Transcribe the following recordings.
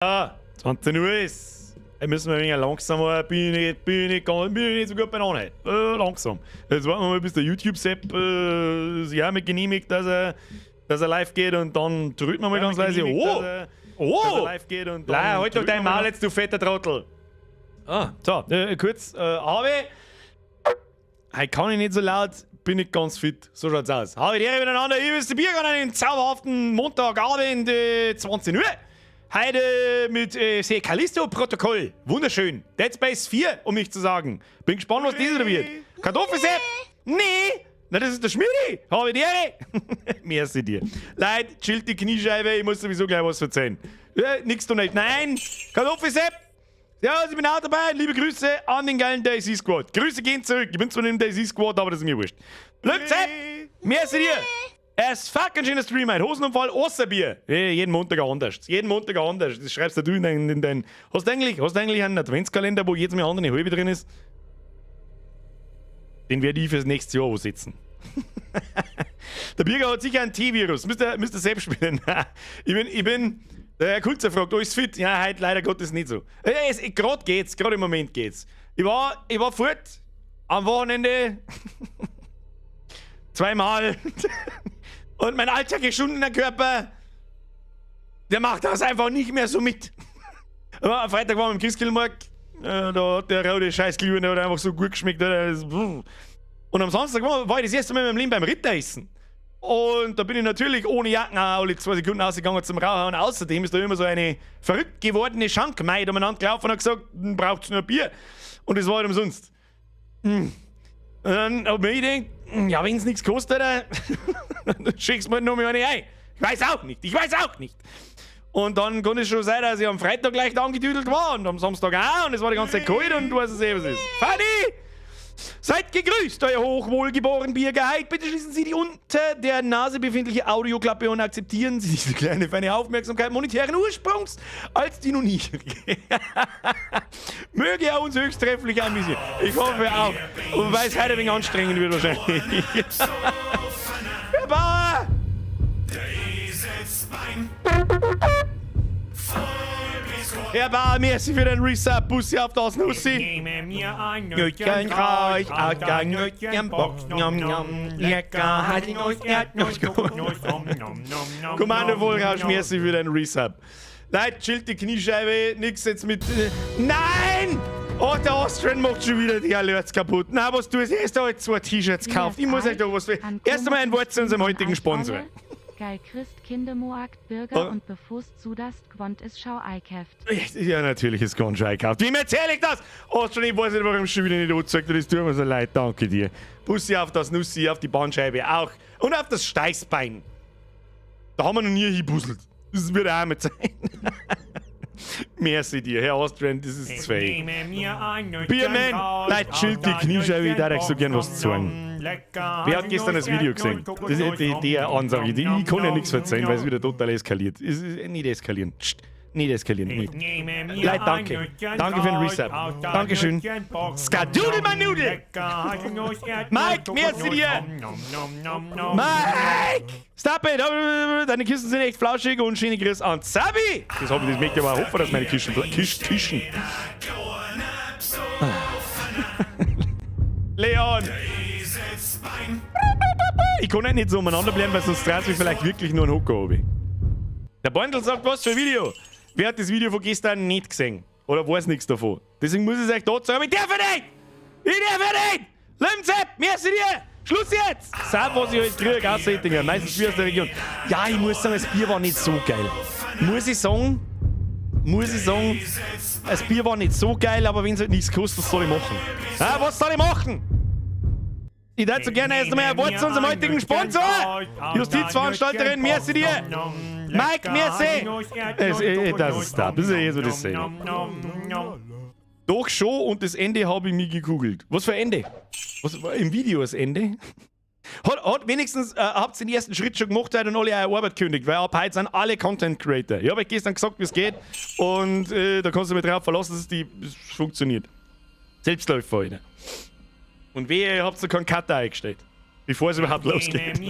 Ja, 20 Uhr ist. Da müssen wir ein wenig langsamer. Bin ich nicht so gut beieinander. Langsam. Jetzt warten wir mal, bis der YouTube-Sepp sich auch mit genehmigt, dass er live geht und dann drückt man mal ganz leise. Oh! Dass er live geht und dann. Halt doch dein Maul jetzt, du fetter Trottel! Ah, so, kurz. Harvey. Heute kann ich nicht so laut, bin nicht ganz fit. So schaut's aus. Harvey, die Ehre miteinander. Ich will Bier an einen zauberhaften Montagabend, 20 Uhr. Heute mit Callisto-Protokoll. Wunderschön. Dead Space 4, um mich zu sagen. Bin gespannt, was dieses wird. Kartoffelsepp? Nee! Na, das ist der Schmidi. Habe die Ehre. Merci dir. Leute, chillt die Kniescheibe. Ich muss sowieso gleich was erzählen. Nix tun nicht. Nein! Kartoffelsepp! Ja, ich bin auch dabei. Liebe Grüße an den geilen Daisy Squad. Grüße gehen zurück. Ich bin zwar nicht im Daisy Squad, aber das ist mir wurscht. Bleibt Sepp! Merci dir! Er ist fucking schöner Stream, ein Hosenunfall, Osserbier. Jeden Montag anders. Jeden Montag anders. Das schreibst du in dein. Hast du eigentlich einen Adventskalender, wo jedes Mal eine halbe drin ist? Den werde ich fürs nächste Jahr setzen. Der Birger hat sicher ein T-Virus. Müsst ihr selbst spielen. ich bin. Der Herr Kulzer fragt, ist fit? Ja, heute leider Gottes nicht so. Gerade im Moment geht's. Ich war fort. Am Wochenende. Zweimal. Und mein alter, geschundener Körper, der macht das einfach nicht mehr so mit. Aber am Freitag waren wir im Christkindlmarkt. Da hat der rote Scheißglühwein einfach so gut geschmeckt. Und am Samstag war ich das erste Mal in meinem Leben beim Ritteressen. Und da bin ich natürlich ohne Jacken alle 2 Sekunden ausgegangen zum Rauchen. Und außerdem ist da immer so eine verrückt gewordene Schankmaid umeinander gelaufen und hat gesagt, braucht's nur Bier. Und das war halt umsonst. Und dann hab ich mir gedacht, ja, wenn es nichts kostet, dann schickst du mir noch mal eine ein. Ich weiß auch nicht. Und dann kann es schon sein, dass ich am Freitag leicht angedüdelt war und am Samstag auch. Und es war die ganze Zeit kalt und du weißt es eh, was ist. Fanny! Seid gegrüßt, euer hochwohlgeborenen Biergeheit. Bitte schließen Sie die unter der Nase befindliche Audioklappe und akzeptieren Sie diese kleine feine Aufmerksamkeit monetären Ursprungs als die noch niedrige. Möge er uns höchst trefflich amüsieren. Ich hoffe auch. Und weil es heute ein wenig anstrengend wird wahrscheinlich. Herr Bauer! Herr Bauer, merci für den Resub. Bussi auf das Nussi. Nötchen Reich, Ausgang, Nötchen Box, Njam Njam. Lecker, hat ihn euch Kommando Vollrausch, merci für den Resub. Leute, chillt die Kniescheibe, nix jetzt mit. Nein! Oh, der Austrian macht schon wieder die Alerts kaputt. Na, was tust du? Erst da jetzt 2 T-Shirts gekauft. Ich muss euch da was. Erst einmal ein Wort zu unserem heutigen Sponsor. Geil Christ Kindemoakt Bürger und bevust zudast Quant ist Schau Eikeft. Ja, natürlich ist Quant Schau Eikeft. Wem erzähle ich das? Austrian, ich weiß nicht, warum ich schon wieder nicht angezeigt. Das tut mir so leid. Danke dir. Bussi auf das Nussi, auf die Bandscheibe auch. Und auf das Steißbein. Da haben wir noch nie hinbusselt. Das wird auch mit sein. Merci dir, Herr Austrian, das ist zwei. Bierman, Leute, chillt die Kniescheibe, ich darf so gern was sagen. Wer hat gestern das Video gesehen? Das ist die Ansage. Ich kann ja nichts erzählen, weil es wieder total eskaliert. Es ist nicht eskalieren. Nicht eskalieren. Nicht. Leute, danke. Danke für den Reset. Dankeschön. Skadoodle, mein Nudel! Mike, merci dir! Mike! Stop it! Deine Kisten sind echt flauschig und schöne Grüße an Sabi! Das habe ich, das möchte ich aber hoffen, dass meine Kisten. Leon! Ich kann nicht so umeinander bleiben, weil sonst dreht mich vielleicht wirklich nur ein Hocker oben. Der Bundle sagt, was für ein Video? Wer hat das Video von gestern nicht gesehen? Oder weiß nichts davon? Deswegen muss ich euch dort sagen, ich darf nicht! Ich darf nicht! Lemsepp, merci dir! Schluss jetzt! Sag, was ich heute kriege, Aussättinger, meistens Bier aus der Region. Ja, ich muss sagen, das Bier war nicht so geil. Muss ich sagen, das Bier war nicht so geil, aber wenn es halt nichts kostet, was soll ich machen? Was soll ich machen? Ich würde so gerne erst einmal ein Wort zu unserem heutigen Sponsor! Justizveranstalterin, merci dir! Mike, merci! Das ist da, das ist ja so das sehen. Doch schon und das Ende habe ich mir gegoogelt. Was für Ende? Was war im Video das Ende? Hat wenigstens, habt ihr den ersten Schritt schon gemacht und alle eure Arbeit gekündigt, weil ab heute sind alle Content Creator. Ich habe euch gestern gesagt, wie es geht und da kannst du mich drauf verlassen, dass es funktioniert. Selbstläufer, Alter. Und wehe, ihr habt so keinen Cutter eingestellt. Bevor es überhaupt losgeht.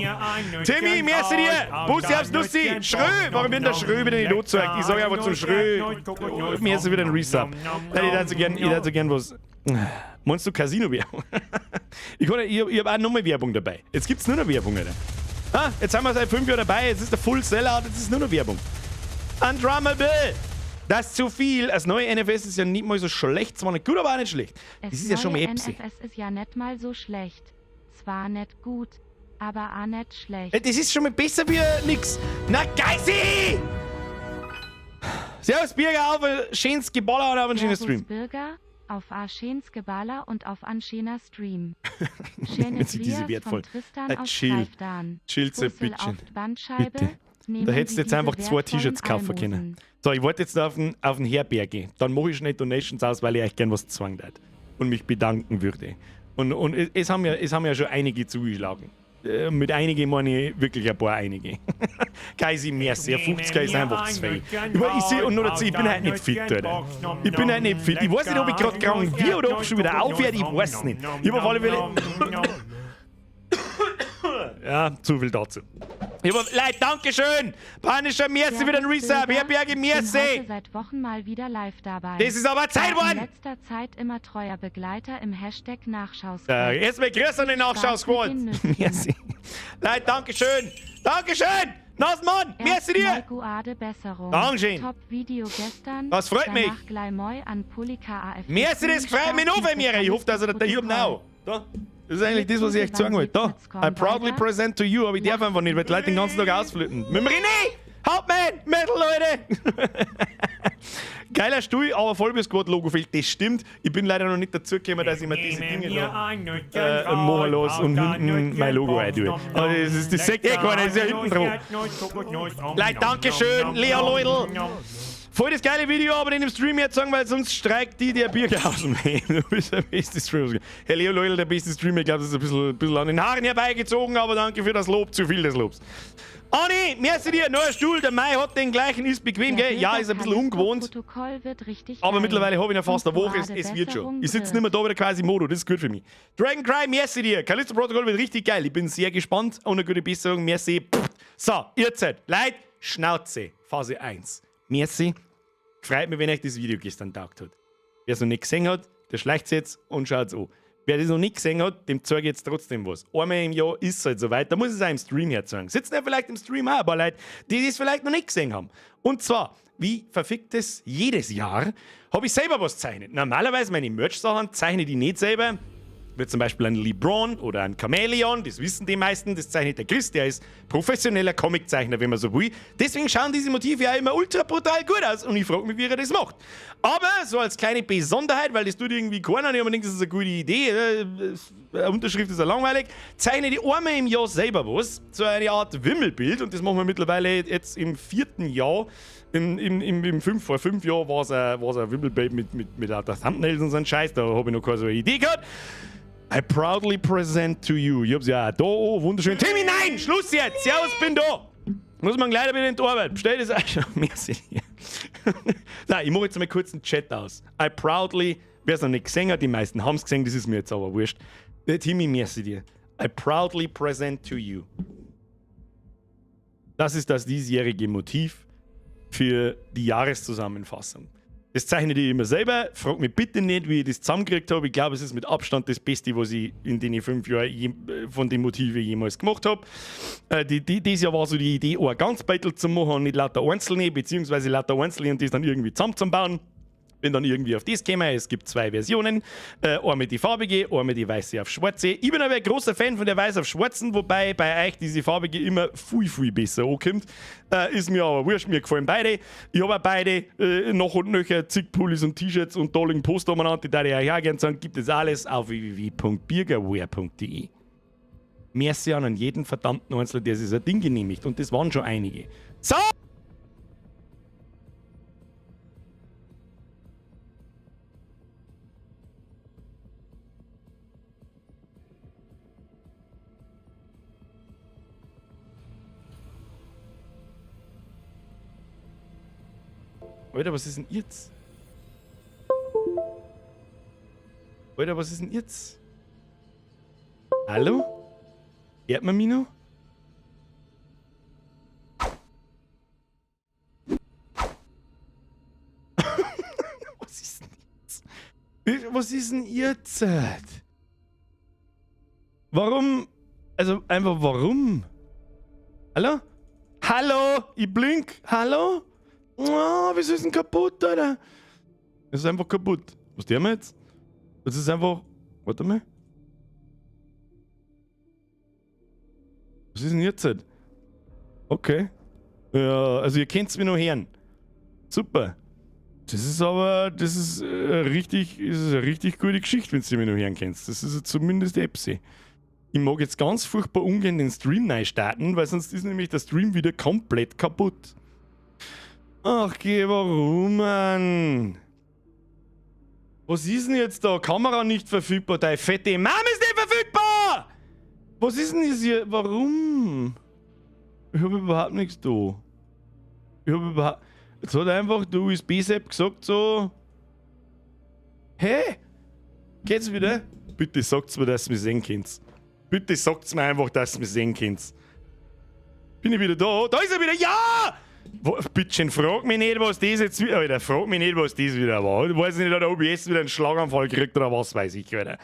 Timmy, merci dir! Bussi aufs Nussi! Schrö! Warum wird der Schrö wieder nicht angezeigt? Ich sage einfach zum Schrö. Merci wieder ein Resub. Ich hätte so gern was. Meinst du Casino-Werbung? Ich habe auch nochmal Werbung dabei. Jetzt gibt es nur noch Werbung, Alter. Ah, jetzt haben wir seit 5 Jahren dabei. Jetzt ist der Full Sellout. Jetzt ist nur noch Werbung. Undrummable! Das ist zu viel. Das neue NFS ist ja nicht mal so schlecht. Zwar nicht gut, aber auch nicht schlecht. Das ist ja schon mal Epsi. Das NFS ist ja nicht mal so schlecht. Zwar nicht gut, aber auch nicht schlecht. Das ist schon mal besser wie nix. Na, Geisi! Servus, Birger, auf ein schönes Geballer und auf einen schönen Stream. Birger, auf ein schönes Geballer und auf einen schönen Stream. Schönes Lias von Tristan aus Greifdan. Chill so ein Bussel bisschen. auf die Bandscheibe. Da hättest du jetzt einfach 2 T-Shirts kaufen können. So, ich wollte jetzt auf den Herberg gehen. Dann mache ich schnell Donations aus, weil ich euch gern was zwang und mich bedanken würde. Und es haben ja schon einige zugeschlagen. Mit einigen meine ich wirklich ein paar einige. Geisi, merci. 50er ist einfach 2. Ich sehe, und nur dazu, ich bin halt nicht fit, Alter. Ich bin halt nicht fit. Ich weiß nicht, ob ich gerade krank bin oder ob ich schon wieder aufhört. Ich weiß nicht. Ich habe auf alle Fälle. Ja, zu viel dazu. Leute, Dankeschön! Panischer, merci für den Resub. Herberge, merci! Seit Wochen mal wieder live dabei. Das ist aber Zeit geworden! In letzter Zeit immer treuer Begleiter im Hashtag Nachschausquad. Erstmal grüß an den Nachschausquad. Merci. Leute, Dankeschön! Dankeschön! Nasmann, merci dir! Dankeschön! Top-Video gestern. Das freut mich! Merci, das freut mich noch, mir. Ich hoffe, dass er da hier now. Da. Das ist eigentlich das, was ich echt sagen wollte. Da. I proudly present to you, aber ich darf einfach nicht, weil die Leute den ganzen Tag ausflippen. Mit dem René! Hauptmann! Metal, Leute! Geiler Stuhl, aber Vollbier-Squad-Logo fehlt. Das stimmt. Ich bin leider noch nicht dazu gekommen, dass ich mir diese Dinge da machen lasse und hinten mein Logo reintue. Aber das sagt eh keiner, das ist ja hinten drauf. Leute, Dankeschön, Lea Leudl. Voll das geile Video, aber in dem Stream jetzt sagen, weil sonst streikt der Birger aus dem Leben. Du bist der beste Streamer. Hey Leo Leudl, der beste Streamer. Ich glaube, das ist ein bisschen an den Haaren herbeigezogen, aber danke für das Lob. Zu viel des Lobs. Anni, merci dir, neuer Stuhl. Der Mai hat den gleichen, ist bequem, gell? Ja, ist ein bisschen ungewohnt. Aber mittlerweile habe ich ihn fast eine Woche, es wird schon. Ich sitze nicht mehr da wieder quasi im Modo, das ist gut für mich. Dragon Cry, merci dir. Callisto Protocol wird richtig geil. Ich bin sehr gespannt. Ohne gute Besserung, merci. So, ihr seid Leute, Schnauze, Phase 1. Merci. Freut mich, wenn euch das Video gestern taugt hat. Wer es noch nicht gesehen hat, der schleicht es jetzt und schaut es an. Wer das noch nicht gesehen hat, dem zeige ich jetzt trotzdem was. Einmal im Jahr ist es halt soweit, da muss es auch im Stream herzeigen. Sitzen ja vielleicht im Stream auch ein paar Leute, die das vielleicht noch nicht gesehen haben. Und zwar, wie verfickt es jedes Jahr, habe ich selber was gezeichnet. Normalerweise meine Merch-Sachen zeichne ich nicht selber. Wie zum Beispiel ein LeBron oder ein Chameleon, das wissen die meisten, das zeichnet der Chris, der ist professioneller Comiczeichner, wenn man so will. Deswegen schauen diese Motive ja immer ultra brutal gut aus und ich frage mich, wie er das macht. Aber so als kleine Besonderheit, weil das tut irgendwie keiner, ich denke, das ist eine gute Idee, eine Unterschrift ist ja langweilig, zeichne ich einmal im Jahr selber was, so eine Art Wimmelbild und das machen wir mittlerweile jetzt im 4. Jahr. Vor 5 Jahren war es ein Wimmelbild mit lauter Thumbnails und so ein Scheiß, da habe ich noch keine so eine Idee gehabt. I proudly present to you. Ich hab's ja auch da. Oh, wunderschön. Timmy, nein! Schluss jetzt! Servus, bin da! Muss man gleich wieder in die Arbeit. Bestell das auch schon. Merci. Nein, ich mache jetzt mal kurz einen Chat aus. I proudly, wer es noch nicht gesehen hat, die meisten haben es gesehen, das ist mir jetzt aber wurscht. Timmy, merci dir. I proudly present to you. Das ist das diesjährige Motiv für die Jahreszusammenfassung. Das zeichne ich immer selber. Frag mich bitte nicht, wie ich das zusammengekriegt habe. Ich glaube, es ist mit Abstand das Beste, was ich in den 5 Jahren von den Motiven jemals gemacht habe. Dieses Jahr war so die Idee, ein ganz Battle zu machen und nicht lauter Einzelne, beziehungsweise lauter Einzelne und das dann irgendwie zusammenzubauen. Bin dann irgendwie auf das gekommen. Es gibt 2 Versionen. Einmal die farbige, einmal die weiße auf schwarze. Ich bin aber ein großer Fan von der weiß auf schwarzen, wobei bei euch diese farbige immer viel besser ankommt. Ist mir aber wurscht, mir gefallen beide. Ich habe auch beide noch und nöcher zig Pullis und T-Shirts und tollen Poster umeinander, die ich euch auch gerne sagen. Gibt es alles auf www.birgerwear.de. Merci an jeden verdammten Einzelnen, der sich so ein Ding genehmigt. Und das waren schon einige. So! Alter, was ist denn jetzt? Alter, was ist denn jetzt? Hallo? Hört man mich noch? Was ist denn jetzt? Was ist denn jetzt? Warum? Also einfach warum? Hallo? Hallo? Ich blink. Hallo? Oh, wieso ist denn kaputt, Alter? Es ist einfach kaputt. Was tun wir jetzt? Das ist einfach... Warte mal. Was ist denn jetzt? Okay. Ja, also ihr könnt es mir noch hören. Super. Das ist aber... Das ist, eine richtig gute Geschichte, wenn ihr mich noch hören könnt. Das ist zumindest Epsi. Ich mag jetzt ganz furchtbar ungern den Stream neu starten, weil sonst ist nämlich der Stream wieder komplett kaputt. Ach, geh, warum, Mann? Was ist denn jetzt da? Kamera nicht verfügbar, deine fette Mom ist nicht verfügbar! Was ist denn das hier? Warum? Ich habe überhaupt nichts da. Jetzt hat einfach der USB-Sepp gesagt so... Hä? Geht's wieder? Bitte sagt's mir, dass ihr mich sehen könnt. Bitte sagt's mir einfach, dass ihr mich sehen könnt. Bin ich wieder da? Da ist er wieder! Ja! Bitte frag mich nicht, was das jetzt wieder... Alter, frag mich nicht, was das wieder war. Ich weiß nicht, ob der OBS wieder einen Schlaganfall kriegt oder was weiß ich, Alter.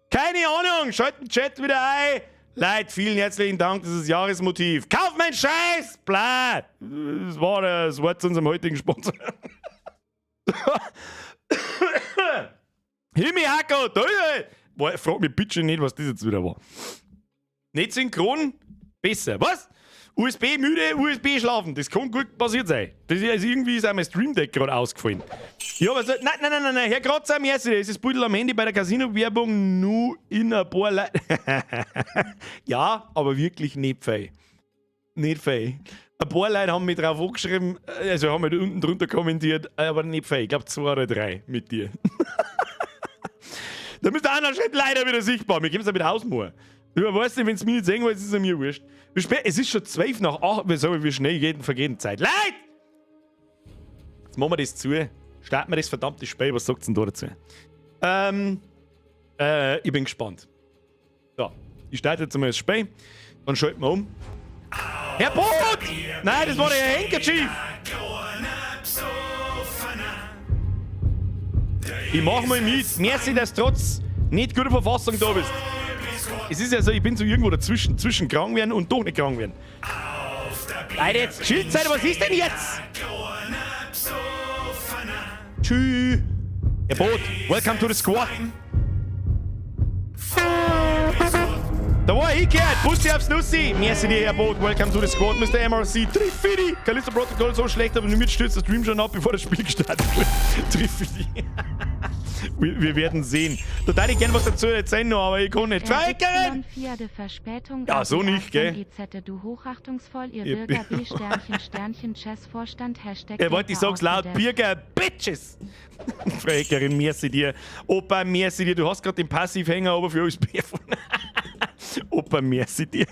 Keine Ahnung, schalt den Chat wieder ein. Leute, vielen herzlichen Dank, das ist das Jahresmotiv. Kauf mein Scheiß! Bla! Das war das Wort zu unserem heutigen Sponsor. Himi Hacko, da! Frag mich bitte nicht, was das jetzt wieder war. Nicht synchron? Besser. Was? USB müde, USB schlafen. Das kann gut passiert sein. Das ist, also irgendwie ist auch mein Stream Deck gerade ausgefallen. Ja, was soll... Nein. Herr Kratzer, merci. Es ist Pudel am Handy bei der Casino-Werbung nur in ein paar Leute. Ja, aber wirklich nicht fein. Nicht fein. Ein paar Leute haben mich drauf angeschrieben, also haben mich unten drunter kommentiert, aber nicht fein. Ich glaube 2 oder 3 mit dir. Da müsste einer Schritt leider wieder sichtbar. Wir geben es ja wieder ausmachen. Du weißt nicht, wenn es mir nicht sehen wollt, ist es mir wurscht. Es ist schon 12 nach 8. Wie schnell vergeht die Zeit. Leute! Jetzt machen wir das zu. Starten wir das verdammte Spiel. Was sagt es denn da dazu? Ich bin gespannt. So, ich starte jetzt einmal das Spiel. Dann schalten wir um. Herr Boot! Nein, das war der Handkerchief! Ich mach mal mit. Merci, dass du trotz nicht guter Verfassung da bist. Es ist ja so, ich bin so irgendwo dazwischen. Zwischen krank werden und doch nicht krank werden. Leute, jetzt chillt Zeit, was ist denn jetzt? Tschüss. Herr Boot, welcome to the squad. Da war er hingehört. Bussi aufs Nussi. Merci dir, Herr Boot. Welcome to the squad, Mr. MRC. Triffidi. Callisto Protocol so schlecht, aber nur stürzt der Stream schon ab, bevor das Spiel gestartet wird. Triffidi. Wir werden sehen. Total gerne was dazu erzählen noch, aber ich kann nicht. Schweigern! Ja, so nicht, gell? Du hochachtungsvoll, ihr Bürger B Sternchen Chess-Vorstand Hashtag. Ich sag's laut, Bürger Bitches! Freikerin, merci dir. Opa, merci dir. Du hast gerade den Passivhänger aber für USB. Opa, merci dir.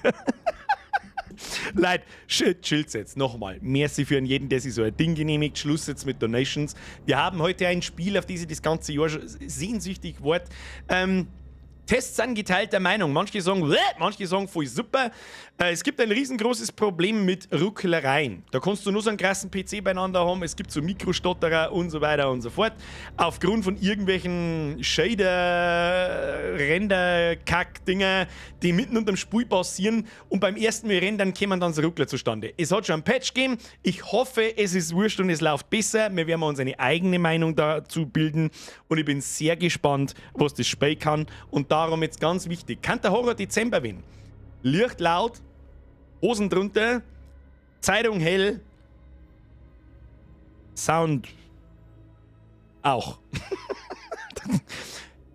Leute, chillt jetzt nochmal. Merci für jeden, der sich so ein Ding genehmigt. Schluss jetzt mit Donations. Wir haben heute ein Spiel, auf das ich das ganze Jahr schon sehnsüchtig wart. Tests sind geteilter Meinung. Manche sagen voll super. Es gibt ein riesengroßes Problem mit Rucklereien. Da kannst du nur so einen krassen PC beieinander haben. Es gibt so Mikrostotterer und so weiter und so fort. Aufgrund von irgendwelchen Shader, Render-Kack-Dinger, die mitten unterm Spiel passieren und beim ersten Mal rendern kommen dann so Ruckler zustande. Es hat schon einen Patch gegeben. Ich hoffe, es ist wurscht und es läuft besser. Wir werden uns eine eigene Meinung dazu bilden und ich bin sehr gespannt, was das Spiel kann. Und darum jetzt ganz wichtig, kann der Horror Dezember werden? Licht laut, Hosen drunter, Zeitung hell, Sound auch.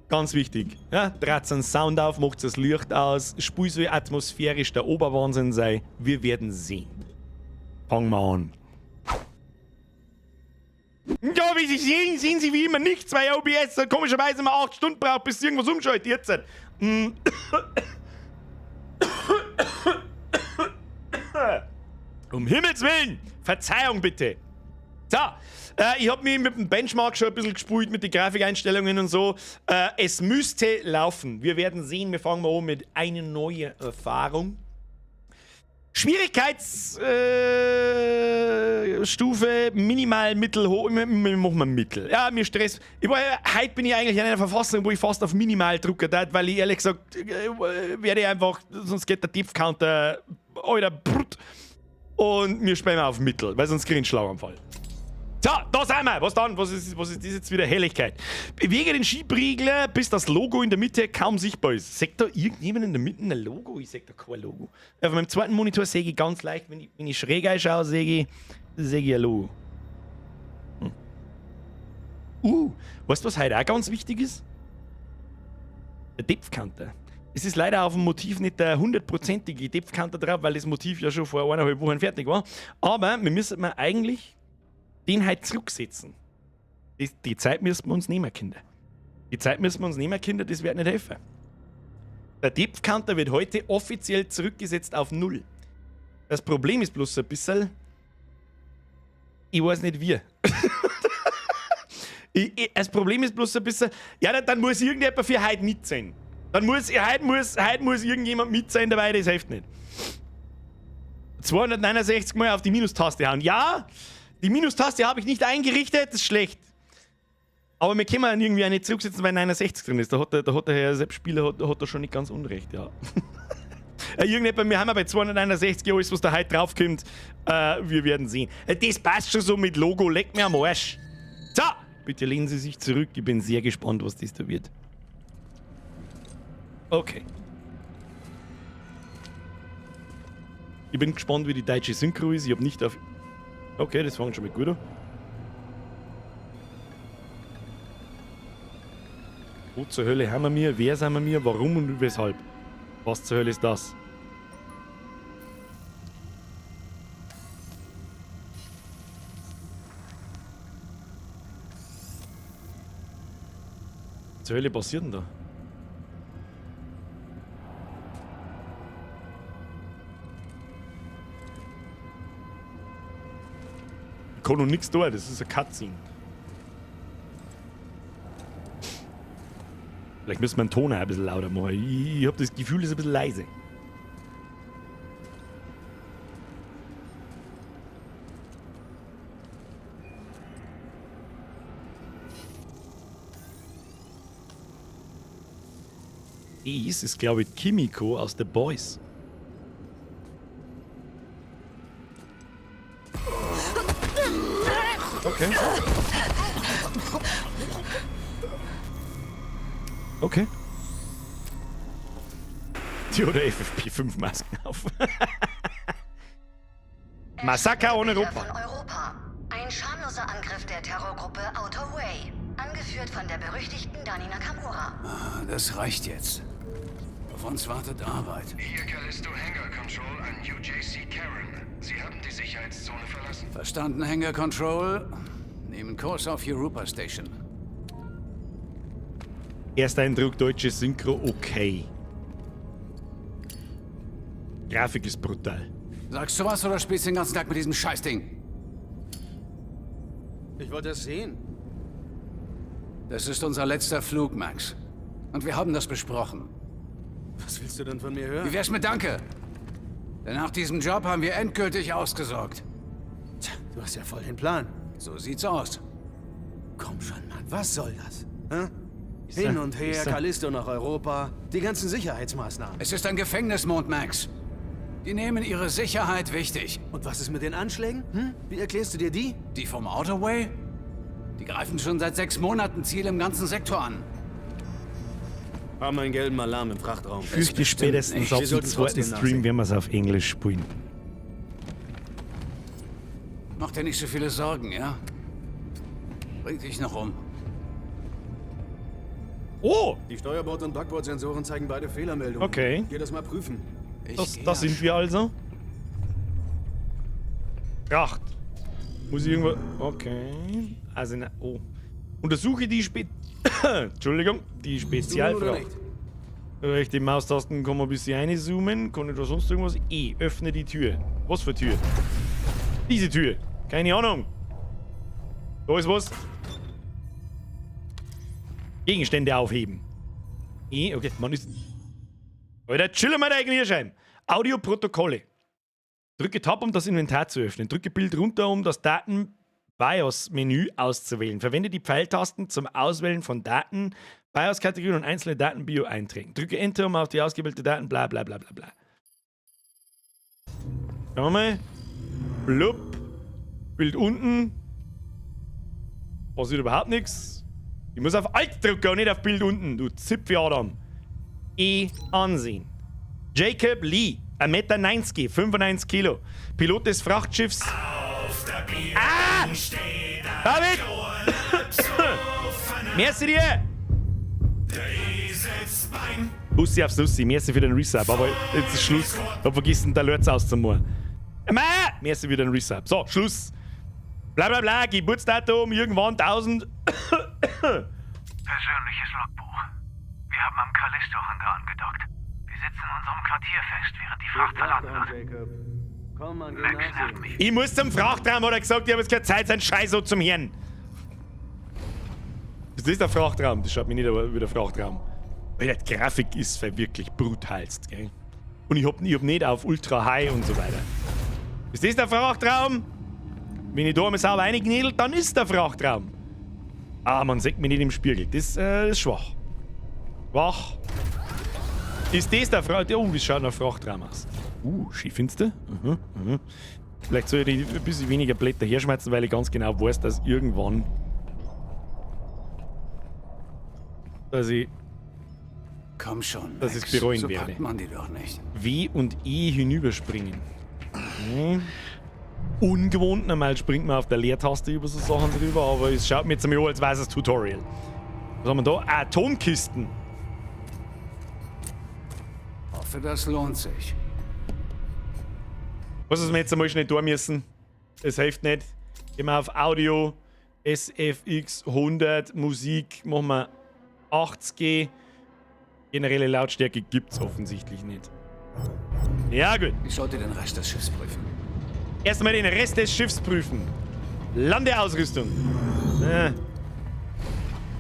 Ganz wichtig. Ja, dreht den Sound auf, macht das Licht aus, spielt so atmosphärisch der Oberwahnsinn sei. Wir werden sehen. Fangen wir an. Ja, wie Sie sehen, sehen Sie wie immer nichts, weil OBS komischerweise immer 8 Stunden braucht, bis irgendwas umschaltet. Jetzt. Um Himmels Willen! Verzeihung bitte! So, ich habe mich mit dem Benchmark schon ein bisschen gespielt, mit den Grafikeinstellungen und so. Es müsste laufen. Wir werden sehen, wir fangen mal an mit einer neuen Erfahrung. Schwierigkeitsstufe minimal, mittel, hoch. Machen wir mittel. Ja, mir Stress. Heute bin ich eigentlich in einer Verfassung, wo ich fast auf minimal drucken darf, weil ich ehrlich gesagt werde einfach, sonst geht der Tiefcounter, Alter, brut. Und wir spielen auf mittel, weil sonst kriege ich einen Schlaganfall. So, da sind wir. Was dann? Was ist das jetzt wieder? Helligkeit. Bewege den Schiebriegler, bis das Logo in der Mitte kaum sichtbar ist. Seht da irgendjemand in der Mitte ein Logo? Ich sehe da kein Logo. Auf meinem zweiten Monitor sehe ich ganz leicht, wenn ich schräg einschaue, sehe ich ein Logo. Weißt du, was heute auch ganz wichtig ist? Der Depth-Counter. Es ist leider auf dem Motiv nicht der 100%ige Depth-Counter drauf, weil das Motiv ja schon vor 1,5 Wochen fertig war. Aber wir müssen eigentlich den halt zurücksetzen. Die Zeit müssen wir uns nehmen, Kinder. Die Zeit müssen wir uns nehmen, Kinder, das wird nicht helfen. Der Depth-Counter wird heute offiziell zurückgesetzt auf 0. Das Problem ist bloß ein bisschen, ich weiß nicht wie. Das Problem ist bloß ein bisschen, ja, dann muss irgendjemand für heute mit sein. Dann muss irgendjemand mit sein dabei, das hilft nicht. 269 Mal auf die Minustaste hauen. Ja, die Minustaste habe ich nicht eingerichtet, das ist schlecht. Aber wir können irgendwie auch nicht zurücksetzen, weil 69 drin ist. Da hat der Herr Sepp-Spieler hat da schon nicht ganz unrecht, ja. Irgendjemand, wir haben ja bei 269 alles, was da heute draufkommt. Wir werden sehen. Das passt schon so mit Logo, leck mir am Arsch. So, bitte lehnen Sie sich zurück. Ich bin sehr gespannt, was das da wird. Okay. Ich bin gespannt, wie die deutsche Synchro ist. Ich habe nicht auf... Okay, das fängt schon mit gut an. Wo zur Hölle haben wir? Wer sind wir? Warum und weshalb? Was zur Hölle ist das? Was zur Hölle passiert denn da? Ich kann noch nichts tun, das ist ein Cutscene. Vielleicht müssen wir den Ton auch ein bisschen lauter machen. Ich habe das Gefühl, es ist ein bisschen leise. Dies ist, glaube ich, Kimiko aus The Boys. Okay. Okay. Die oder FFP5 Masken auf. Massaker ohne Europa. Von Europa. Ein schamloser Angriff der Terrorgruppe Outer Way. Angeführt von der berüchtigten Dani Nakamura. Das reicht jetzt. Auf uns wartet Arbeit. Hier Callisto Hangar Control an UJC Karen. Sie haben die Sicherheitszone verlassen. Verstanden, Hangar Control. Nehmen Kurs auf Europa Station. Erster Eindruck, deutsche Synchro, okay. Grafik ist brutal. Sagst du was oder spielst den ganzen Tag mit diesem Scheißding? Ich wollte es sehen. Das ist unser letzter Flug, Max. Und wir haben das besprochen. Was willst du denn von mir hören? Wie wär's mit Danke? Denn nach diesem Job haben wir endgültig ausgesorgt. Tja, du hast ja voll den Plan. So sieht's aus. Komm schon, Mann. Was soll das? Hä? Hin und her, Callisto nach Europa. Die ganzen Sicherheitsmaßnahmen. Es ist ein Gefängnismond, Max. Die nehmen ihre Sicherheit wichtig. Und was ist mit den Anschlägen? Wie erklärst du dir die? Die vom Outer Way? Die greifen schon seit 6 Monaten Ziele im ganzen Sektor an. Haben einen gelben Alarm im Frachtraum. Fürchte spätestens auf dem zweiten Stream werden wir es auf Englisch spielen. Mach dir nicht so viele Sorgen, ja? Bring dich noch um. Oh! Die Steuerbord- und Backbordsensoren zeigen beide Fehlermeldungen. Okay. Geh das mal prüfen. Das sind wir also. Fracht. Muss ich irgendwo... Okay. Also, oh. Untersuche die Entschuldigung, die Spezialfracht. Rechte Maustasten kann man ein bisschen reinzoomen. Kann ich da sonst irgendwas? Öffne die Tür. Was für Tür? Diese Tür. Keine Ahnung. Da ist was. Gegenstände aufheben. Okay, man ist... Alter, chillen wir da eigentlich Audioprotokolle. Drücke Tab, um das Inventar zu öffnen. Drücke Bild runter, um das Daten-BIOS-Menü auszuwählen. Verwende die Pfeiltasten zum Auswählen von Daten, BIOS-Kategorien und einzelne Daten-Bio einträgen. Drücke Enter, um auf die ausgewählte Daten bla bla bla bla bla. Schauen wir mal. Blub. Bild unten. Passiert überhaupt nichts. Ich muss auf Alt drücken und nicht auf Bild unten, du Zipfi Adam. Ansehen. Jacob Lee, 1,90 Meter, 95 Kilo. Pilot des Frachtschiffs. David! Merci dir! Bussi aufs Nussi, merci für den Resub. Aber jetzt ist Schluss. Ich hab vergessen, den Alerts auszumachen. Merci für den Resub. So, Schluss. Blablabla, Geburtsdatum, irgendwann 1000. Persönliches Logbuch. Wir haben am Callisto-Hangar angedockt. Wir sitzen in unserem Quartier fest, während die Fracht verladen wird. Komm, an, Max nervt mich. Ich muss zum Frachtraum, hat er gesagt, ich habe jetzt keine Zeit, sein Scheiß so zum Hirn. Das ist der Frachtraum, das schaut mich nicht wie der Frachtraum. Weil die Grafik ist wirklich brutalst, gell? Und ich hab nicht auf Ultra High und so weiter. Ist das der Frachtraum? Wenn ich da mal sauber reingenädelt, dann ist der Frachtraum. Ah, man sieht mich nicht im Spiegel. Das ist schwach. Schwach. Ist das der Frachtraum? Oh, das schaut nach Frachtraum aus. Skifinster. Vielleicht soll ich ein bisschen weniger Blätter herschmeißen, weil ich ganz genau weiß, dass irgendwann... dass ich... Komm schon, dass Max. ich es bereuen So werde. packt man die doch nicht. W und E hinüberspringen. Ungewohnt, normal springt man auf der Leertaste über so Sachen drüber, aber es schaut mir jetzt einmal an, als wäre es ein Tutorial. Was haben wir da? Atomkisten. Hoffe, das lohnt sich. Was wir jetzt einmal schnell tun müssen? Es hilft nicht. Gehen wir auf Audio, SFX 100, Musik, machen wir 80G. Generelle Lautstärke gibt's offensichtlich nicht. Ja, gut. Ich sollte den Rest des Schiffs prüfen. Erstmal den Rest des Schiffs prüfen. Landeausrüstung. Ich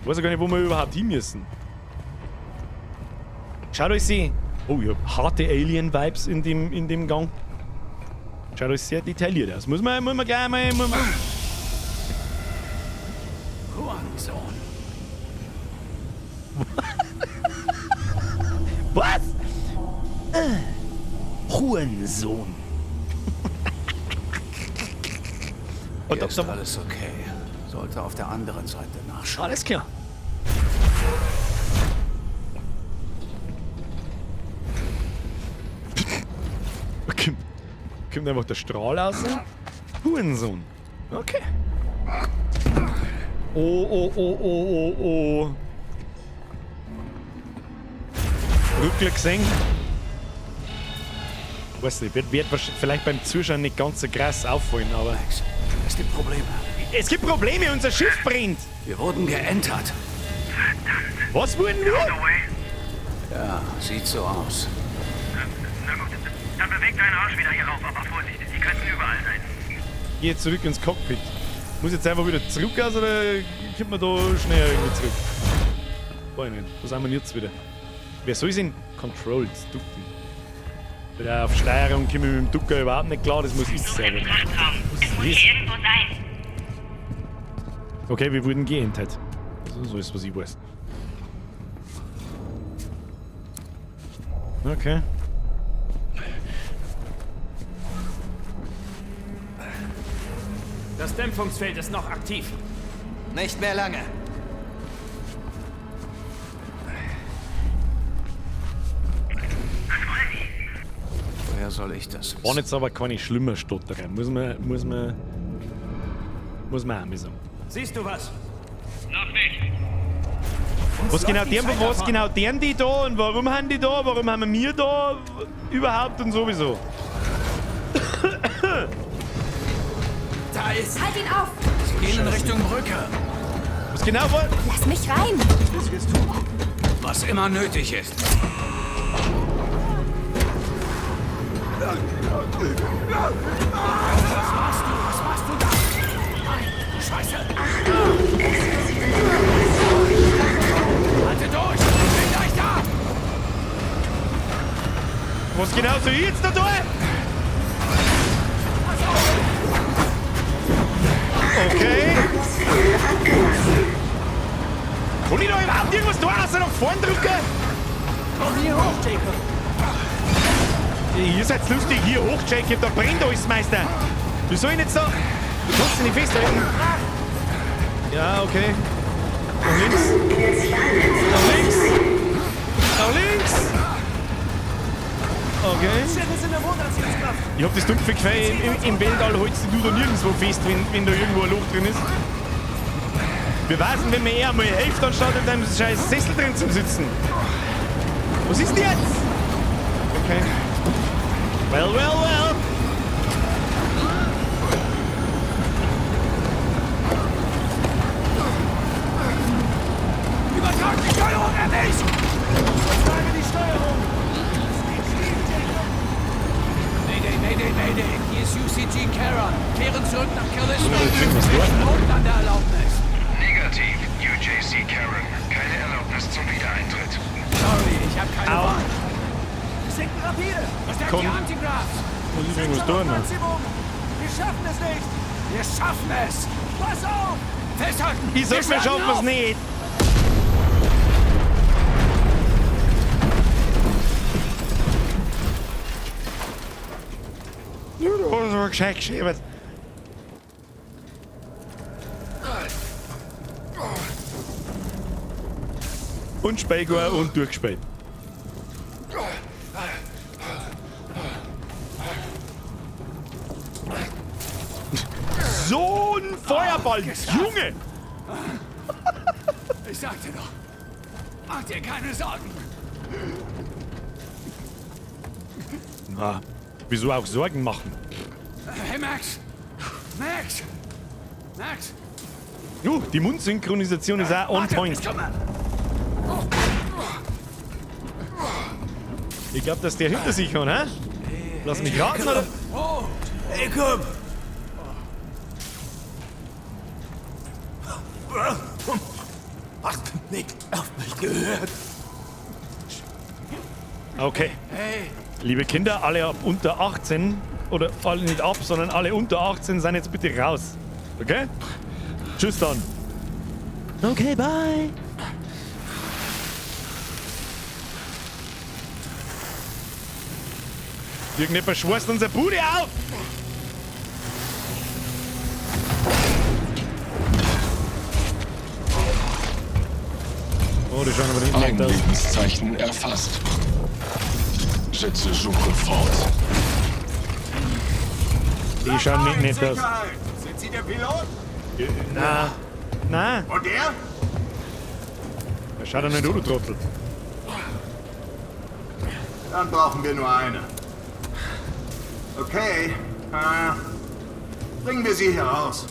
weiß ja gar nicht, wo wir überhaupt hin müssen. Schaut euch sie. Oh, ich hab harte Alien-Vibes in dem Gang. Schaut euch sehr detailliert aus. Muss man gleich mal... Hurensohn. Was? Hurensohn. Hier ist alles okay. Sollte auf der anderen Seite nachschauen. Alles klar. Kommt einfach der Strahl aus. Hurensohn. Okay. Oh. Rückler gesehen. Weiß nicht, wird vielleicht beim Zuschauen nicht ganz so krass auffallen, aber... Max, es gibt Probleme. Es gibt Probleme, unser Schiff brennt! Wir wurden geentert. Was wurden wir? Ja, sieht so aus. Na gut, dann beweg deinen Arsch wieder hier rauf, aber Vorsicht, die könnten überall sein. Geh jetzt zurück ins Cockpit. Muss jetzt einfach wieder zurück aus oder kommt man da schneller irgendwie zurück? Weiß ich nicht. Was haben wir jetzt wieder? Wer soll denn Controls ducken? Weil auf Steuerung komme ich mit dem Ducker überhaupt nicht klar, das muss ich selber. Es muss hier irgendwo sein. Okay, wir wurden geentert. So ist, was ich weiß. Okay. Das Dämpfungsfeld ist noch aktiv. Nicht mehr lange. Woher soll ich das War wissen? jetzt aber keine schlimmer Stotterer. Muss man auch mal sagen. Siehst du was? Noch nicht. Was genau deren die da und warum haben die da? Warum haben wir da überhaupt und sowieso? Da ist... Halt ihn auf! Sie gehen in Richtung Brücke. Was genau war? Lass mich rein! Was immer nötig ist. Was machst du da? Scheiße! Halte durch! Bin gleich da! Was genau soll ich jetzt da tun? Und ich da überhaupt irgendwas tun, außer nach vorn drücken? Komm hier hoch, Jacob. Ihr seid lustig, hier hoch, Jacob, da brennt alles, Meister. Du soll ich jetzt da... Du kannst dich nicht festhalten. Ja, okay. Nach links. Nach links. Nach links. Okay. Ich hab das dumpfe Gefühl, im Weltall holst du da nirgendwo fest, wenn da irgendwo ein Loch drin ist. Wir wissen, wenn mir eher mal hilft, anstatt in deinem scheiß Sessel drin zu sitzen. Was ist denn jetzt? Okay. Well, well, well. Übertrag die Steuerung, erwischt! Übertrage die Steuerung! Mayday, hier ist UCG Charon. Kehren zurück nach Callisto. Und an der Erlaubnis. Negativ, UJC Charon. Keine Erlaubnis zum Wiedereintritt. Sorry, ich hab keine Wahl. Wir sinken rapide! Verstärkt die Antigraphs. Muss ich irgendwas tun, ne? Wir schaffen es nicht! Wir schaffen es. Pass auf! Festhalten. Ich sag, wir schaffen es nicht. Du hast so gescheit geschrieben. Und Speigur und durchgespielt. So ein Feuerball, Junge! Ich sagte doch. Mach dir keine Sorgen. Na, wieso auch Sorgen machen? Hey Max! Max! Die Mundsynchronisation ist auch on point. Ich glaube, dass der hinter sich hat, hä? Lass mich raten, oder? Oh! Hey, komm! Hast nicht auf mich gehört? Okay. Hey! Liebe Kinder, alle ab unter 18, oder alle nicht ab, sondern alle unter 18 sind jetzt bitte raus. Okay? Tschüss dann. Okay, bye. Irgendjemand schweißt unsere Bude auf! Oh, die schauen aber nicht Ein nett aus. Lebenszeichen erfasst. Setze Suche fort. Die schauen nicht nett aus. Sind Sie der Pilot? Na. Und der? Er schaut doch nicht, du Trottel. Dann brauchen wir nur eine. Okay. Bringen wir sie hier raus.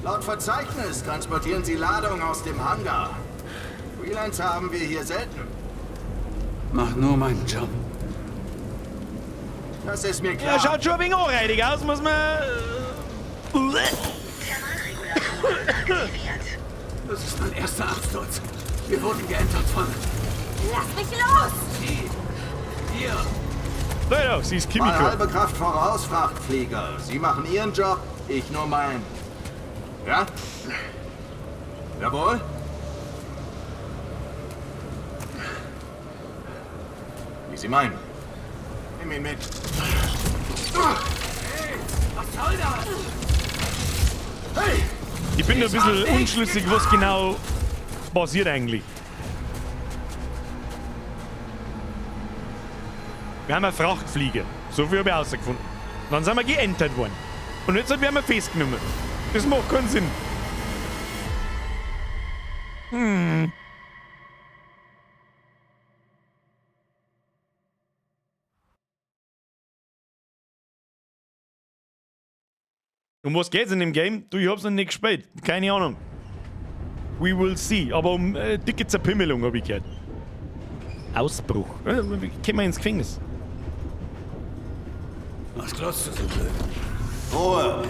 Laut Verzeichnis transportieren sie Ladung aus dem Hangar. Freelancer haben wir hier selten. Mach nur meinen Job. Das ist mir klar. Er schaut schon ein wenig anreidig aus, muss man... Das ist mein erster Absturz. Wir wurden geentert von... Lass mich los! Hier! Leute, sie ist Mal Kimiko. halbe Kraft voraus, Frachtflieger. Sie machen ihren Job, ich nur meinen. Ja? Jawohl? Wie Sie meinen. Nimm ihn mit. Hey! Was soll das? Hey! Ich bin ein bisschen unschlüssig, was genau passiert eigentlich. Wir haben eine Frachtflieger. So viel habe ich herausgefunden. Dann sind wir geentert worden. Und jetzt werden wir festgenommen. Das macht keinen Sinn. Um was geht's in dem Game? Du, ich hab's noch nicht gespielt. Keine Ahnung. We will see. Aber um dicke Zerpimmelung habe ich gehört. Ausbruch. Kommen wir ins Gefängnis. Was glotzt du so blöd? Ruhe!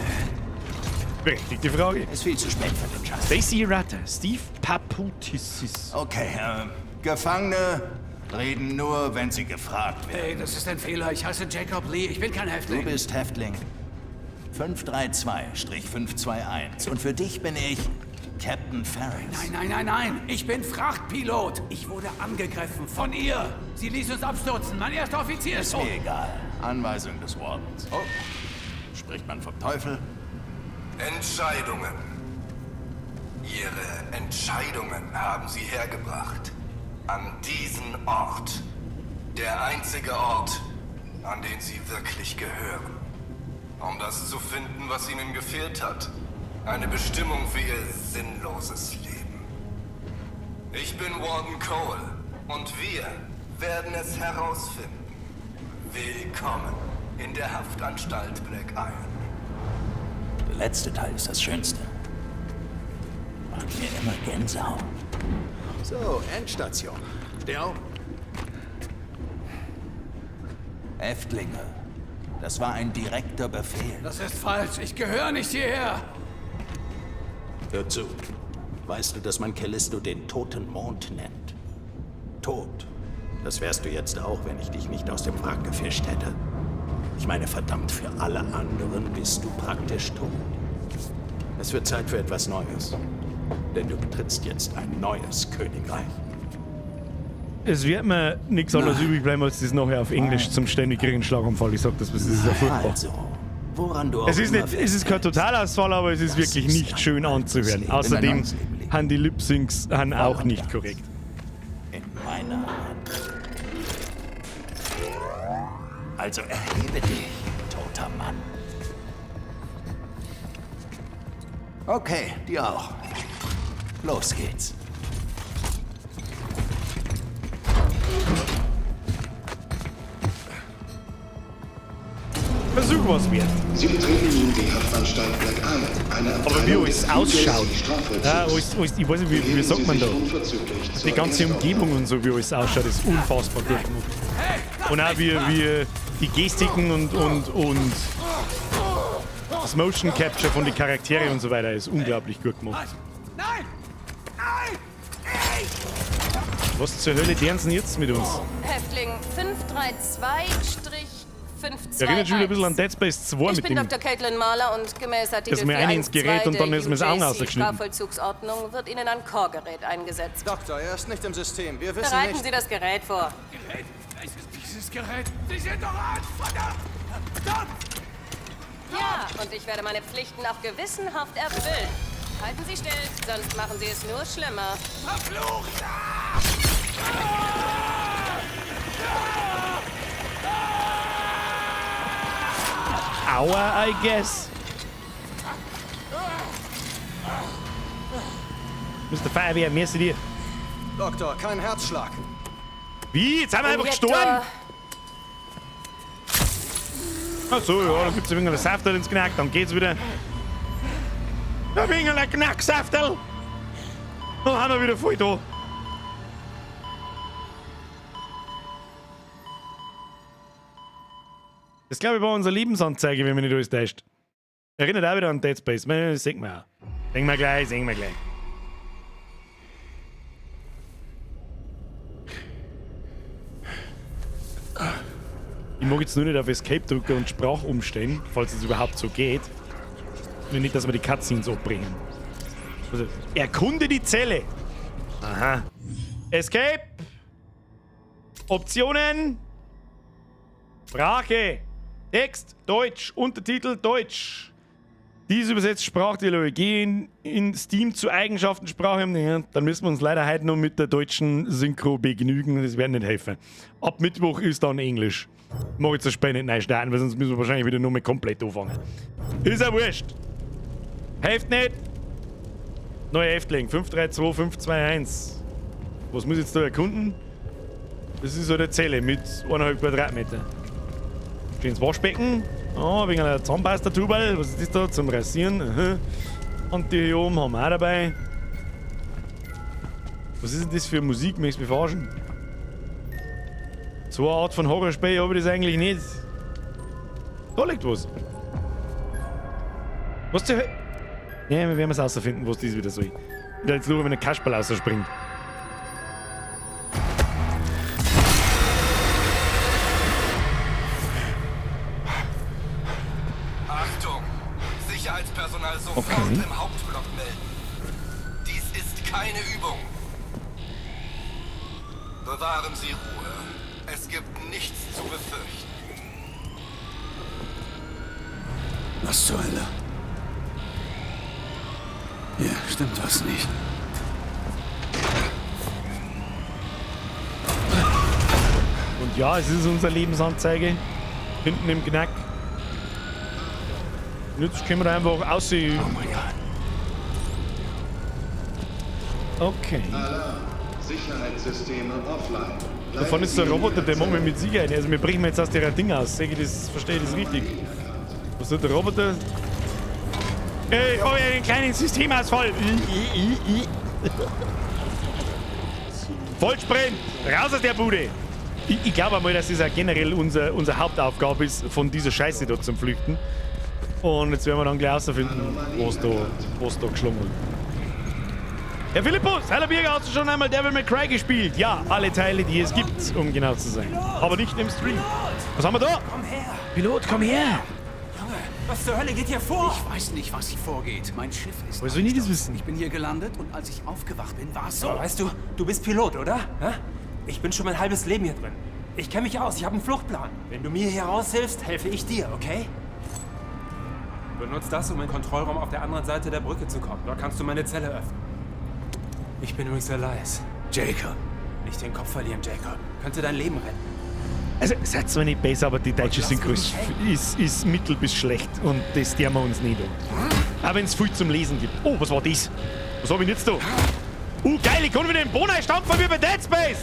Berechtigte Frage. Ist viel zu spät für den Schatz. Stacy Ratter, Steve Paputissis. Okay, Gefangene reden nur, wenn sie gefragt werden. Hey, das ist ein Fehler. Ich heiße Jacob Lee. Ich bin kein Du Häftling. bist Häftling. 532-521. Und für dich bin ich Captain Ferris. Nein. Ich bin Frachtpilot. Ich wurde angegriffen von ihr. Sie ließ uns abstürzen. Mein erster Offizier ist Ist mir egal. Anweisung des Wardens. Oh, spricht man vom Teufel? Entscheidungen. Ihre Entscheidungen haben Sie hergebracht. An diesen Ort. Der einzige Ort, an den Sie wirklich gehören. Um das zu finden, was Ihnen gefehlt hat. Eine Bestimmung für Ihr sinnloses Leben. Ich bin Warden Cole und wir werden es herausfinden. Willkommen in der Haftanstalt Black Iron. Der letzte Teil ist das Schönste. Macht mir immer Gänsehaut. So, Endstation. Steh auf. Häftlinge. Das war ein direkter Befehl. Das ist falsch. Ich gehöre nicht hierher. Hör zu. Weißt du, dass man Callisto den toten Mond nennt? Tot. Das wärst du jetzt auch, wenn ich dich nicht aus dem Wrack gefischt hätte. Ich meine, verdammt, für alle anderen bist du praktisch tot. Es wird Zeit für etwas Neues. Denn du betrittst jetzt ein neues Königreich. Es wird mir nichts anderes übrig bleiben, als das nachher auf Englisch zum ständig kriegen Schlaganfall. Ich sag das, es ist ja furchtbar. Also, woran du auch Es ist kein Totalausfall, aber es ist wirklich nicht schön anzuhören. Außerdem haben die Lip-Syncs auch nicht korrekt. In meiner Hand. Also erhebe dich, toter Mann. Okay, die auch. Los geht's. Versuch was wert. Sie betreten nun die Haftanstalt Black Island. Eine Aber wie alles ausschaut. Ja, ich weiß nicht, wie sagt man da? Die ganze Umgebung und so, wie alles ausschaut, ist unfassbar gut gemacht. Und auch wie die Gestiken und das Motion Capture von den Charakteren und so weiter ist unglaublich gut gemacht. Nein! Was zur Hölle deren sie jetzt mit uns? Häftling 532-521. Erinnert schon wieder ein bisschen an Dead Space 2 Ich mit bin dem. Dr. Caitlin Mahler und gemäß Artikel Dass mir einer ins Gerät und dann ist mir das Auge ausgeschnitten. Strafvollzugsordnung wird Ihnen ein Core-Gerät eingesetzt. Doktor, er ist nicht im System. Wir wissen Bereiten nicht... Sie das Gerät vor. Gerät? Dieses Gerät? Sie sind doch an! Verdammt! Ja, und ich werde meine Pflichten auch gewissenhaft erfüllen. Halten Sie still, sonst machen Sie es nur schlimmer. Verflucht! Aua, I guess. Mr. Feuerwehr, merci dir. Doktor, kein Herzschlag. Wie? Jetzt haben wir einfach Injektor. gestorben? Ach so, ja, dann gibt's ein wenig Saftel ins Knack, dann geht's wieder. Ein wenig Knacksaftel. Dann haben wir wieder voll da. Das glaube ich war unsere Lebensanzeige, wenn man nicht alles täuscht. Erinnert auch wieder an Dead Space. Das sehen wir auch. Sehen wir gleich. Ich mag jetzt nur nicht auf Escape drücken und Sprach umstellen, falls es überhaupt so geht. Nur nicht, dass wir die Cutscenes abbringen. Also, erkunde die Zelle. Aha. Escape. Optionen. Sprache. Text, Deutsch. Untertitel, Deutsch. Dies übersetzt Sprachdialoge. Gehen in Steam zu Eigenschaften Sprache. Ja, dann müssen wir uns leider heute noch mit der deutschen Synchro begnügen. Das wird nicht helfen. Ab Mittwoch ist dann Englisch. Mach jetzt das Spiel nicht neu starten, weil sonst müssen wir wahrscheinlich wieder nur mit komplett anfangen. Ist ja wurscht. Hilft nicht. Neuer Häftling. 532-521. Was muss ich jetzt da erkunden? Das ist so eine Zelle mit 1,5 Quadratmeter. Schönes Waschbecken. Oh, wegen einer Zahnpasta-Tubal. Was ist das da? Zum Rasieren. Aha. Und die hier oben haben wir auch dabei. Was ist denn das für Musik? Möchtest du mich verarschen? So eine Art von Horrorspiel habe ich das eigentlich nicht. Da liegt was. Was zur Hölle? Ja, wir werden es herausfinden, was das wieder soll. Ich will jetzt nur, wenn ein Kasperl rausspringt. Achtung! Sofort im Hauptblock melden. Dies ist keine Übung. Bewahren Sie Ruhe. Es gibt nichts zu befürchten. Was zur Hölle? Hier stimmt was nicht. Und ja, es ist unsere Lebensanzeige. Hinten im Knack. Und jetzt können wir einfach aussehen. Oh mein Gott. Okay. Sicherheitssysteme offline. Davon ist der Roboter, der macht mich mit Sicherheit. Also wir brechen jetzt aus der Ding aus. Verstehe ich das richtig? Was ist der Roboter? Ich habe ja einen kleinen Systemausfall. Vollsprint! Raus aus der Bude! Ich glaube einmal, dass das auch generell unsere Hauptaufgabe ist, von dieser Scheiße dort zum Flüchten. Und jetzt werden wir dann gleich herausfinden, was da geschlungen wird. Herr Philippus, Herr Birger, hast du schon einmal Devil May Cry gespielt? Ja, alle Teile, die es gibt, um genau zu sein. Aber nicht im Stream. Was haben wir da? Komm her! Pilot, komm her! Junge, was zur Hölle geht hier vor? Ich weiß nicht, was hier vorgeht. Mein Schiff ist... Woher soll ich das wissen? Ich bin hier gelandet und als ich aufgewacht bin, war es so. Weißt du, du bist Pilot, oder? Hä? Ich bin schon mein halbes Leben hier drin. Ich kenne mich aus, ich habe einen Fluchtplan. Wenn du mir hier raushilfst, helfe ich dir, okay? Benutz das, um in den Kontrollraum auf der anderen Seite der Brücke zu kommen. Dort kannst du meine Zelle öffnen. Ich bin übrigens Elias. Jacob. Nicht den Kopf verlieren, Jacob. Könnte dein Leben retten. Also, seid zwar nicht besser, aber die deutsche Synchro ist mittel bis schlecht. Und das tun wir uns nicht an. Auch wenn es viel zum Lesen gibt. Oh, was war das? Was hab ich denn jetzt da? Geil, ich kann wieder den Boden einstampfen wie bei Dead Space!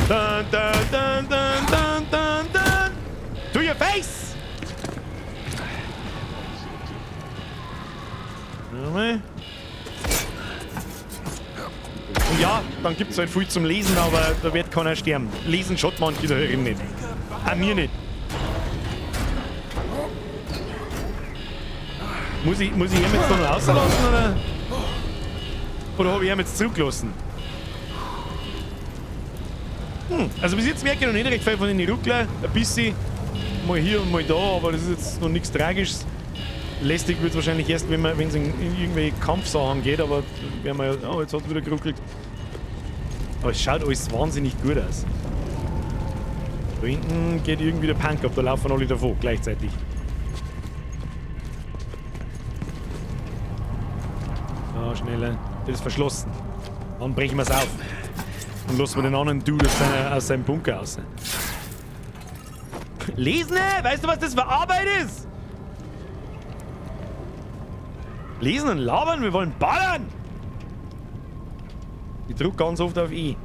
Dun, dun, dun, dun, dun, dun, dun. To your face! Und ja, dann gibt es halt viel zum Lesen, aber da wird keiner sterben. Lesen schaut manche da nicht. Auch mir nicht. Muss ich ihn jetzt da noch rauslassen, oder? Oder habe ich ihn jetzt zurückgelassen? Also bis jetzt merke ich noch nicht recht viel von den Ruckler. Ein bisschen. Mal hier und mal da, aber das ist jetzt noch nichts Tragisches. Lästig wird es wahrscheinlich erst, wenn es in irgendwelche Kampfsachen geht, aber werden wir ja... Oh, jetzt hat es wieder geruckelt. Aber es schaut alles wahnsinnig gut aus. Da hinten geht irgendwie der Punk ab, da laufen alle davon gleichzeitig. So, schneller. Das ist verschlossen. Dann brechen wir es auf. Und lassen wir den anderen Dude aus seinem Bunker raus. Lesen? Weißt du, was das für Arbeit ist? Lesen und labern? Wir wollen ballern! Ich drücke ganz oft auf E.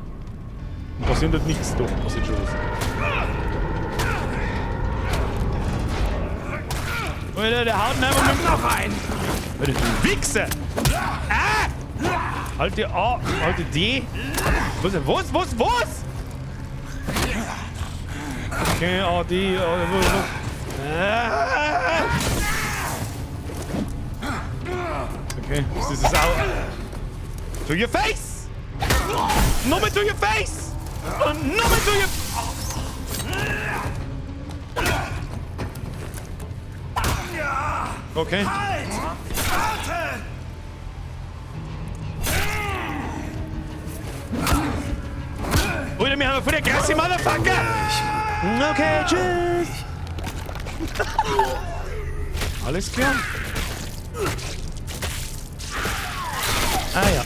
Und passiert halt nichts. Doch, passiert schon was. Alter, der haut mir einfach mit noch ein! Alter, du Wichser! Ah! Halte A, halte D. Was? Okay, A, D, okay, das ist es auch. To your face! Nummer to your face! Und Nummer to your... Okay. Oder wir haben vor der krasse Motherfucker! Okay, tschüss! Alles klar? Ah ja.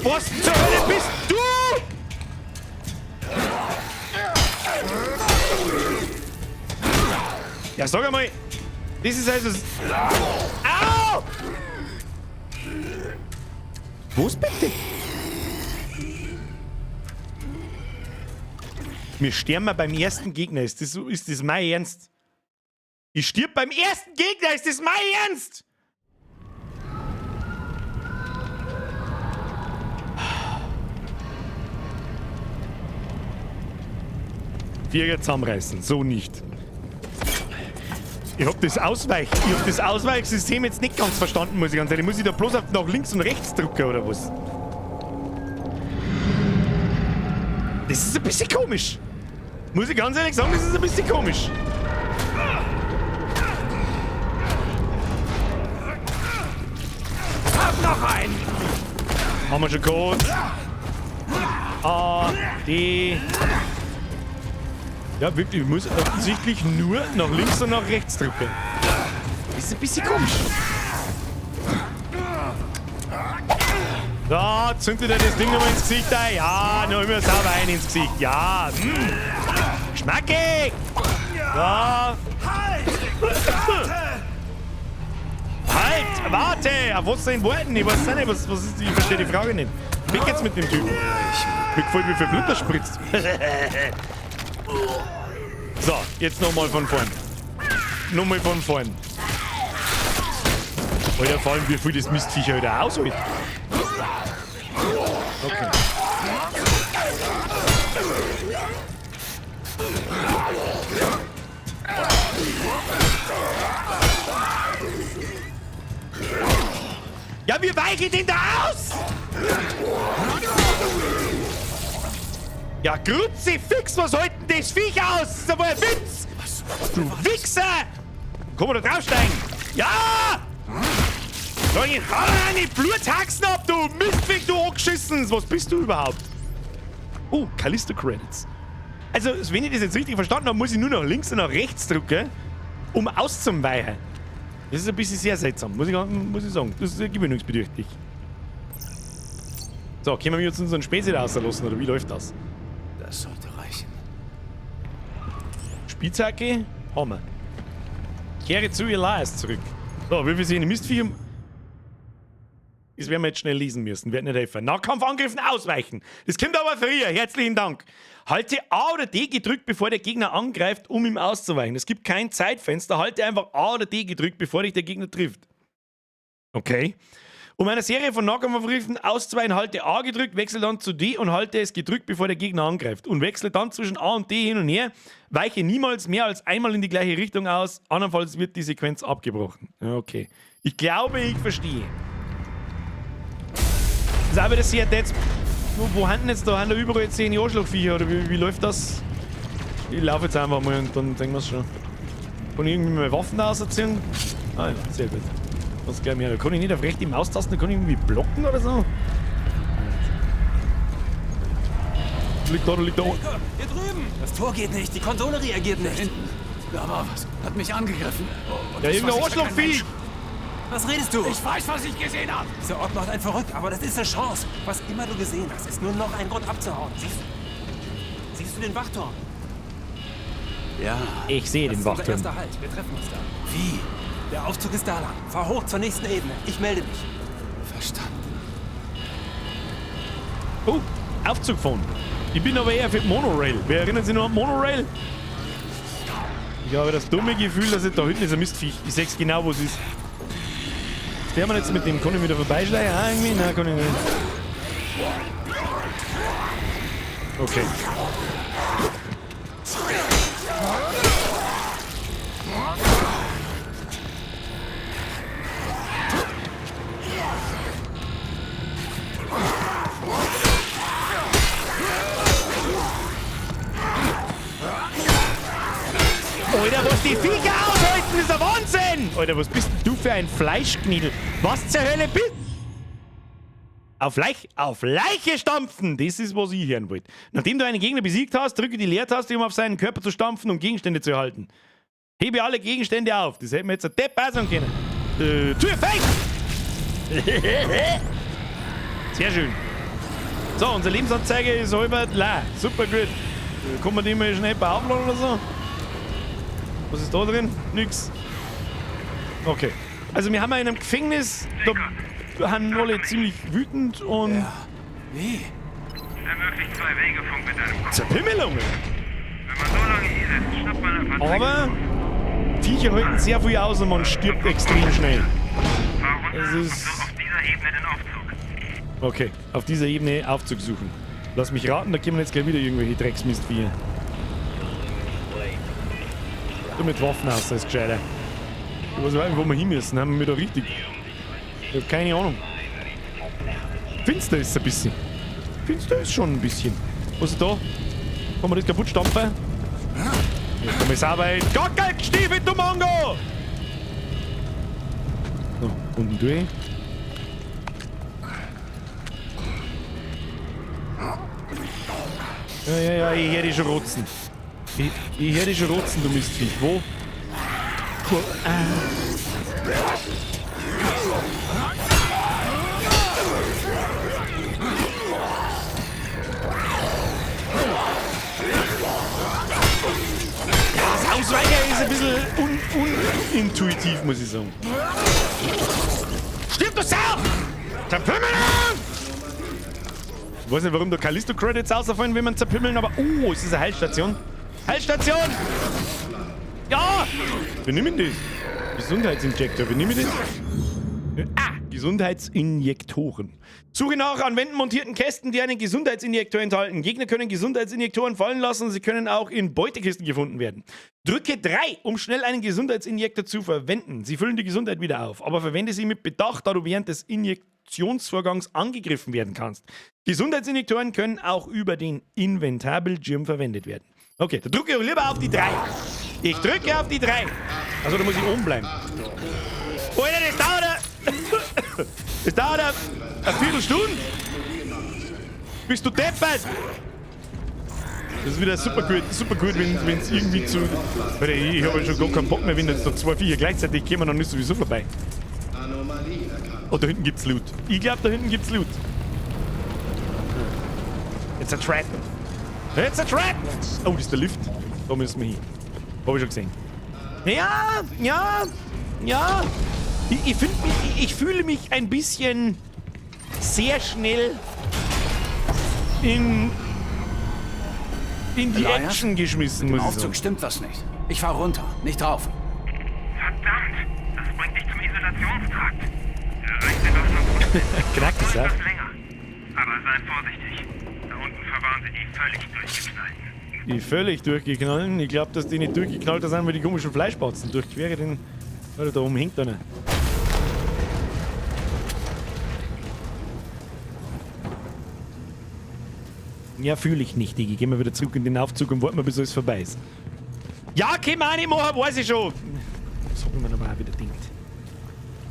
Was zur Hölle bist du? Ja, sag einmal. Das ist also... Au! Was bitte? Wir sterben beim ersten Gegner. Ist das mein Ernst? Ich stirb beim ersten Gegner. Ist das mein Ernst? Vierer zusammenreißen. So nicht. Ich hab das Ausweichsystem jetzt nicht ganz verstanden, muss ich ganz ehrlich. Muss ich da bloß auf nach links und rechts drücken, oder was? Das ist ein bisschen komisch. Muss ich ganz ehrlich sagen, das ist ein bisschen komisch. Hab noch einen! Haben wir schon geholt. A, D. Ja, wirklich, ich muss offensichtlich nur nach links und nach rechts drücken. Das ist ein bisschen komisch. Da, zündet er das Ding nochmal ins Gesicht ein. Ja, noch immer sauber ein ins Gesicht. Ja, schmackig! Ja. Halt! Warte! Auf was denn warten? Ich weiß nicht, was ist die, ich verstehe die Frage nicht. Weg jetzt mit dem Typen. Mir gefällt, wie viel Blut er spritzt. So, jetzt nochmal von vorn. Nochmal von vorn. Alter, vor allem, wie viel das Mistviech heute aushält. Okay. Ja, wie weiche den da aus? Ja, Kruzifix, was hält denn das Viech aus? Das ist aber ein Witz! Du Wichser! Komm mal da draufsteigen! Ja! Soll ich eine Bluthaxen ab, du Mistviech, du Angeschissens! Was bist du überhaupt? Oh, Callisto Credits. Also, wenn ich das jetzt richtig verstanden habe, muss ich nur nach links und nach rechts drücken, um auszuweichen. Das ist ein bisschen sehr seltsam, muss ich sagen. Das ist gewöhnungsbedürftig. So, können wir jetzt unseren Späße rauslassen, oder wie läuft das? Das sollte reichen. Spitzhacke, Hammer. Kehre zu Elias zurück. So, wie wir sehen, Mistviecher. Das werden wir jetzt schnell lesen müssen, wird nicht helfen. Nahkampfangriffen ausweichen. Das kommt aber früher. Herzlichen Dank. Halte A oder D gedrückt, bevor der Gegner angreift, um ihm auszuweichen. Es gibt kein Zeitfenster. Halte einfach A oder D gedrückt, bevor dich der Gegner trifft. Okay. Um eine Serie von Nahkampfangriffen auszuweichen, halte A gedrückt, wechsle dann zu D und halte es gedrückt, bevor der Gegner angreift. Und wechsle dann zwischen A und D hin und her. Weiche niemals mehr als einmal in die gleiche Richtung aus, andernfalls wird die Sequenz abgebrochen. Okay. Ich glaube, ich verstehe. Das ist aber das hier jetzt. Wo haben denn jetzt da? Haben da überall 10 Arschlochviecher oder wie läuft das? Ich laufe jetzt einfach mal und dann denken wir es schon. Kann ich irgendwie meine Waffen ausziehen? Ah ja, sehr gut. Was gleich mehr. Da kann ich nicht auf rechte Maustaste, kann ich irgendwie blocken oder so? Liegt da, liegt da. Hier drüben! Das Tor geht nicht, die Konsole reagiert nicht. Da war was. Hat mich angegriffen. Ja, irgendein Arschlochvieh! Was redest du? Ich weiß, was ich gesehen habe. Dieser Ort macht einen verrückt, aber das ist eine Chance. Was immer du gesehen hast, ist nur noch ein Grund abzuhauen. Siehst du den Wachturm? Ja. Ich sehe den Das ist unser Wachturm. erster Halt. Wir treffen uns da. Wie? Der Aufzug ist da lang. Fahr hoch zur nächsten Ebene. Ich melde mich. Verstanden. Oh, Aufzug fahren. Ich bin aber eher für Monorail. Wer erinnert sich noch an Monorail? Ich habe das dumme Gefühl, dass da hinten ist ein Mistviech. Ich sehe genau, wo es ist. Was werden wir jetzt mit dem? Kann ich wieder vorbeischleichen? Ah, irgendwie? Nein, kann ich nicht. Okay. Alter, was die Viecher aushalten, ist ein Wahnsinn! Alter, was bist denn du für ein Fleischkniedel? Was zur Hölle bist Auf Leiche stampfen! Das ist, was ich hören wollte. Nachdem du einen Gegner besiegt hast, drücke die Leertaste, um auf seinen Körper zu stampfen, um Gegenstände zu erhalten. Hebe alle Gegenstände auf. Das hätten wir jetzt ein Depp sagen können. Tür fängt! Sehr schön. So, unsere Lebensanzeige ist halber leer. Super gut. Kann man die mal schnell aufladen oder so? Was ist da drin? Nix. Okay. Also wir haben in einem Gefängnis, da haben alle ziemlich wütend und... Ja. Wie? Ermöglicht 2 Wegefunk mit einem Kopf. Zerpimmelungen. Wenn man so lange hier sitzt, schnappt man ein paar Aber Viecher halten sehr viel aus und man stirbt extrem schnell. Es ist... auf dieser Ebene den Aufzug. Okay, auf dieser Ebene Aufzug suchen. Lass mich raten, da kommen jetzt gleich wieder irgendwelche Drecksmistviecher. Du mit Waffen aus, das ist gescheiter. Ich weiß nicht, wo wir hin müssen. Haben wir da richtig? Ich hab keine Ahnung. Finster ist es ein bisschen. Finster ist schon ein bisschen. Was ist da? Kann man das kaputt stampfen? Jetzt kann man sauber in Gockelstiefel, du Mongo! So, unten durch. Ja, ich höre dich schon rotzen. Ich höre dich schon rotzen, du Mistviech. Wo? Das Ausweichen ist ein bisschen unintuitiv, muss ich sagen. Stirb, du Sau! Zerpümmeln! Ich weiß nicht, warum da Callisto-Credits ausfallen, wenn man zerpümmeln, aber... Oh, ist das eine Heilstation? Heilstation! Ja! Wir nehmen das. Gesundheitsinjektor, wir nehmen das. Gesundheitsinjektoren. Suche nach an Wänden montierten Kästen, die einen Gesundheitsinjektor enthalten. Gegner können Gesundheitsinjektoren fallen lassen. Sie können auch in Beutekisten gefunden werden. Drücke 3, um schnell einen Gesundheitsinjektor zu verwenden. Sie füllen die Gesundheit wieder auf, aber verwende sie mit Bedacht, da du während des Injektionsvorgangs angegriffen werden kannst. Gesundheitsinjektoren können auch über den Inventarbildschirm verwendet werden. Okay, da drücke ich lieber auf die 3. Ich drücke auf die 3. Also da muss ich oben bleiben. Alter, das dauert eine Viertelstunde. Bist du deppert? Das ist wieder super gut, wenn es irgendwie zu... Weil ich habe schon gar keinen Bock mehr, wenn jetzt da 2 Viecher gleichzeitig kommen, dann ist sowieso vorbei. Oh, da hinten gibt's Loot. Ich glaube, da hinten gibt's Loot. Jetzt ein Trap. Jetzt ein Trap! Oh, das ist der Lift. Da müssen wir hin. Habe ich schon gesehen. Ja. Ich fühle mich ein bisschen sehr schnell in die Action geschmissen, muss ich sagen. Im Aufzug stimmt was nicht. Ich fahr runter, nicht drauf. Verdammt! Das bringt dich zum Isolationstrakt. Vielleicht sind auch noch Knackt es, ja? länger. Aber sei vorsichtig. Da unten verwahren sie die völlig durchgeknallten. Die völlig durchgeknallt? Ich glaube, dass die nicht durchgeknallt sind, weil die komischen Fleischbatzen durchqueren den... Oder da oben hängt einer. Ja, fühle ich nicht, Digi. Gehen wir wieder zurück in den Aufzug und warten wir, bis alles vorbei ist. Ja, können wir auch nicht machen, weiß ich schon. Was hab ich mir aber auch wieder gedacht?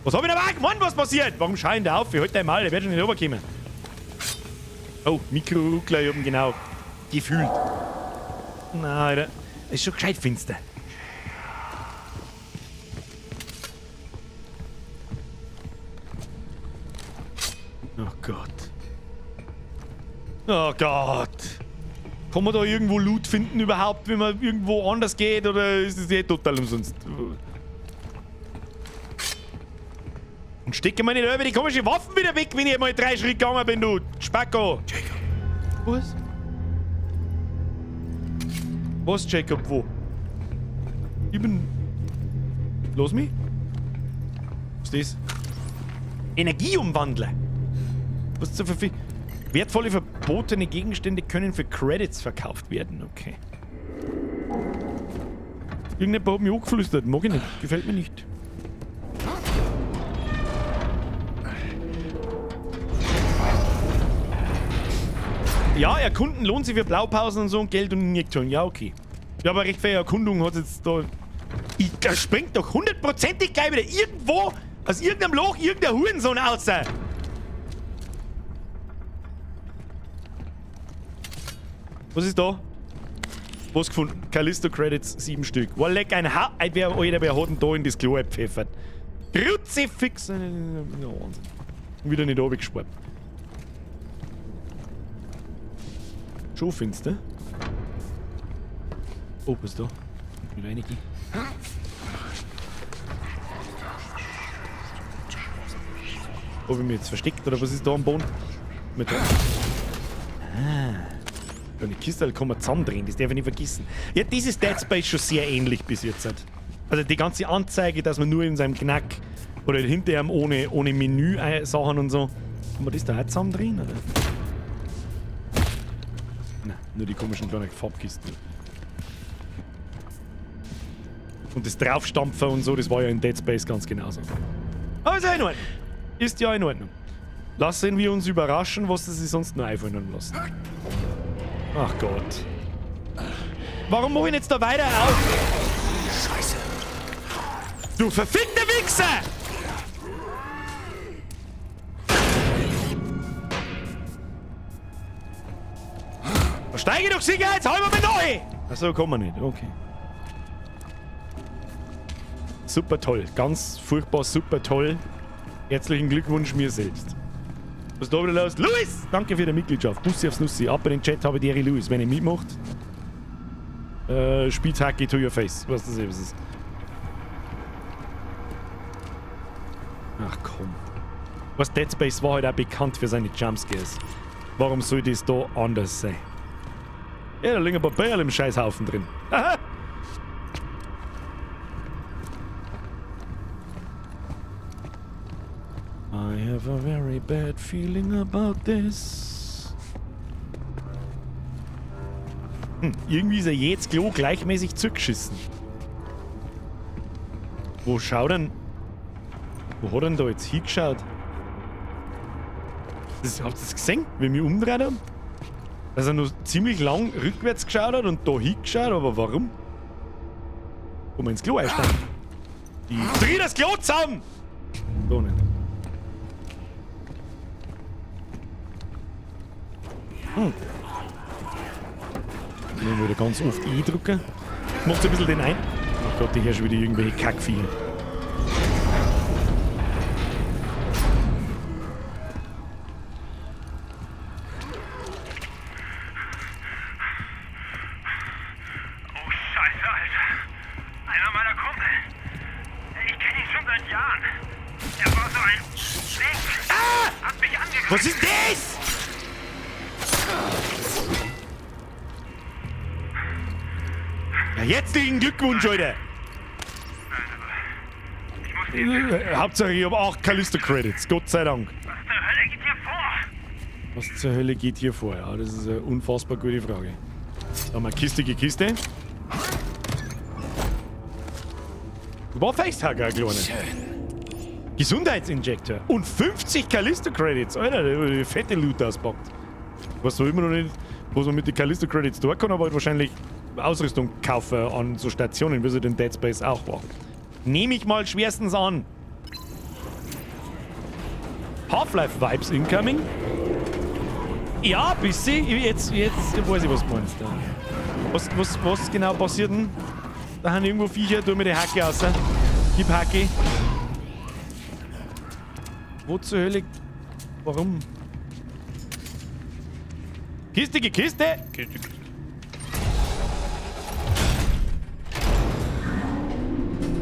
Was hab ich denn aber auch gewonnen, was passiert? Warum scheint der auf? Ich halte den mal, der wird schon nicht rüberkommen. Oh, Mikro-Ruckler oben, genau. Gefühlt. Na, Alter. Ist schon gescheit finster. Oh Gott. Oh Gott. Kann man da irgendwo Loot finden überhaupt, wenn man irgendwo anders geht, oder ist das eh total umsonst? Und stecke mir nicht über die komischen Waffen wieder weg, wenn ich mal 3 Schritte gegangen bin, du Spacko. Jacob. Was? Was, Jacob, wo? Ich bin... Los mich? Was ist das? Energieumwandler. Was zur Verfügung? Wertvolle verbotene Gegenstände können für Credits verkauft werden. Okay. Irgendjemand hat mich angeflüstert. Mag ich nicht. Gefällt mir nicht. Ja, Erkunden lohnt sich für Blaupausen und so und Geld und Injektoren. Ja, okay. Ja, aber recht für Erkundung hat jetzt da... Da springt doch 100%ig gleich wieder irgendwo aus irgendeinem Loch irgendein Hurensohn aus. Was ist da? Was gefunden? Callisto Credits 7 Stück. War leck ein Ha... Wer hat denn da in das Klo gepfeffert? Kruzifix! Wahnsinn. Wieder nicht runtergespart. Schon finster. Oh, was ist da? Wieder einige. Habe ich mich jetzt versteckt oder was ist da am Boden? Mit da. Eine Kiste kann man zusammendrehen, das darf ich nicht vergessen. Ja, dieses Dead Space schon sehr ähnlich bis jetzt. Also die ganze Anzeige, dass man nur in seinem Knack oder hinter ihm ohne Menü Sachen und so. Kann man das da auch zusammendrehen, oder? Nein, nur die komischen kleinen Farbkisten. Und das Draufstampfen und so, das war ja in Dead Space ganz genauso. Aber ist ja in Ordnung. Ist ja in Ordnung. Lassen wir uns überraschen, was sie sonst noch einfallen lassen. Ach Gott. Warum mach ich jetzt da weiter auf? Scheiße. Du verfickte Wichser! Da steige doch sicherheitshalber mit neu! Achso, kann man nicht. Okay. Super toll. Ganz furchtbar super toll. Herzlichen Glückwunsch mir selbst. Was ist da wieder los? Luis! Danke für die Mitgliedschaft. Bussi aufs Nussi. Ab in den Chat habe ich die Luis. Wenn ihr mitmacht, spielt Hacky to your face. Was das ist. Ach komm. Was Dead Space war halt auch bekannt für seine Jumpscares. Warum soll das da anders sein? Ja, da liegen ein paar Bärl im Scheißhaufen drin. Aha! I have a very bad feeling about this. Irgendwie ist er jedes Klo gleichmäßig zugeschissen. Wo schaut denn... Wo hat denn da jetzt hingeschaut? Habt ihr das gesehen, wie wir umdreht haben? Dass er noch ziemlich lang rückwärts geschaut hat und da hingeschaut, aber warum? Wo wir ins Klo einsteigen. Ich dreh das Klo zusammen! Da nicht. Ich würde ganz oft eindrücken. Macht so ein bisschen den ein. Ach Gott, hier schon wieder irgendwelche Kackviecher. Oh Scheiße, Alter. Einer meiner Kumpel. Ich kenne ihn schon seit Jahren. Er war so ein Schläger. Ah! Hat mich angegriffen. Was ist das? Ja, herzlichen Glückwunsch, Leute! Hauptsache, ich habe 8 Callisto-Credits. Gott sei Dank. Was zur Hölle geht hier vor? Ja, das ist eine unfassbar gute Frage. Da haben wir kistige Kiste. War Facehacker, ein kleiner. Gesundheitsinjektor. Und 50 Callisto-Credits. Alter, der fette Loot auspackt. Was so immer noch nicht, was man mit den Callisto-Credits tun kann, aber halt wahrscheinlich Ausrüstung kaufen an so Stationen, wie sie den Dead Space auch war. Nehme ich mal schwerstens an. Half-Life-Vibes incoming? Ja, ein bisschen. Jetzt weiß ich, was du meinst. Was genau passiert denn? Da haben irgendwo Viecher, tu mir die Hacke raus. Gib Hacke. Wo zur Hölle? Warum? Kistige Kiste!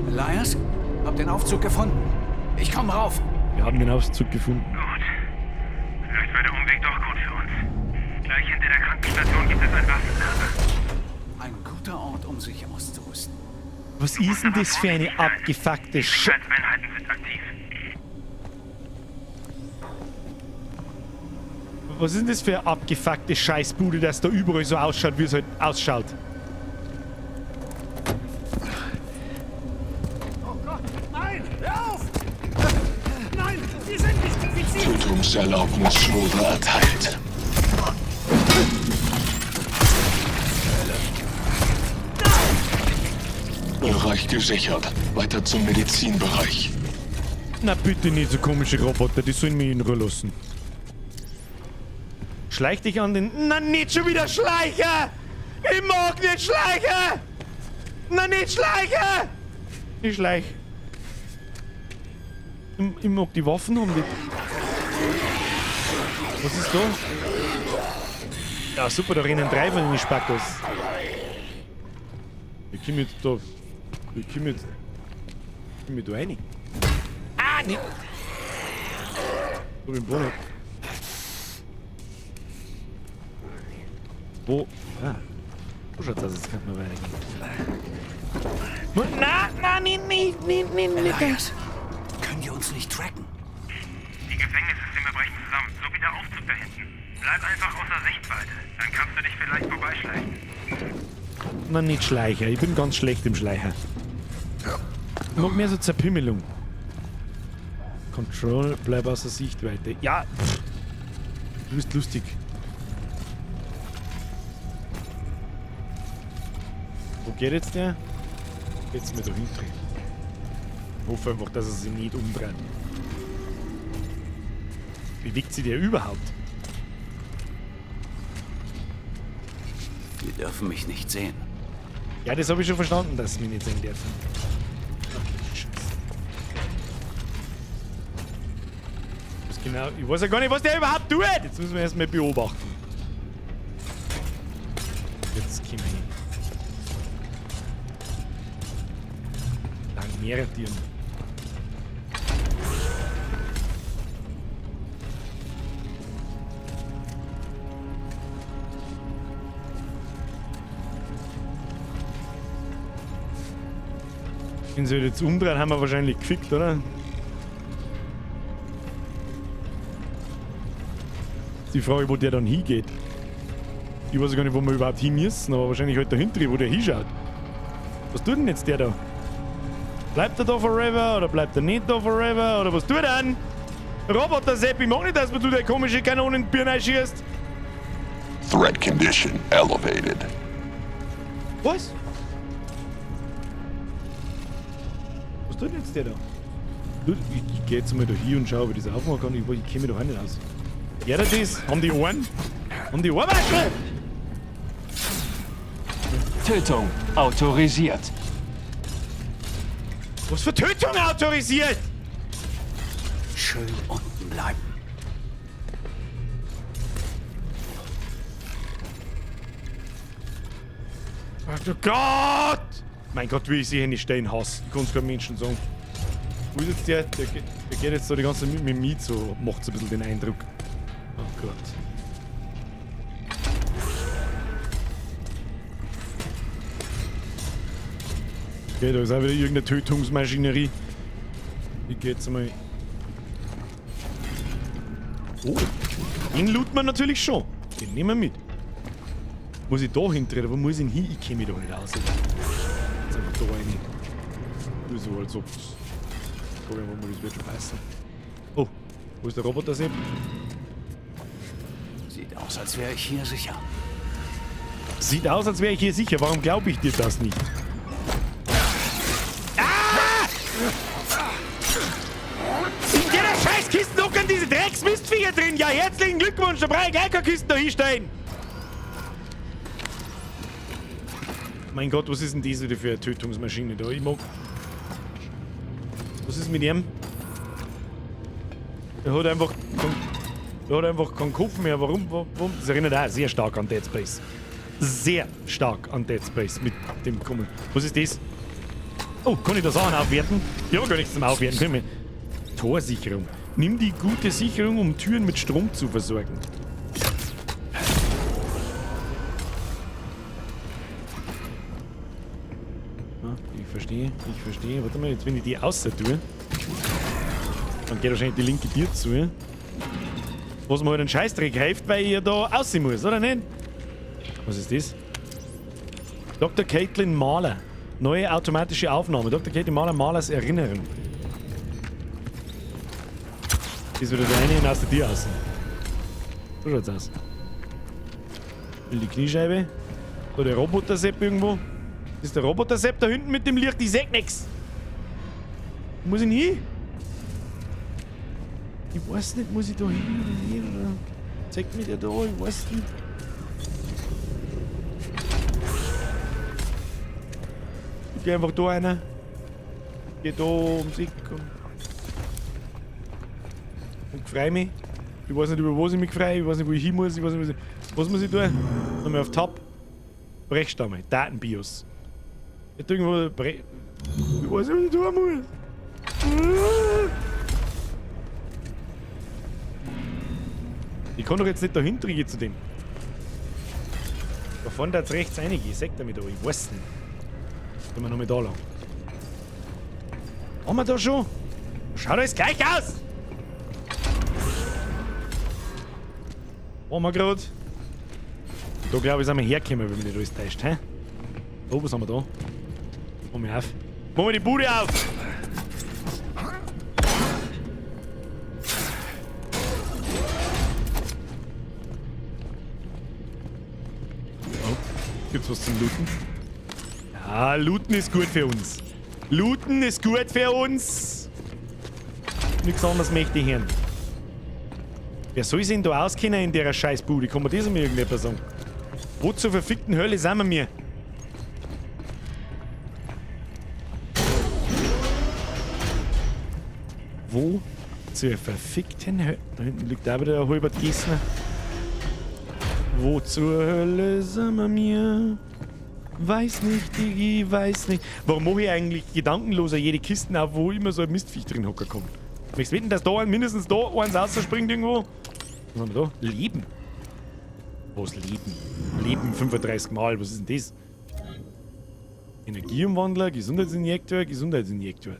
Elias, hab den Aufzug gefunden. Ich komm rauf. Wir haben den Aufzug gefunden. Gut. Vielleicht war der Umweg doch gut für uns. Gleich hinter der Krankenstation gibt es ein Waffenlager. Ein guter Ort, um sich auszurüsten. Was ist denn das für eine abgefuckte Einheiten sind aktiv. Was ist denn das für eine abgefuckte Scheißbude, dass da überall so ausschaut, wie es halt ausschaut? Oh Gott, nein! Hör auf! Nein, Sie sind nicht infiziert! Tötungserlaubnis wurde erteilt. Bereich gesichert. Weiter zum Medizinbereich. Na bitte nicht so komische Roboter, die sollen mich in Ruhe lassen. Schleich dich an den... Na nicht schon wieder schleichen! Ich mag nicht schleichen! Na nicht schleichen! Ich schleich. Ich mag die Waffen haben, die... Was ist da? Ja super, da rennen 3 von den Spackos. Wir kommen jetzt da... Wir kommen jetzt... Ich komm da rein. Ah, nicht! So im Brunnen. Wo? Ah. So schaut's aus, jetzt kann man weitergehen. Nicht. Elias, können die uns nicht tracken? Die Gefängnissysteme brechen zusammen, so wie der Aufzug da hinten. Bleib einfach außer Sichtweite, dann kannst du dich vielleicht vorbeischleichen. Na, nicht Schleicher. Ich bin ganz schlecht im Schleicher. Ich mag mehr so Zerpümmelung. Control, bleib außer Sichtweite. Ja! Du bist lustig. Wo geht jetzt der? Jetzt mir da hinten. Ich hoffe einfach, dass er sich nicht umdreht. Bewegt sich der überhaupt? Die dürfen mich nicht sehen. Ja, das habe ich schon verstanden, dass sie mich nicht sehen dürfen. Genau, ich weiß ja gar nicht, was der überhaupt tut. Jetzt müssen wir erstmal beobachten. Jetzt kommen wir hin. Lang mehrere Tieren. Wenn sie jetzt umdrehen, haben wir wahrscheinlich gefickt, oder? Die Frage, wo der dann hingeht. Ich weiß gar nicht, wo wir überhaupt hin müssen, aber wahrscheinlich halt dahinter, wo der hinschaut. Was tut denn jetzt der da? Bleibt er da forever oder bleibt er nicht da forever oder was tut er denn? Roboter-Sepp, ich mag nicht, dass du der komische Kanonenbirne schießt. Threat condition elevated. Was? Was tut denn jetzt der da? Ich geh jetzt mal da hier und schau, ob ich das aufmachen kann. Ich kenne mich doch auch nicht aus. Ja, das ist. Haben die Ohren? Haben die Ohrwaschel? Tötung autorisiert. Was für Tötung autorisiert? Schön unten bleiben. Ach du Gott! Mein Gott, wie ich sie hier nicht stehen hasse. Ich kann es keinem Menschen sagen. Wo ist jetzt der? Der geht jetzt so die ganze Zeit mit mir so. Macht so ein bisschen den Eindruck. Oh Gott. Okay, da ist auch wieder irgendeine Tötungsmaschinerie. Wie geht's mal? Oh, den looten wir natürlich schon. Den nehmen wir mit. Muss ich da hintreten? Wo muss ich denn hin? Ich kenne mich da nicht aus. Jetzt einfach da rein. Nur so, als ob. Gucken wir mal, das wird schon passen. Oh, wo ist der Roboter-Sepp? Sieht aus, als wäre ich hier sicher. Sieht aus, als wäre ich hier sicher. Warum glaube ich dir das nicht? Ah! In jeder Scheißkiste lockern diese Drecksmistviecher drin. Ja, herzlichen Glückwunsch. Da brauche ich gleich keine Kisten da hinstellen. Mein Gott, was ist denn das wieder für eine Tötungsmaschine da? Ich mag... Was ist mit ihm? Er hat einfach keinen Kopf mehr. Warum? Das erinnert auch sehr stark an Dead Space. Sehr stark an Dead Space mit dem Kummel. Was ist das? Oh, kann ich das auch aufwerten? Ich habe gar nichts zum Aufwerten. Können wir. Torsicherung. Nimm die gute Sicherung, um Türen mit Strom zu versorgen. Ich verstehe. Warte mal, jetzt wenn ich die außer tue, dann geht wahrscheinlich die linke Tür zu. Was mir halt einen Scheißdreck hilft, weil ich ja da aussehen muss, oder nicht? Was ist das? Dr. Caitlin Mahler. Neue automatische Aufnahme. Dr. Caitlin Mahler, Mahlers Erinnerung. Die ist wieder der eine und aus der Tür außen. So schaut's aus. Die Kniescheibe. Da der Roboter-Sepp irgendwo. Das ist der Roboter-Sepp da hinten mit dem Licht. Ich seh nix. Wo muss ich denn hin? Ich weiß nicht, muss ich da hin oder hin oder... Zeigt mir der da, ich weiß nicht. Ich geh einfach da rein. Geh da ums Eck und freu mich. Ich weiß nicht, über was ich mich freu, ich weiß nicht, wo ich hin muss, ich weiß nicht, was muss ich tun? Nochmal auf Tab. Brechstamme, Datenbios. Ich irgendwo ich weiß nicht, was ich tun muss. Ich kann doch jetzt nicht dahinter gehen zu dem. Da vorne da rechts reingehen, sagt er mir da, ich weiß nicht. Gehen wir noch mal da lang. Haben wir da schon? Schaut alles gleich aus! Haben wir gerade. Da glaube ich, sind wir hergekommen, wenn mich nicht alles täuscht, hä? Oh, was haben wir da? Mach mich auf. Mach mir die Bude auf! Gibt's was zum Looten? Ja, Looten ist gut für uns. Looten ist gut für uns. Nichts anderes möchte ich hören. Wer soll sich denn da auskennen in der Scheißbude? Kann man das mir irgendjemand sagen? Wo zur verfickten Hölle sind wir mir? Wo zur verfickten Hölle? Da hinten liegt auch wieder ein halber Gießner. Wo zur Hölle sind wir mir? Weiß nicht, Digi, weiß nicht. Warum mache ich eigentlich gedankenloser jede Kiste auf, wo immer so ein Mistviech drin hocker kommt? Ich wetten, dass da mindestens da eins rausspringt irgendwo. Was haben wir da? Leben. Was Leben? Leben 35 Mal, was ist denn das? Energieumwandler, Gesundheitsinjektor, Gesundheitsinjektor.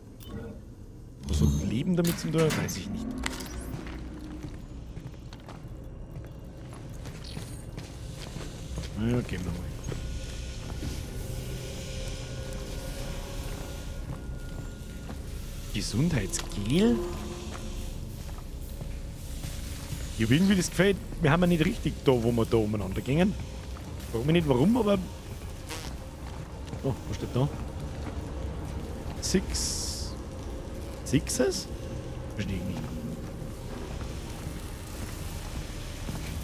Was hat Leben damit zu tun? Weiß ich nicht. Ja, gehen wir mal. Gesundheitsgel? Ich habe irgendwie das Gefühl, wir haben ja nicht richtig da, wo wir da umeinander gingen. Ich frage mich nicht warum, aber... Oh, was steht da? Sixes? Verstehe ich nicht.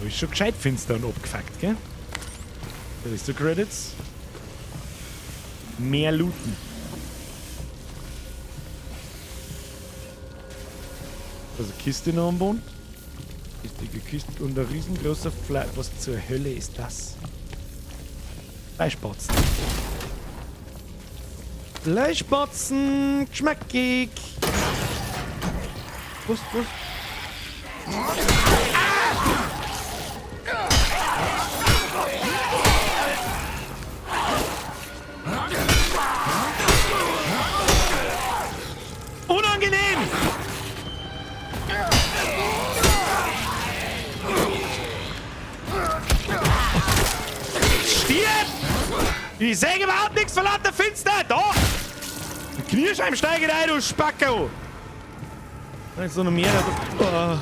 Da ist schon gescheit finster und abgefuckt, gell? Da ist der Credits. Mehr looten. Also Kiste noch am Boden. Richtige Kiste und ein riesengroßer Fleisch. Was zur Hölle ist das? Fleischbotzen. Fleischbotzen! Geschmackig! Was? Unangenehm! Stirb! Ich sehe überhaupt nichts von lauter Finster! Da! Die Kniescheiben steigen ein, du Spacko! Da ist noch mehr. Oh.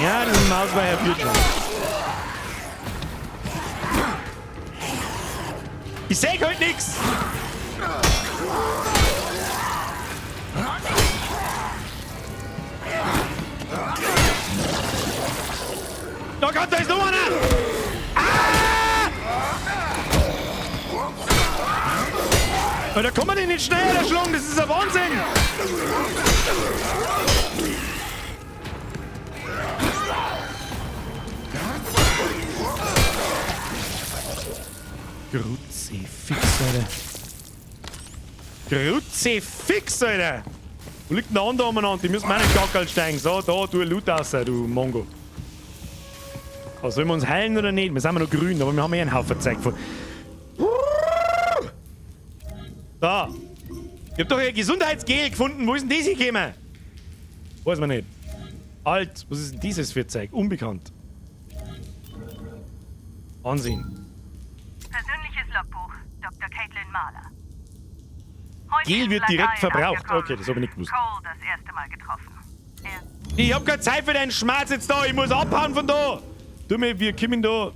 Ja, das Maus war ja Bildschirm. Ich seh heute nix! Oh Gott, da ist noch einer! Ah! Und da kommt man nicht schnell, der Schlung, das ist ein Wahnsinn! Kruzifix, Alter. Kruzifix, Alter! Wo liegt denn der andere umeinander? Die müssen meine Gackerl steigen. So, da, du Loot raus, du Mongo. Also, sollen wir uns heilen oder nicht? Wir sind noch grün, aber wir haben einen Haufen Zeug von. Da! Ich hab doch ein Gesundheitsgel gefunden. Wo ist denn das gekommen? Weiß man nicht. Alt, was ist denn dieses für Zeug? Unbekannt. Ansehen. Persönliches Logbuch, Dr. Caitlin Mahler. Gel wird direkt verbraucht. Okay, das habe ich nicht gewusst. Cole das erste Mal getroffen. Ich hab keine Zeit für deinen Schmerz jetzt da. Ich muss abhauen von da. Du, wir kommen da.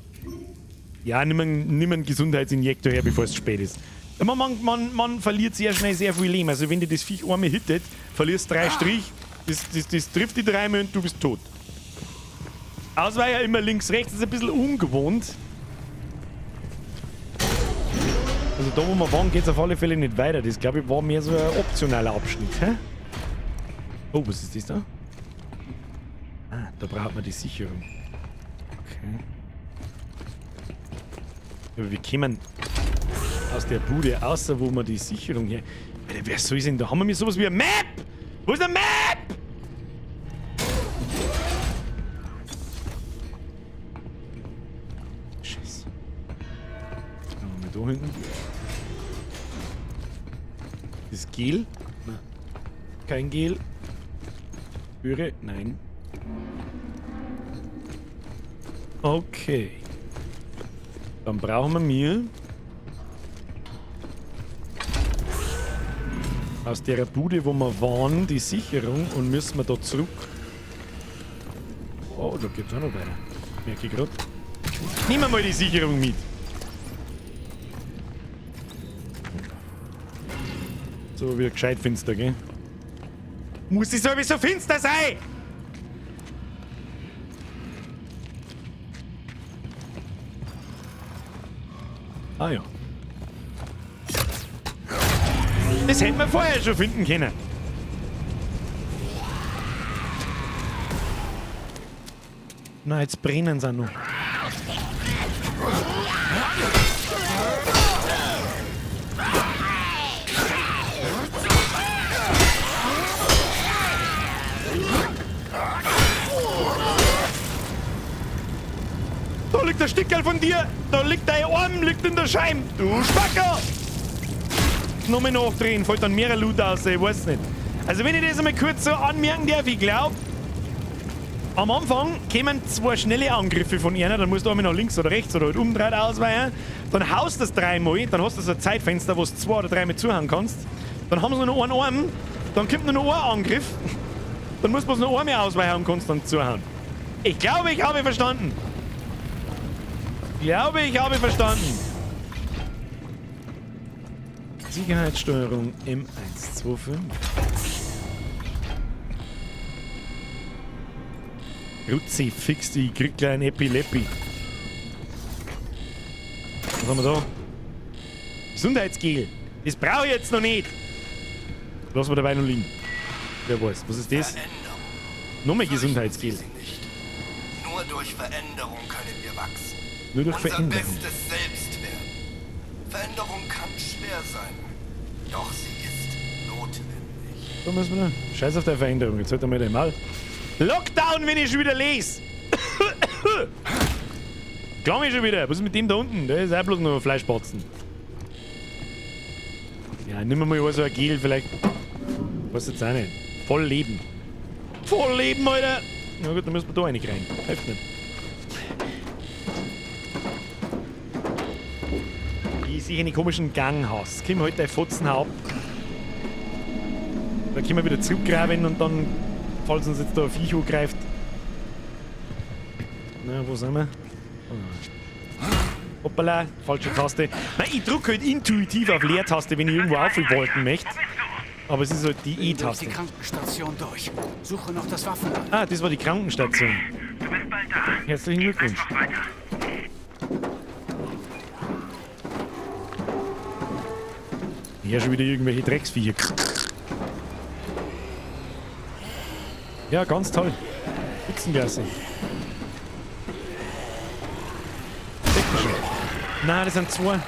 Ja, nimm einen Gesundheitsinjektor her, bevor es zu spät ist. Man verliert sehr schnell sehr viel Leben. Also wenn dir das Viech einmal hittet, verlierst 3 Strich, das trifft die 3 Mal und du bist tot. Ausweicher immer links, rechts, das ist ein bisschen ungewohnt. Also da wo wir waren, geht es auf alle Fälle nicht weiter. Das glaube ich war mehr so ein optionaler Abschnitt. Hä? Oh, was ist das da? Ah, da braucht man die Sicherung. Okay. Aber wir kommen aus der Bude, außer wo man die Sicherung her... Alter, wer soll denn da? Haben wir sowas wie ein Map? Wo ist der Map? Scheiße. Was haben wir da hinten? Das Gel? Nein. Kein Gel. Türe? Nein. Okay. Dann brauchen wir aus der Bude, wo wir waren, die Sicherung und müssen wir da zurück. Oh, da geht's auch noch weiter. Merke ich gerade. Nimm mal die Sicherung mit. So wie gescheit finster, gell? Muss die sowieso finster sein? Ah ja. Das hätten wir vorher schon finden können. Na, jetzt brennen sie noch. Da liegt der Stickerl von dir! Da liegt dein Arm, liegt in der Scheibe! Du Spacker! Nochmal nachdrehen, fällt dann mehr Loot aus, ich weiß nicht. Also wenn ich das einmal kurz so anmerken darf, ich glaube, am Anfang kämen zwei schnelle Angriffe von einer, dann musst du einmal nach links oder rechts oder halt umdreht ausweichen. Dann haust du das dreimal, dann hast du so ein Zeitfenster, wo du 2 oder 3 Mal zuhauen kannst. Dann haben sie noch einen Arm, dann kommt nur noch ein Angriff. Dann musst du bloß noch einmal ausweichen und kannst dann zuhauen. Ich glaube, ich habe verstanden. Ich habe verstanden. Sicherheitssteuerung M125. Rutzi, fix die, krieg gleich ein Epileppi. Was haben wir da? Gesundheitsgel. Das brauche ich jetzt noch nicht. Lass mal dabei noch liegen. Wer weiß, was ist das? Nochmal Gesundheitsgel. Nur durch Veränderung können wir wachsen. Nur durch Unser Veränderung. Bestes selbst werden. Veränderung kann schwer sein. Doch sie ist notwendig. Da müssen wir noch. Scheiß auf der Veränderung. Jetzt halt einmal den Mal. Lockdown, wenn ich schon wieder lese. Klang ich schon wieder. Was ist mit dem da unten? Der ist auch bloß nur Fleischbatzen. Ja, nimm mal so ein Gel vielleicht. Was jetzt auch nicht. Voll Leben. Voll Leben, Alter. Na gut, dann müssen wir da rein. Hilft nicht. Wie ich einen komischen Gang hast. Können wir heute halt Fotzen ab. Da können wir wieder zurückgraben und dann, falls uns jetzt da ein Viech angreift. Na, wo sind wir? Oh. Hoppala, falsche Taste. Nein, ich drücke halt intuitiv auf Leertaste, wenn ich irgendwo aufwolken möchte. Aber es ist halt die E-Taste. Die Krankenstation durch. Suche noch das Waffenlager. Ah, das war die Krankenstation. Du bist bald da. Herzlichen Glückwunsch. Mach weiter. Hier schon wieder irgendwelche Drecksviecher. Ja, ganz toll. Spitzengasse. Nein, das sind 2.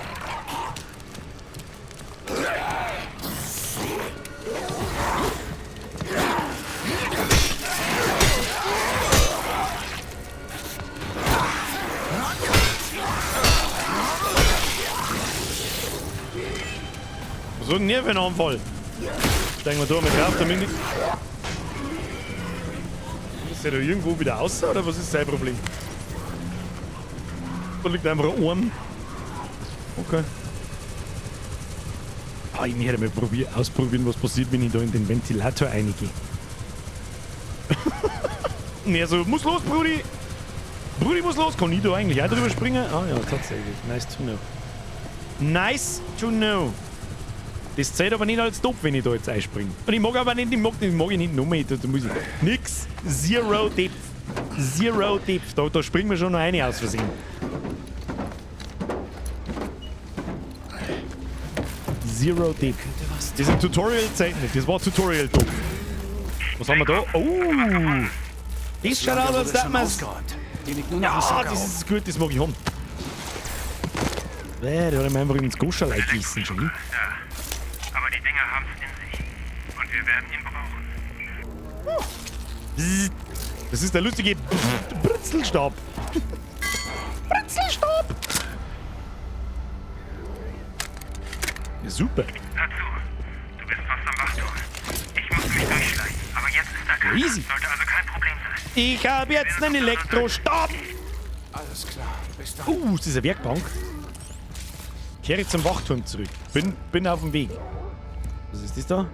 So ein Nervenanfall. Steigen wir da mal drauf, damit ich... Ist der da irgendwo wieder raus, oder was ist sein Problem? Da liegt einfach ein Arm. Okay. Ah, ich möchte mal ausprobieren, was passiert, wenn ich da in den Ventilator reingehe. Ne, so, muss los, Brudi! Brudi muss los! Kann ich da eigentlich auch drüber springen? Ah ja, tatsächlich. Nice to know. Nice to know. Das zählt aber nicht als top, wenn ich da jetzt einspringe. Und ich mag aber nicht, ich mag ich nicht nochmal. Da muss ich nix. Zero Depth. Zero Depth. Da springen wir schon noch eine aus Versehen. Zero Depth. Das ist Tutorial-Zeit nicht. Das war Tutorial-Top. Was haben wir da? Oh! Das schaut aus, als hätten wir es. Ja, das ist gut, das mag ich haben. Da hat er mir einfach ins Goscherlei gießen schon. Aber die Dinger haben es in sich. Und wir werden ihn brauchen. Das ist der lustige Britzelstab. Britzelstab! Ja, super. Hör zu. Du bist fast am Wachturm. Ich muss mich durchschleichen. Aber jetzt ist er kalt. Easy. Sollte also kein Problem sein. Ich habe jetzt einen Elektrostab. Alles klar, bis dann. Das ist eine Werkbank. Kehre zum Wachturm zurück. Bin auf dem Weg. Was ist das da?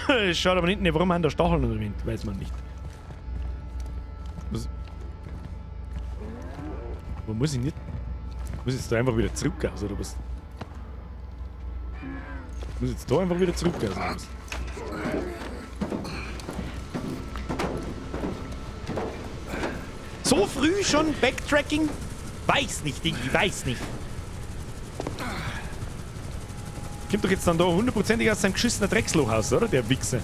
Es schaut aber nicht, warum haben da Stacheln erwähnt, weiß man nicht. Wo muss ich nicht? Muss ich jetzt da einfach wieder zurück aus, oder was? Muss ich jetzt da einfach wieder zurück aus, oder was? So früh schon Backtracking? Weiß nicht, Diggi, weiß nicht. Kommt doch jetzt dann da hundertprozentig aus seinem geschissenen Drecksloch aus, oder? Der Wichser.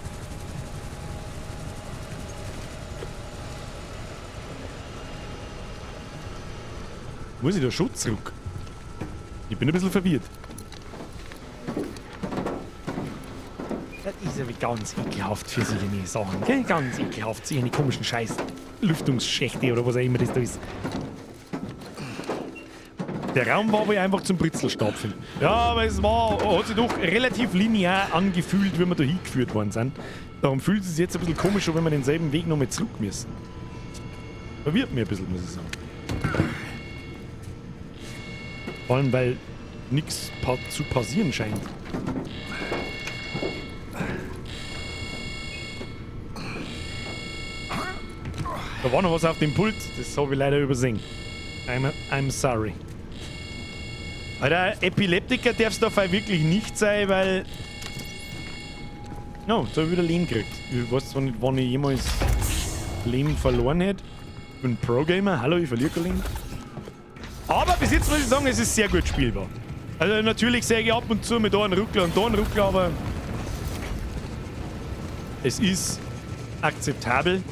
Muss ich da schon zurück? Ich bin ein bisschen verwirrt. Das ist ja wie ganz ekelhaft für solche Sachen, gell? Ganz ekelhaft, solche komischen Scheiß Lüftungsschächte oder was auch immer das da ist. Der Raum war wohl einfach zum Britzelstab finden. Ja, aber es hat sich doch relativ linear angefühlt, wie wir da hingeführt worden sind. Darum fühlt es sich jetzt ein bisschen komisch, wenn wir denselben Weg nochmal zurück müssen. Verwirrt mich ein bisschen, muss ich sagen. Vor allem, weil nichts zu passieren scheint. Da war noch was auf dem Pult, das habe ich leider übersehen. I'm sorry. Alter, Epileptiker darf es dabei wirklich nicht sein, weil... No, jetzt habe ich wieder Leben gekriegt. Ich weiß zwar nicht, wann ich jemals Leben verloren hätte. Ich bin Pro-Gamer, hallo, ich verliere kein Leben. Aber bis jetzt muss ich sagen, es ist sehr gut spielbar. Also natürlich sehe ich ab und zu mit da einen Ruckler und da einen Ruckler, aber... Es ist akzeptabel.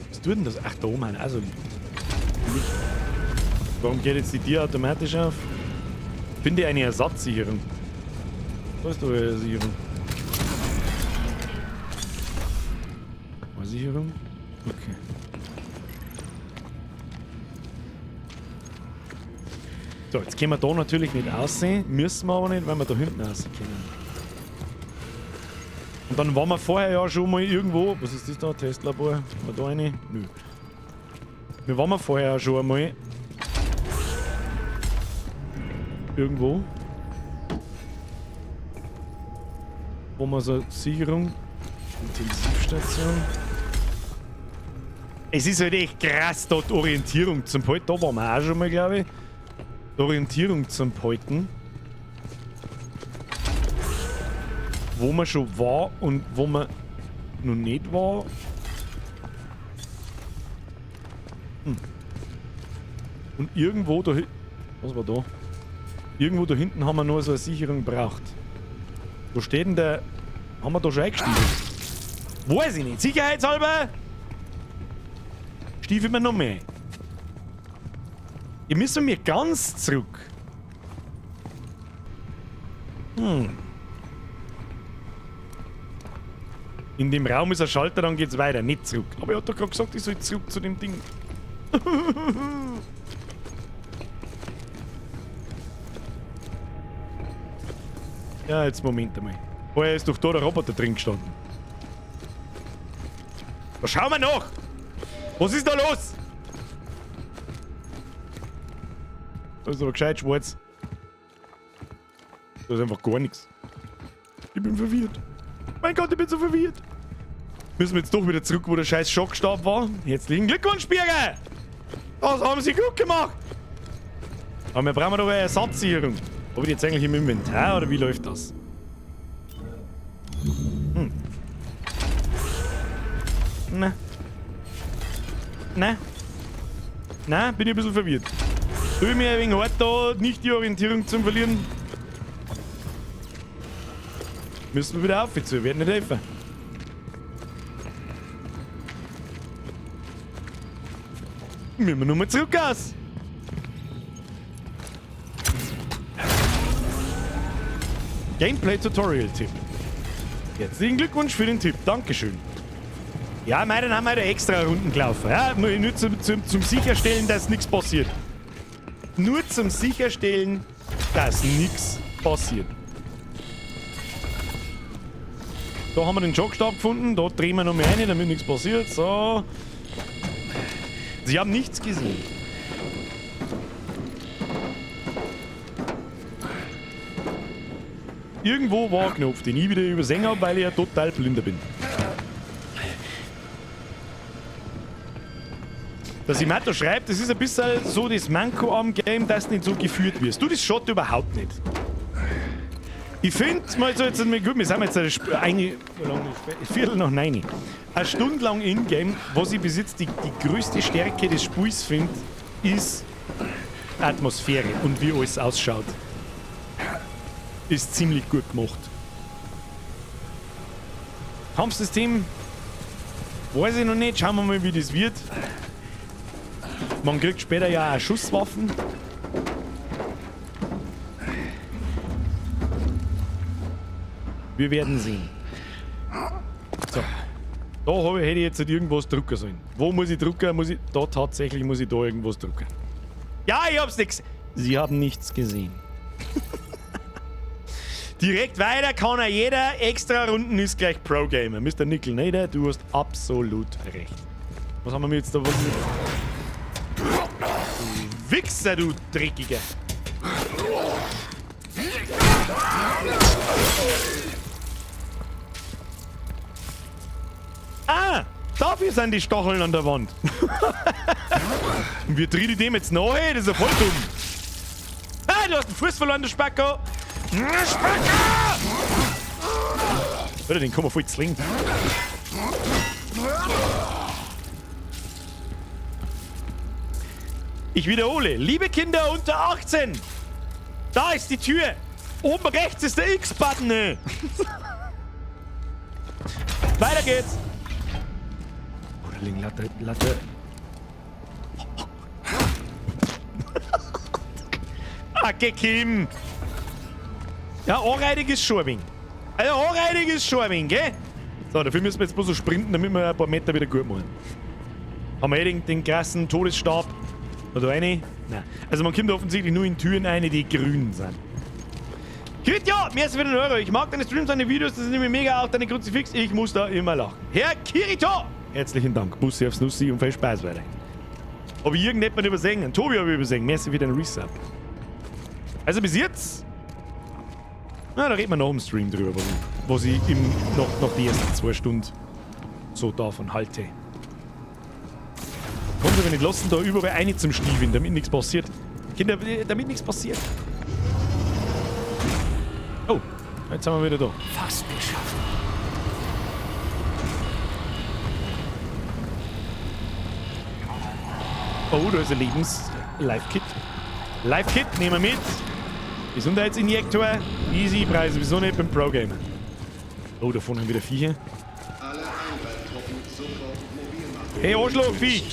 Was tut denn das? Ach, da oben, also... Warum geht jetzt die Tür automatisch auf? Finde eine Ersatzsicherung. Wo ist da eine Sicherung? Eine Sicherung? Okay. So, jetzt können wir da natürlich nicht aussehen. Müssen wir aber nicht, weil wir da hinten aussehen können. Und dann waren wir vorher ja schon mal irgendwo. Was ist das da? Testlabor? War da eine? Nö. Wir waren vorher ja schon einmal irgendwo, wo man so Sicherung, Intensivstation. Es ist halt echt krass, dort Orientierung zum Halten. Da waren wir auch schon mal, glaube ich. Die Orientierung zum Halten. Wo man schon war und wo man noch nicht war. Und irgendwo da hinten. Was war da? Irgendwo da hinten haben wir noch so eine Sicherung gebraucht. Wo steht denn der? Haben wir da schon eingestiegen? Weiß ich nicht. Sicherheitshalber stiefeln wir noch mehr. Ihr müsst mir ganz zurück. In dem Raum ist ein Schalter, dann geht's weiter. Nicht zurück. Aber er hat doch gerade gesagt, ich soll zurück zu dem Ding. Ja, jetzt Moment einmal. Vorher ist doch da der Roboter drin gestanden. Da schauen wir nach! Was ist da los? Da ist aber gescheit schwarz. Da ist einfach gar nichts. Ich bin verwirrt. Mein Gott, ich bin so verwirrt. Müssen wir jetzt doch wieder zurück, wo der scheiß Schockstab war? Herzlichen Glückwunsch, Birger! Das haben sie gut gemacht! Aber wir brauchen doch eine Ersatzsicherung. Habe ich jetzt eigentlich im Inventar oder wie läuft das? Na. Na. Na, bin ich ein bisschen verwirrt. Tue ich mir ein wenig hart da, nicht die Orientierung zum Verlieren. Müssen wir wieder auf, jetzt werden nicht helfen. Müssen wir nochmal zurück aus. Gameplay-Tutorial-Tipp. Herzlichen Glückwunsch für den Tipp. Dankeschön. Ja, mei, dann haben wir da extra Runden gelaufen. Ja, nur zum Sicherstellen, dass nichts passiert. Nur zum Sicherstellen, dass nichts passiert. Da haben wir den Schockstab gefunden. Da drehen wir noch mehr rein, damit nichts passiert. So. Sie haben nichts gesehen. Irgendwo war ein Knopf, den ich wieder übersehen habe, weil ich ja total blinder bin. Der Simato schreibt, das ist ein bisschen so das Manko am Game, dass du nicht so geführt wirst. Du, das schaut überhaupt nicht. Ich finde, mal so jetzt, gut, wir sind jetzt eine Viertel nach 9. Eine Stunde lang in-game, was ich bis jetzt die größte Stärke des Spiels finde, ist Atmosphäre und wie alles ausschaut. Ist ziemlich gut gemacht. Kampfsystem weiß ich noch nicht, schauen wir mal, wie das wird. Man kriegt später ja auch Schusswaffen. Wir werden sehen. So. Da hätte ich jetzt irgendwas drucken sollen. Wo muss ich drucken? Tatsächlich muss ich da irgendwas drucken. Ja, ich hab's nichts. Sie haben nichts gesehen. Direkt weiter kann er jeder. Extra Runden ist gleich Pro-Gamer. Mr. Nickel, du hast absolut recht. Was haben wir jetzt da? Du Wichser, du Dreckiger. Ah, dafür sind die Stacheln an der Wand. Und wir treten dem jetzt nach, das ist ja voll dumm. Ah, du hast den Fuß verloren, du Spacko. Spacko! Oder den kann man voll slingen. Ich wiederhole, liebe Kinder unter 18, da ist die Tür. Oben rechts ist der X-Button. Weiter geht's. Latte. Okay, Kim. Ja, anreitig ist schon ein wenig. Also, anreitig ist schon ein wenig, gell? So, dafür müssen wir jetzt bloß so sprinten, damit wir ein paar Meter wieder gut machen. Haben wir den krassen Todesstab? Oder eine? Nein. Also, man kommt offensichtlich nur in Türen rein, die grün sind. Kirito, merci für den Euro. Ich mag deine Streams, deine Videos, das ist nämlich mega, auch deine Kruzifix. Ich muss da immer lachen. Herr Kirito! Herzlichen Dank. Bussi aufs Nussi und viel Spaß weiter. Habe ich irgendjemand übersehen? Tobi habe ich übersehen. Merci für den Resub. Also bis jetzt... Na, da reden wir nach dem Stream drüber, was ich nach die ersten 2 Stunden so davon halte. Kommt aber nicht lassen, da überall eine zum Stiefeln, damit nichts passiert. Kinder, damit nichts passiert. Oh, jetzt sind wir wieder da. Fast geschafft. Oh, da ist ein Live-Kit. Live-Kit, nehmen wir mit. Gesundheitsinjektor. Easy, Preise sowieso nicht beim Pro-Gamer. Oh, da vorne haben wieder Viecher. Hey, Arschloch-Vieh!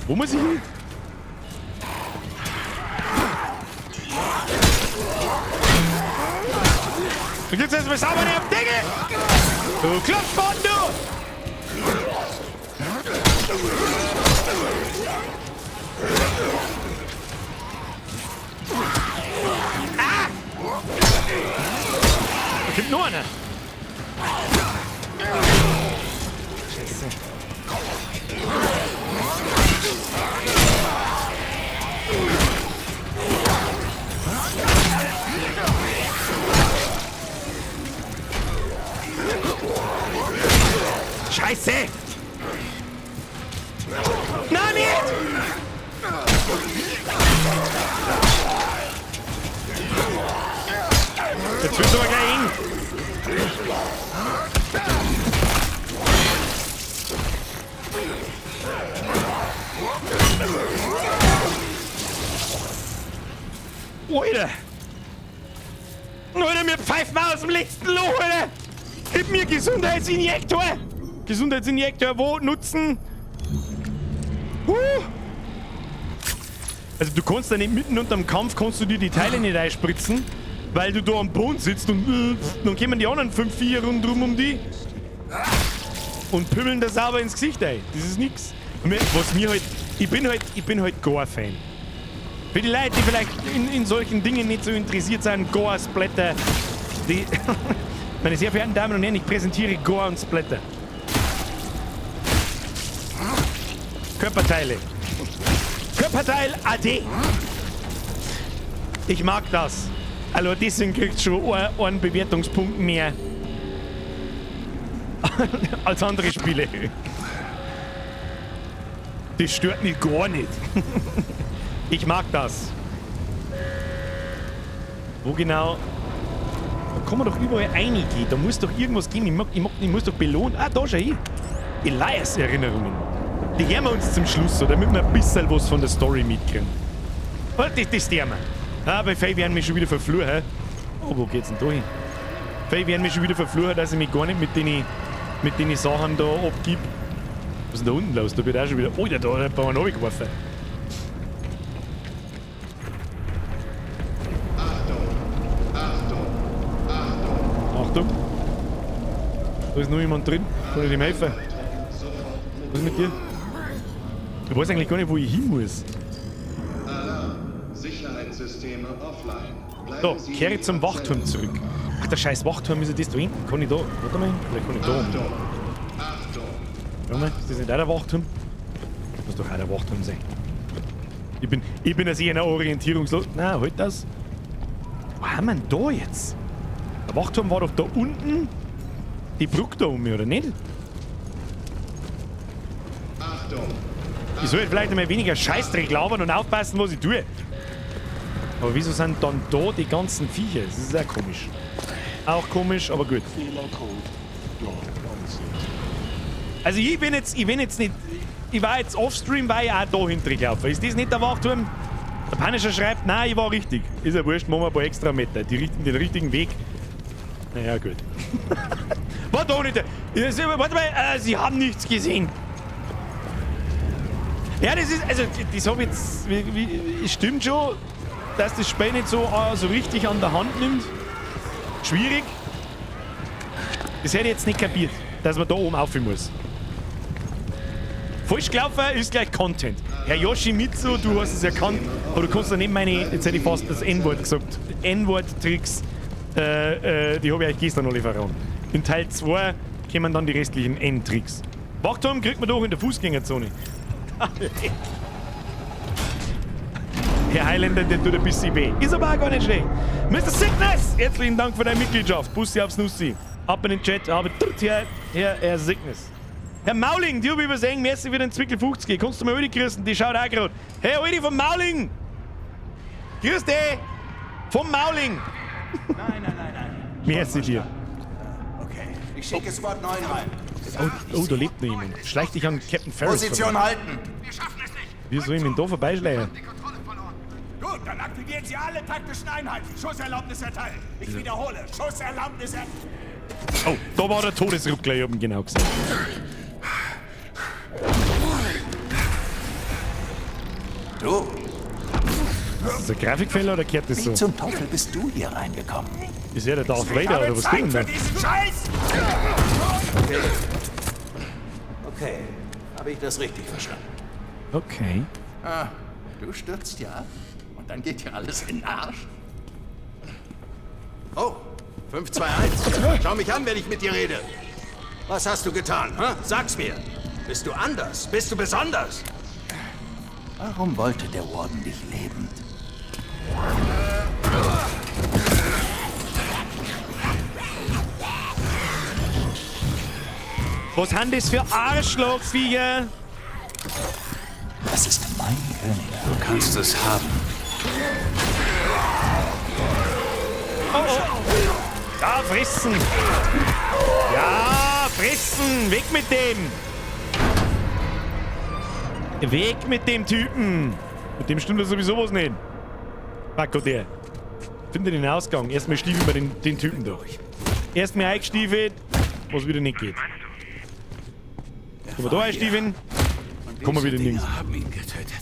Wo muss ich hin? Du gibst jetzt mal sauber nicht auf Decke! Du Klopfbord, du! Ah! Da gibt nur einer. Scheiße. Scheiße! Nein, nicht! Jetzt wird's aber gleich eng. Alter! Alter, mir pfeifen aus dem letzten Loch, Alter! Gib mir Gesundheitsinjektor! Gesundheitsinjektor wo nutzen? Also du kannst da nicht mitten unterm Kampf, kannst du dir die Teile nicht einspritzen, weil du da am Boden sitzt und dann kommen die anderen 5 Viecher rundherum um die und pümmeln das sauber ins Gesicht ein. Das ist nix. Was mir halt... Ich bin halt Gore-Fan. Für die Leute, die vielleicht in solchen Dingen nicht so interessiert sind, Gore, Splatter, die... Meine sehr verehrten Damen und Herren, ich präsentiere Gore und Splatter. Körperteile. Körperteil AD. Ich mag das. Also deswegen kriegt schon einen Bewertungspunkt mehr. als andere Spiele. Das stört mich gar nicht. Ich mag das. Wo genau? Da kann man doch überall reingehen. Da muss doch irgendwas geben. Ich muss doch belohnen. Ah, da schau hin. Elias-Erinnerungen. Die hören wir uns zum Schluss, so, damit wir ein bisschen was von der Story mitkriegen. Das tun wir. Ah, bei Faye werden wir schon wieder verfluchen. Hä? Oh, wo geht's denn da hin? Faye werden wir schon wieder verfluchen, dass ich mich gar nicht mit den Sachen da abgib. Was ist denn da unten los? Da wird auch schon wieder... Oh, da hat man runtergeworfen. Achtung! Da ist noch jemand drin. Kann ich ihm helfen? Was ist mit dir? Ich weiß eigentlich gar nicht, wo ich hin muss. Sicherheitssysteme offline. So, kehre zum Wachturm zurück. Ach, der scheiß Wachturm ist ja das da hinten. Kann ich da? Warte mal, vielleicht kann ich da rum. Warte mal, ist das nicht auch der Wachturm? Das muss doch auch der Wachturm sein. Ich bin also einer orientierungslos. Nein, halt das. Wo haben wir denn da jetzt? Der Wachturm war doch da unten. Die Brücke da um mich, oder nicht? Achtung! Ich soll vielleicht einmal weniger Scheißdreck labern und aufpassen, was ich tue. Aber wieso sind dann da die ganzen Viecher? Das ist sehr komisch. Auch komisch, aber gut. Also ich bin jetzt nicht... Ich war jetzt offstream, weil ich auch da hintergelaufen. Ist das nicht der Wachturm? Der Punisher schreibt, nein, ich war richtig. Ist ja wurscht, machen wir ein paar extra Meter. Den richtigen Weg. Naja, gut. Warte doch nicht. Warte mal, Sie haben nichts gesehen. Ja, das ist... Also, das habe ich jetzt... Es stimmt schon, dass das Spiel nicht so richtig an der Hand nimmt. Schwierig. Das hätte ich jetzt nicht kapiert, dass man da oben aufhören muss. Falsch gelaufen ist gleich Content. Herr Yoshimitsu, du hast es erkannt, aber du kannst ja nicht meine, jetzt hätte ich fast das N-Wort gesagt, N-Wort-Tricks, die habe ich euch gestern alle verraten. In Teil 2 kommen dann die restlichen N-Tricks. Wachturm kriegt man doch in der Fußgängerzone. Herr Highlander, der tut ein bisschen weh. Ist aber auch gar nicht schlecht. Mr. Sickness, herzlichen Dank für deine Mitgliedschaft. Bussi aufs Nussi. Ab in den Chat, aber Herr Sickness. Herr Mauling, die habe ich übersehen, merci für den Zwickel 50. Kannst du mal Ödi grüßen? Die schaut auch gerade. Hey, Ödi vom Mauling! Grüß dich! Vom Mauling! Nein. Merci dir. Okay, ich schicke Squad 9 rein. Oh, da lebt noch jemand. Schleich dich an Captain Ferris. Position halten! Wir schaffen es nicht! Wie soll ich mich da vorbeischleichen? Gut, dann aktivieren Sie alle taktischen Einheiten. Schusserlaubnis erteilt. Ich wiederhole, Schusserlaubnis erteilt. Oh, da war der Todesruckler, ich hab ihn genau gesehen. Du? Ist das ein Grafikfehler oder kehrt das so? Wie zum Teufel bist du hier reingekommen? Ist ja der Darth Vader oder was tut denn da? Okay, habe ich das richtig verstanden? Okay. Ah, du stürzt ja und dann geht hier alles in den Arsch. Oh, 521. Schau mich an, wenn ich mit dir rede. Was hast du getan? Hä? Sag's mir. Bist du anders? Bist du besonders? Warum wollte der Warden dich lebend? Was haben das für Arschlochviecher? Das ist mein König. Du kannst es haben. Oh. Da, fressen! Ja, fressen! Weg mit dem! Weg mit dem Typen! Mit dem stimmt das sowieso was nicht. Marco, der. Finde den Ausgang. Erstmal stiefeln wir den Typen durch. Erstmal eingestiefelt, was wieder nicht geht. Kann man da einstiefeln? Kann man wieder nirgends. Haben ihn getötet.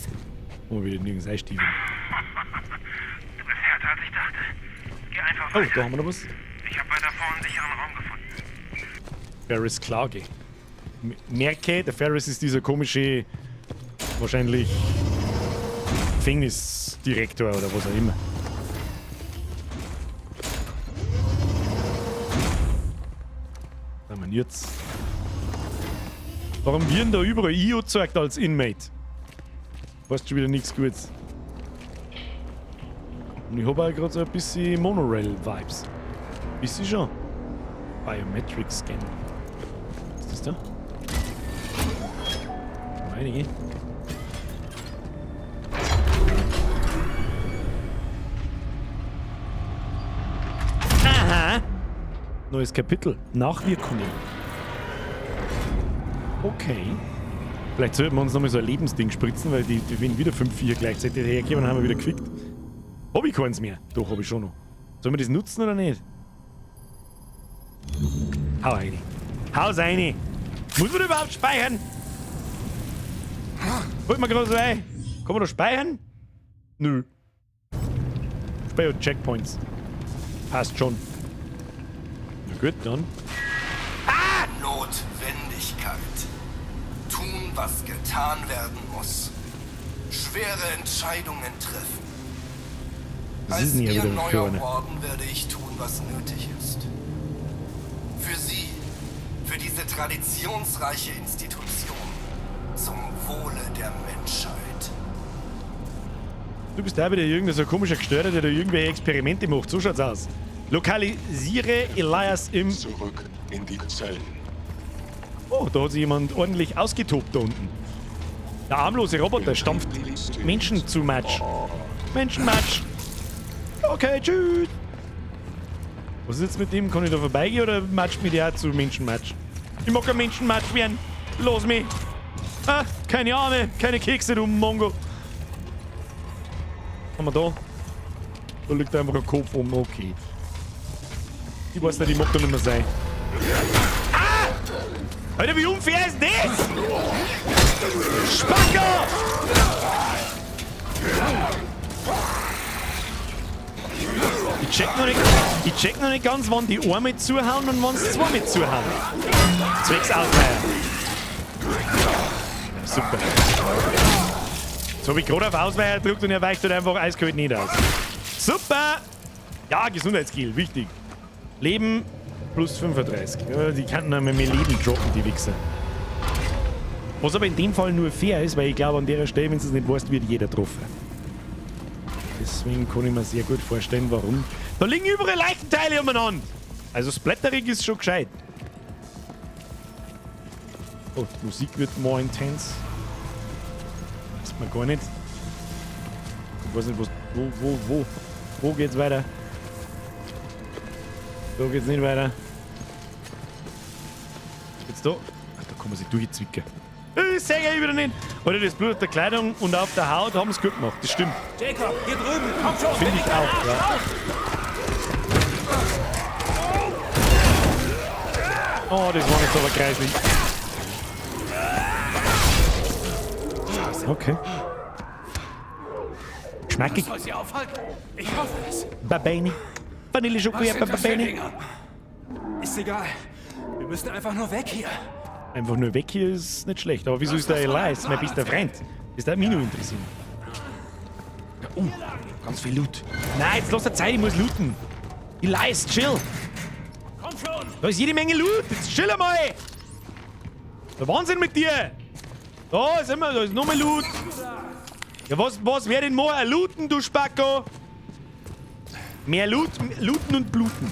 Kann man wieder nirgends einstiefeln. Du bist härter als ich dachte. Geh einfach Oh, weiter. da haben wir noch was. Ich habe weiter vorne einen sicheren Raum gefunden. Ferris Klage. Merke, der Ferris ist dieser komische, wahrscheinlich Gefängnisdirektor oder was auch immer. Was haben wir jetzt? Warum werden da überall IO gezeigt als Inmate? Weißt schon wieder nichts Gutes. Und ich habe auch gerade so ein bisschen Monorail-Vibes. Bisschen schon. Biometric Scan. ist da? Meine. Aha! Neues Kapitel. Nachwirkungen. Okay. Vielleicht sollten wir uns nochmal so ein Lebensding spritzen, weil die werden wieder 5 Viecher gleichzeitig hergeben und dann haben wir wieder gefickt. Hab ich keins mehr? Doch, hab ich schon noch. Sollen wir das nutzen oder nicht? Hau rein. Hau's rein. Muss man überhaupt speichern? Holt mal gerade so ein. Kann man da speichern? Nö. Speichert Checkpoints. Passt schon. Na gut, dann. Notwendigkeit. Tun, was getan werden muss. Schwere Entscheidungen treffen. Als Ihr neuer Warden werde ich tun, was nötig ist. Für Sie, für diese traditionsreiche Institution, zum Wohle der Menschheit. Du bist da wieder irgendein so komischer Gestörter, der da irgendwelche Experimente macht. So schaut's aus. Lokalisiere Elias im... Zurück in die Zellen. Oh, da hat sich jemand ordentlich ausgetobt da unten. Der armlose Roboter stampft Menschen zu Matsch. Menschenmatsch. Okay, tschüss. Was ist jetzt mit dem? Kann ich da vorbeigehen oder matscht mich der auch zu Menschenmatsch? Ich mag kein Menschenmatsch werden. Los mich. Ah, keine Arme, keine Kekse, du Mongo. Was haben wir da? Da liegt einfach ein Kopf um. Okay. Ich weiß nicht, ich mag da nicht mehr sein. Ah! Alter, wie unfair ist das? Spacker! Ich check noch nicht ganz, wann die Arme zuhauen und wann sie zwei mit zuhauen. Zwecks Ausweihen. Super. So habe ich gerade auf Ausweichen gedrückt und er weicht halt einfach eiskalt nicht aus. Super! Ja, Gesundheitskill, wichtig. Leben plus 35. Ja, die könnten einmal mehr Leben droppen, die Wichser. Was aber in dem Fall nur fair ist, weil ich glaube, an der Stelle, wenn du es nicht weißt, wird jeder getroffen. Deswegen kann ich mir sehr gut vorstellen, warum. Da liegen überall Leichenteile umeinander. Also splatterig ist schon gescheit. Oh, die Musik wird more intense. Weiß man gar nicht. Ich weiß nicht, wo geht's weiter? Da geht's nicht weiter. Jetzt da? Ach, da kann man sich durchzwicken. Das sehe ich wieder nicht. Oder das Blut auf der Kleidung und auf der Haut haben es gut gemacht. Das stimmt. Jacob, hier drüben, komm schon. Finde ich auch, ja. Oh, das war jetzt aber kreislich. Okay. Schmackig. Soll sie aufhalten? Ich hoffe es. Babeni. Vanilleschokolade, Babeni. Ist egal. Wir müssen einfach nur weg hier. Einfach nur weg hier ist nicht schlecht. Aber wieso ist der Elias mein bester Freund? Das darf mich nur interessieren. Ganz viel Loot. Nein, jetzt lass dir Zeit, ich muss looten. Elias, chill. Komm schon. Da ist jede Menge Loot. Jetzt chill einmal. Der Wahnsinn mit dir. Da ist immer, da ist noch mehr Loot. Ja, was wäre denn mehr looten, du Spacko? Mehr looten und bluten.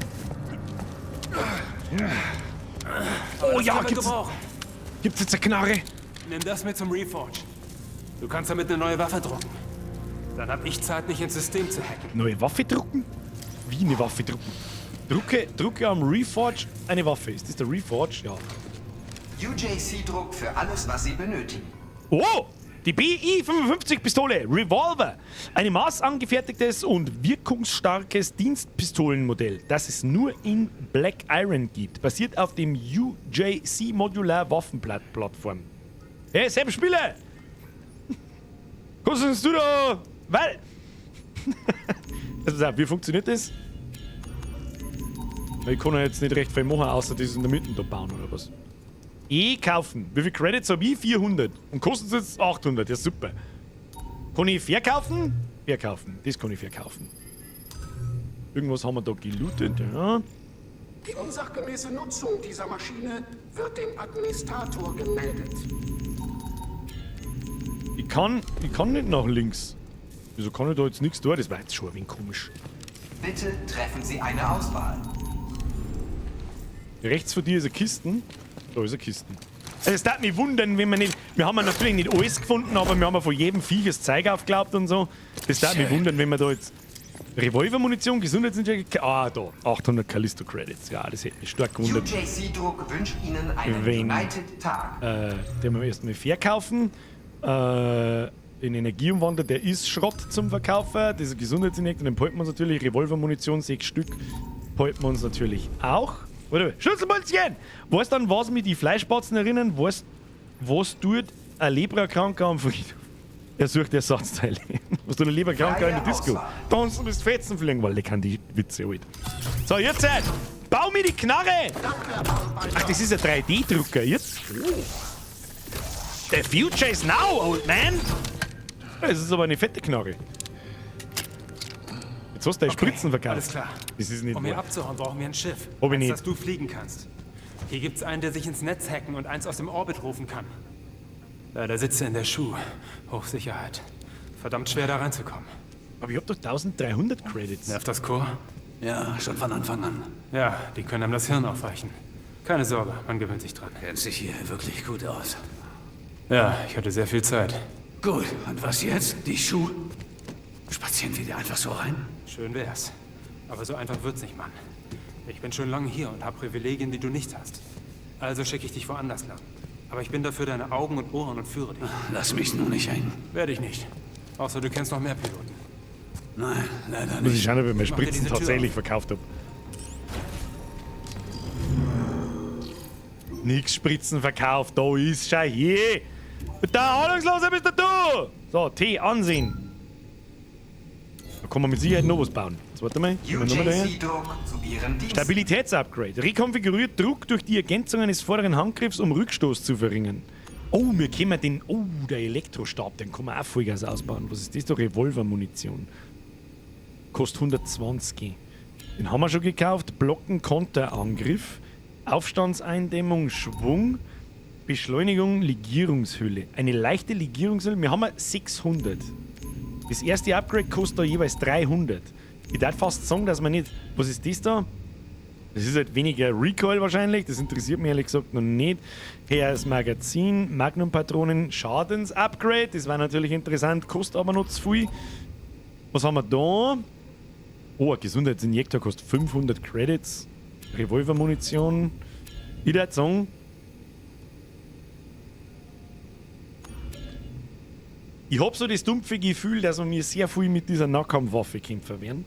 Oh ja, gibt's jetzt eine Knarre? Nimm das mit zum Reforge. Du kannst damit eine neue Waffe drucken. Dann hab ich Zeit, mich ins System zu hacken. Neue Waffe drucken? Wie eine Waffe drucken? Drucke am Reforge eine Waffe. Ist das der Reforge? Ja. UJC-Druck für alles, was Sie benötigen. Oh! Die BI-55-Pistole Revolver. Ein maßangefertigtes und wirkungsstarkes Dienstpistolenmodell, das es nur in Black Iron gibt. Basiert auf dem UJC Modular Waffenplattform. Hey, selbst Spieler! Kannst du da... Weil... Also, wie funktioniert das? Ich kann ja jetzt nicht recht viel machen, außer das in der Mitte da bauen, oder was? Kaufen. Wie viel Credits habe ich? 400. Und kostet es jetzt 800. Ja, super. Kann ich verkaufen? Verkaufen. Das kann ich verkaufen. Irgendwas haben wir da gelootet, ja. Die unsachgemäße Nutzung dieser Maschine wird dem Administrator gemeldet. Ich kann nicht nach links. Wieso kann ich da jetzt nichts tun? Das war jetzt schon ein wenig komisch. Bitte treffen Sie eine Auswahl. Rechts von dir ist eine Kiste. Da ist eine Kiste. Also es darf mich wundern, wenn wir nicht... Wir haben ja natürlich nicht alles gefunden, aber wir haben ja von jedem Viech das Zeug aufgeglaubt und so. Das darf mich wundern, wenn wir da jetzt... Revolvermunition, Gesundheitsinjektor... Ah, da. 800 Callisto-Credits. Ja, das hätte mich stark gewundert. UJC-Druck wünscht Ihnen einen United-Tag. Den wir erstmal verkaufen. Den Energieumwandler, der ist Schrott zum Verkaufen. Dieser Gesundheitsinjektor, den behalten wir uns natürlich. Revolvermunition, 6 Stück, behalten wir uns natürlich auch. Warte, Schlüsselbolzchen! Weißt du, an was mich die Fleischbatzen erinnern? Weißt was tut ein Leprakranker am Friedhof? Er sucht Ersatzteile. Was tut ein Leprakranker in der Disco? Tanzen bis Fetzen fliegen, weil der kann die Witze halt. So, jetzt! Bau mir die Knarre! Ach, das ist ein 3D-Drucker. Jetzt? The future is now, old man! Das ist aber eine fette Knarre. Jetzt hast du deine Spritzen verkauft. Alles klar. Das ist nicht Um hier abzuhauen, brauchen wir ein Schiff. Ob ich nicht. Dass du fliegen kannst. Hier gibt's einen, der sich ins Netz hacken und eins aus dem Orbit rufen kann. Leider sitzt er in der Schuh. Hochsicherheit. Verdammt schwer, da reinzukommen. Aber ich hab doch 1300 Credits. Nervt das Chor? Ja, schon von Anfang an. Ja, die können einem das Hirn aufweichen. Keine Sorge, man gewöhnt sich dran. Kennt sich hier wirklich gut aus. Ja, ich hatte sehr viel Zeit. Gut, und was jetzt? Die Schuhe? Spazieren wir dir einfach so rein? Schön wär's. Aber so einfach wird's nicht, Mann. Ich bin schon lange hier und habe Privilegien, die du nicht hast. Also schicke ich dich woanders lang. Aber ich bin dafür deine Augen und Ohren und führe dich. Lass mich nur nicht hängen. Werde ich nicht. Außer du kennst noch mehr Piloten. Nein, leider nicht. Muss ich schauen, ob ich meine Ich mach dir Spritzen diese Tür tatsächlich auf. verkauft habe. Nix Spritzen verkauft, da ist schau hier. Der Ahnungsloser bist du! So, T ansehen. Da kann man mit Sicherheit noch was bauen. Jetzt warte mal. UJC-Druck zu Ihrem Dienst. Stabilitätsupgrade. Rekonfiguriert Druck durch die Ergänzung eines vorderen Handgriffs, um Rückstoß zu verringern. Oh, wir können den... Oh, der Elektrostab, den kann man auch Vollgas ausbauen. Was ist das da? Revolvermunition. Kostet 120. Den haben wir schon gekauft. Blocken, Konterangriff. Aufstandseindämmung, Schwung. Beschleunigung, Legierungshülle. Eine leichte Legierungshülle. Wir haben 600. Das erste Upgrade kostet da jeweils 300. Ich darf fast sagen, dass man nicht... Was ist das da? Das ist halt weniger Recoil wahrscheinlich. Das interessiert mich ehrlich gesagt noch nicht. Hier ist Magazin, Magnum-Patronen, Schadens-Upgrade. Das war natürlich interessant, kostet aber noch zu viel. Was haben wir da? Oh, ein Gesundheitsinjektor kostet 500 Credits. Revolvermunition. Ich würde sagen... Ich habe so das dumpfe Gefühl, dass wir mir sehr viel mit dieser Nahkampfwaffe kämpfen werden.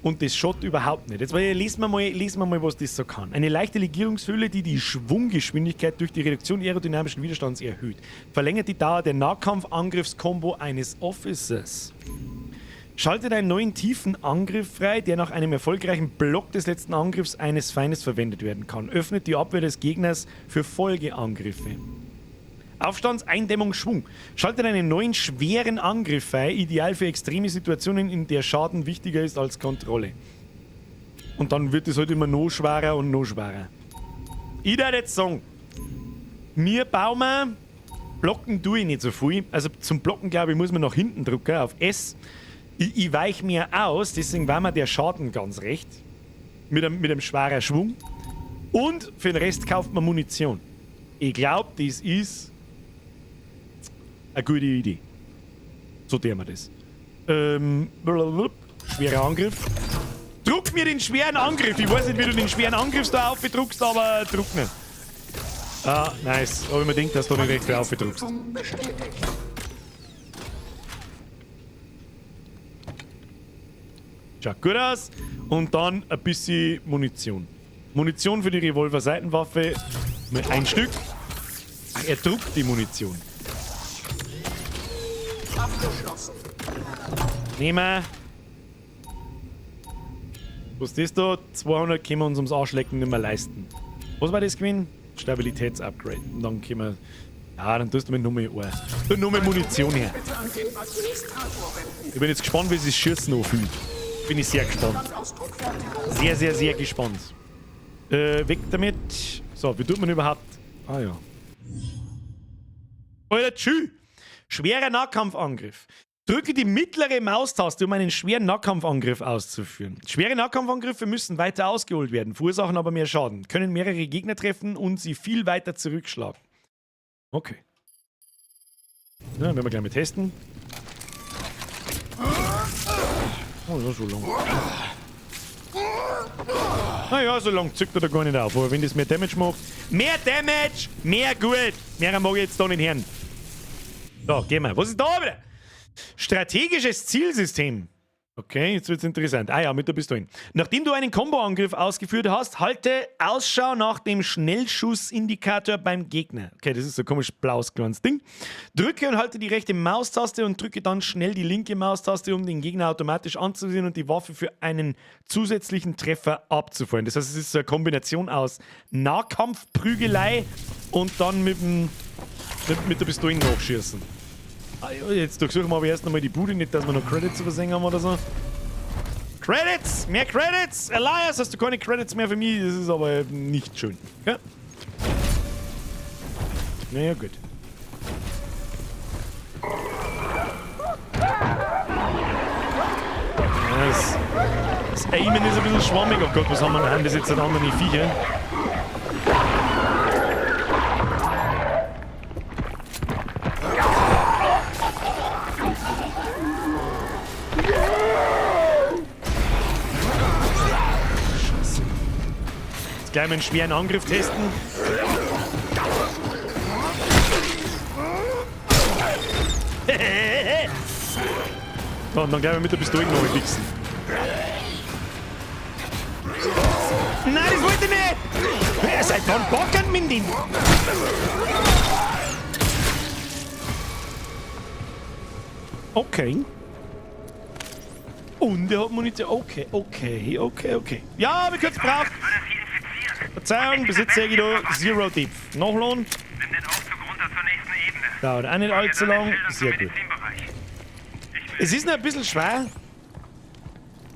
Und das schaut überhaupt nicht. Jetzt lesen wir mal, was das so kann. Eine leichte Legierungshülle, die die Schwunggeschwindigkeit durch die Reduktion aerodynamischen Widerstands erhöht. Verlängert die Dauer der Nahkampfangriffskombo eines Officers. Schaltet einen neuen tiefen Angriff frei, der nach einem erfolgreichen Block des letzten Angriffs eines Feindes verwendet werden kann. Öffnet die Abwehr des Gegners für Folgeangriffe. Aufstandseindämmung, Schwung. Schaltet einen neuen schweren Angriff frei, ideal für extreme Situationen, in der Schaden wichtiger ist als Kontrolle. Und dann wird es halt immer noch schwerer und noch schwerer. Ich würde jetzt sagen, wir bauen blocken tue ich nicht so viel. Also zum Blocken, glaube ich, muss man nach hinten drücken, auf S. Ich weiche mir aus, deswegen war mir der Schaden ganz recht. Mit einem schweren Schwung. Und für den Rest kauft man Munition. Ich glaube, das ist eine gute Idee. So tun wir das. Schwerer Angriff. Druck mir den schweren Angriff. Ich weiß nicht, wie du den schweren Angriff da aufdruckst, aber druck nicht. Ah, nice. Aber ich mir denke, dass du nicht recht viel aufdruckst. Schaut gut aus. Und dann ein bisschen Munition. Munition für die Revolver-Seitenwaffe. Mit ein Stück. Ach, er druckt die Munition. Abgeschlossen. Nehmen wir. Was ist das da? 200 können wir uns ums Arschlecken nicht mehr leisten. Was war das gewesen? Stabilitätsupgrade. Und dann können wir... Ja, dann tust du mir nochmal ein. Du nochmal Munition her. Ich bin jetzt gespannt, wie sich das Schießen anfühlt. Bin ich sehr gespannt. Sehr, sehr, sehr gespannt. Weg damit. So, wie tut man überhaupt... Ah ja. Alter, tschüss! Schwerer Nahkampfangriff. Drücke die mittlere Maustaste, um einen schweren Nahkampfangriff auszuführen. Schwere Nahkampfangriffe müssen weiter ausgeholt werden, verursachen aber mehr Schaden, können mehrere Gegner treffen und sie viel weiter zurückschlagen. Okay. Ja, werden wir gleich mal testen. Oh, ja, so lang. Naja, so lang zückt er da gar nicht auf, aber wenn das mehr Damage macht. Mehr Damage, mehr gut. Mehr mag ich jetzt da nicht hören. So, gehen wir. Was ist da wieder? Strategisches Zielsystem. Okay, jetzt wird's interessant. Ah ja, mit der Pistole. Nachdem du einen Combo-Angriff ausgeführt hast, halte Ausschau nach dem Schnellschussindikator beim Gegner. Okay, das ist so ein komisch blaues kleines Ding. Drücke und halte die rechte Maustaste und drücke dann schnell die linke Maustaste, um den Gegner automatisch anzusehen und die Waffe für einen zusätzlichen Treffer abzufeuern. Das heißt, es ist so eine Kombination aus Nahkampfprügelei und dann mit der Pistole nachschießen. Jetzt durchsuchen wir aber erst nochmal die Bude, nicht, dass wir noch Credits übersehen haben oder so. Credits! Mehr Credits! Elias, hast du keine Credits mehr für mich? Das ist aber nicht schön. Okay? Naja, gut. Das Aimen ist ein bisschen schwammig. Oh Gott, was haben wir denn? Das jetzt andere Viecher. Gleich mal einen schweren Angriff testen. So, und dann gleich mal mit der Pistole noch fixen. Nein, das wollte ich nicht! Ihr seid von Bockern mit dem! Okay. Und er hat Munition. Okay. Ja, wir können es brauchen. Verzeihung, Besitzer Egido, Zero Deep. Nachladen. Nimm den Aufzug runter zur nächsten Ebene. Dauert auch nicht allzu lang. Sehr gut. Es ist noch ein bisschen schwer.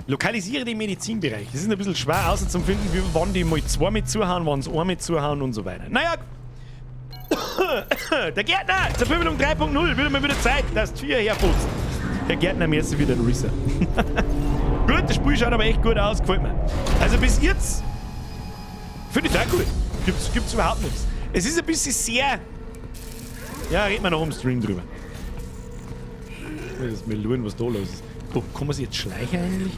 Lokalisiere den Medizinbereich. Es ist ein bisschen schwer, außer zu finden, wie wann die mal 2 mit zuhauen, wann sie 1 mit zuhauen und so weiter. Naja. Der Gärtner zur Verbindung 3.0 will mir wieder Zeit, dass die 4 herputzt. Der Gärtner mir jetzt wieder ein Reset. Gut, das Spiel schaut aber echt gut aus, gefällt mir. Also bis jetzt finde ich es auch gut. Gibt's überhaupt nichts. Es ist ein bisschen sehr... Ja, reden wir noch im Stream drüber. Ich will das mal schauen, was da los ist. Oh, kann man sich jetzt schleichen eigentlich?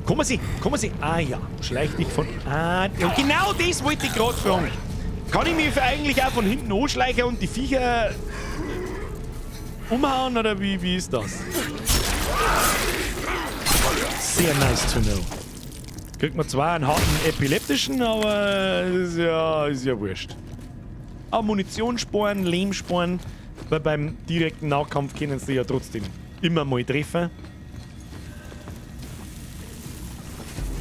Kann man sie... Ah ja, schleich dich von... Ah, ja, genau das wollte ich gerade fragen. Kann ich mich eigentlich auch von hinten anschleichen und die Viecher umhauen, oder wie ist das? Sehr nice to know. Kriegt man zwar einen harten epileptischen, aber ist ja wurscht. Auch Munitionssporen, Lehmsporen, weil beim direkten Nahkampf können sie ja trotzdem immer mal treffen.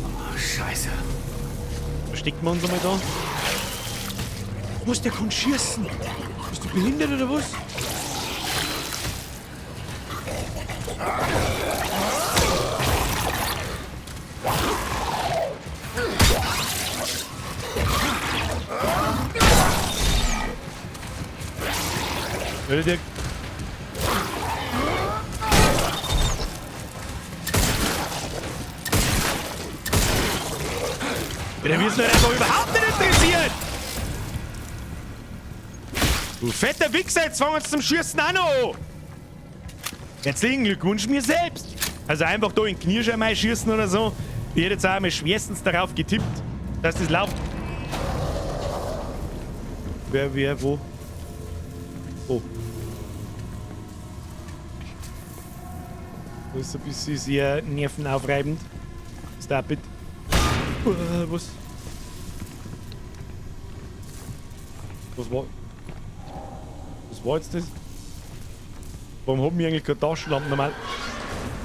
Oh, Scheiße. Verstecken wir uns einmal da. Was, der kann schießen? Bist du behindert oder was? Der Der wird mir einfach überhaupt nicht interessiert! Du fetter Wichser, jetzt fangen wir uns zum Schießen an! Herzlichen Glückwunsch mir selbst! Also einfach da in den Knirschern mal schießen oder so. Ich hätte jetzt auch mal schwerstens darauf getippt, dass das läuft. Wer, wo? Oh. Das ist ein bisschen sehr nervenaufreibend. Stop it. Was? Was war jetzt das? Warum haben wir eigentlich keine Taschenlampen?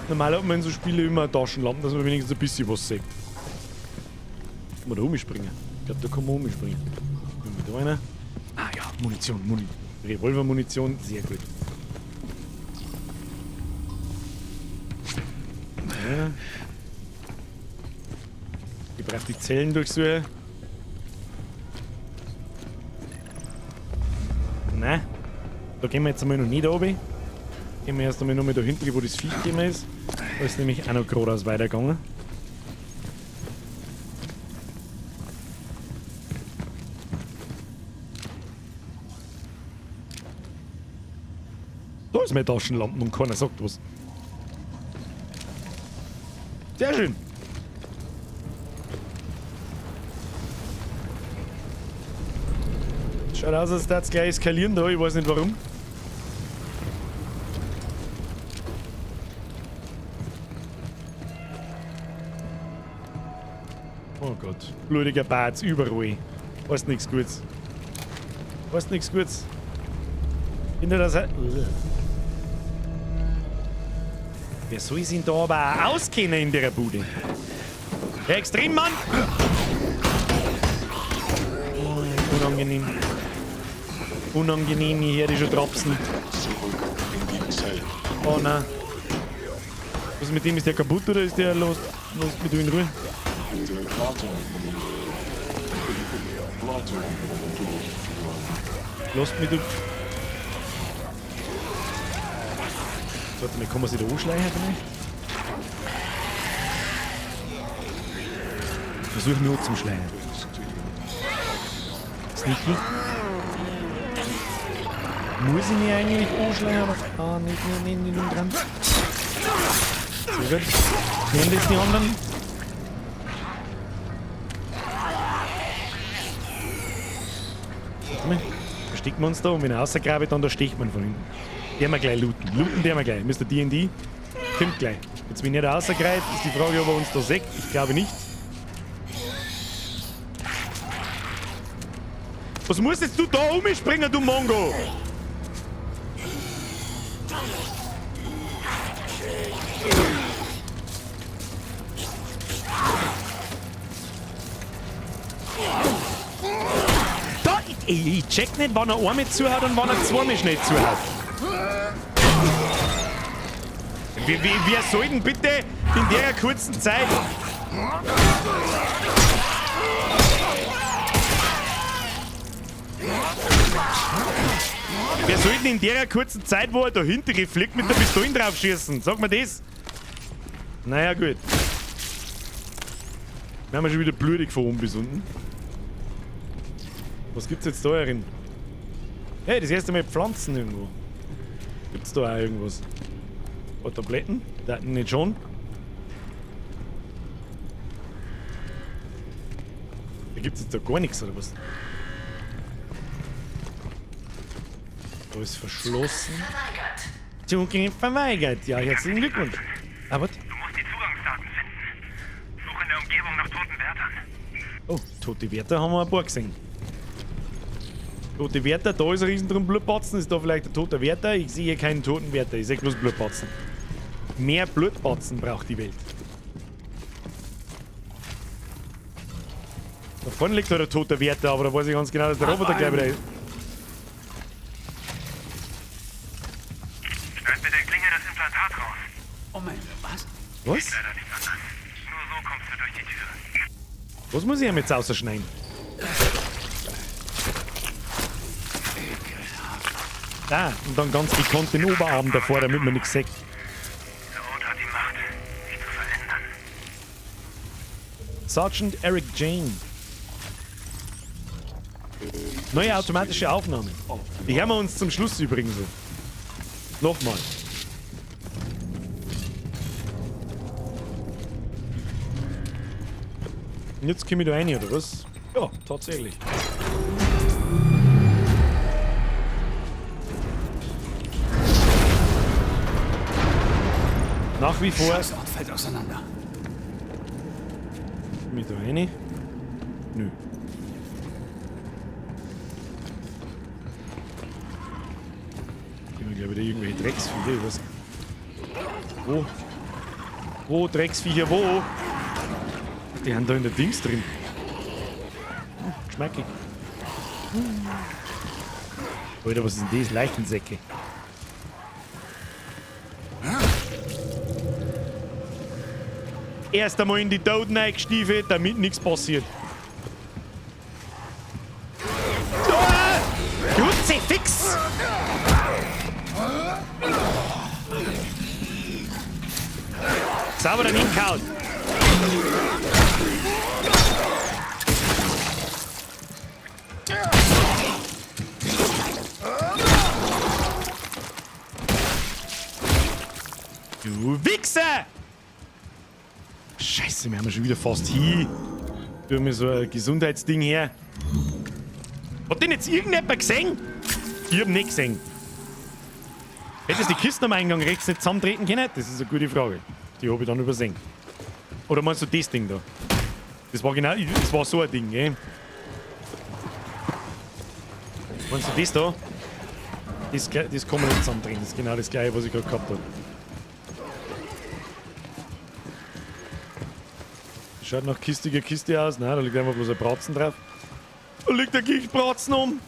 Normal hat man in so Spielen immer eine Taschenlampe, dass man wenigstens ein bisschen was sieht. Kann man da rumspringen? Ich glaube, da kann man rumspringen. Mit einer. Ah ja, Munition. Revolver-Munition, sehr gut. Ja. Ich brauche die Zellen durchsuchen. Nein. Da gehen wir jetzt einmal noch nicht oben. Gehen wir erst einmal nur da hinten, wo das Viech gegeben ist. Da ist nämlich auch noch geradeaus weitergegangen. Da ist meine Taschenlampe und keiner sagt was. Sehr schön. Schaut aus, als das gleich eskalieren da, ich weiß nicht warum. Oh Gott, blutiger Bart überall. Weißt nichts Gutes. Weißt nichts Gutes. Hinter der Seite. Wer soll sich da aber auch auskennen in der Bude? Der Extremmann! Unangenehm. Unangenehm, ich höre die schon trapsen. Oh nein. Was mit dem? Ist der kaputt oder ist der los? Los mit du in Ruhe. Lasst mich du. Warte mal, kann man sich da anschleichen vielleicht? Versuch mich zum Schleichen. Sneaky. Muss ich mich eigentlich anschleichen? Ah, nicht dran. Sehr gut. Nehmen das die anderen. Warte mal. Verstecken wir uns da und wenn er rausgrabe, dann da sticht man von hinten. Den wir gleich looten. Looten den wir gleich. Mr. D&D kommt gleich. Jetzt, wenn ihr da rausgreift, ist die Frage, ob er uns da sägt. Ich glaube nicht. Was musst jetzt du da umspringen, du Mongo? Da, ich check nicht, wann er einmal zuhört und wann er zweimal schnell zuhört. Wer soll denn bitte in der kurzen Zeit... Wer soll denn in der kurzen Zeit, wo er da hinten fliegt, mit der Pistole drauf schießen? Sag mir das. Naja, gut. Wir haben schon wieder blutig von oben bis unten. Was gibt's jetzt da herin? Hey, das erste Mal Pflanzen irgendwo. Gibt's da auch irgendwas? Ein paar Tabletten? Da nicht schon. Da gibt's jetzt da gar nichts, oder was? Da ist verschlossen. Zugang verweigert. Ja, herzlichen Glückwunsch. Aber Du musst die Zugangsdaten finden. Suche in der Umgebung nach toten Wärtern. oh, tote Wärter haben wir ein paar gesehen. Tote Wärter, da ist ein riesen Blutbatzen. Ist da vielleicht ein toter Wärter? Ich sehe keinen toten Wärter, ich sehe bloß Blutbatzen. Mehr Blutbatzen braucht die Welt. Da vorne liegt halt ein toter Wärter, aber da weiß ich ganz genau, dass der Roboter gleich wieder ist. Schneid mit der Klinge das Implantat raus. Moment, was? Was? Geht leider nicht anders. Nur so kommst du durch die Tür. Was muss ich ihm jetzt rausschneiden? Da, und dann ganz gekonnt den Oberarm davor, damit man nichts sieht. Der Ort hat die Macht, dich zu verändern. Sergeant Eric Jane. Neue automatische Aufnahme. Die hören wir uns zum Schluss übrigens. Nochmal. Und jetzt komme ich da rein, oder was? Ja, tatsächlich. Nach wie vor. Das Ort fällt auseinander. Mit da rein? Nö. Gehen wir gleich wieder irgendwelche Drecksviecher. Was? Wo? Wo, Drecksviecher, wo? Die haben da in der Dings drin. Geschmackig. Alter, was ist denn das? Leichensäcke. Erst einmal in die Toten eingestiefelt, damit nichts passiert. Kruzifix! Sauber daneben gehauen. Du Wichser! Scheiße, wir haben schon wieder fast hin. Tun wir so ein Gesundheitsding her. Hat den jetzt irgendjemand gesehen? Ich hab nicht gesehen. Hättest du die Kisten am Eingang rechts nicht zusammentreten können? Das ist eine gute Frage. Die habe ich dann übersehen. Oder meinst du das Ding da? Das war genau, das war so ein Ding, gell? Meinst du das da? Das kann man nicht zusammentreten. Das ist genau das gleiche, was ich gerade gehabt habe. Schaut nach kistiger Kiste aus. Nein, da liegt einfach bloß ein Bratzen drauf. Da liegt der Gichtbratzen um.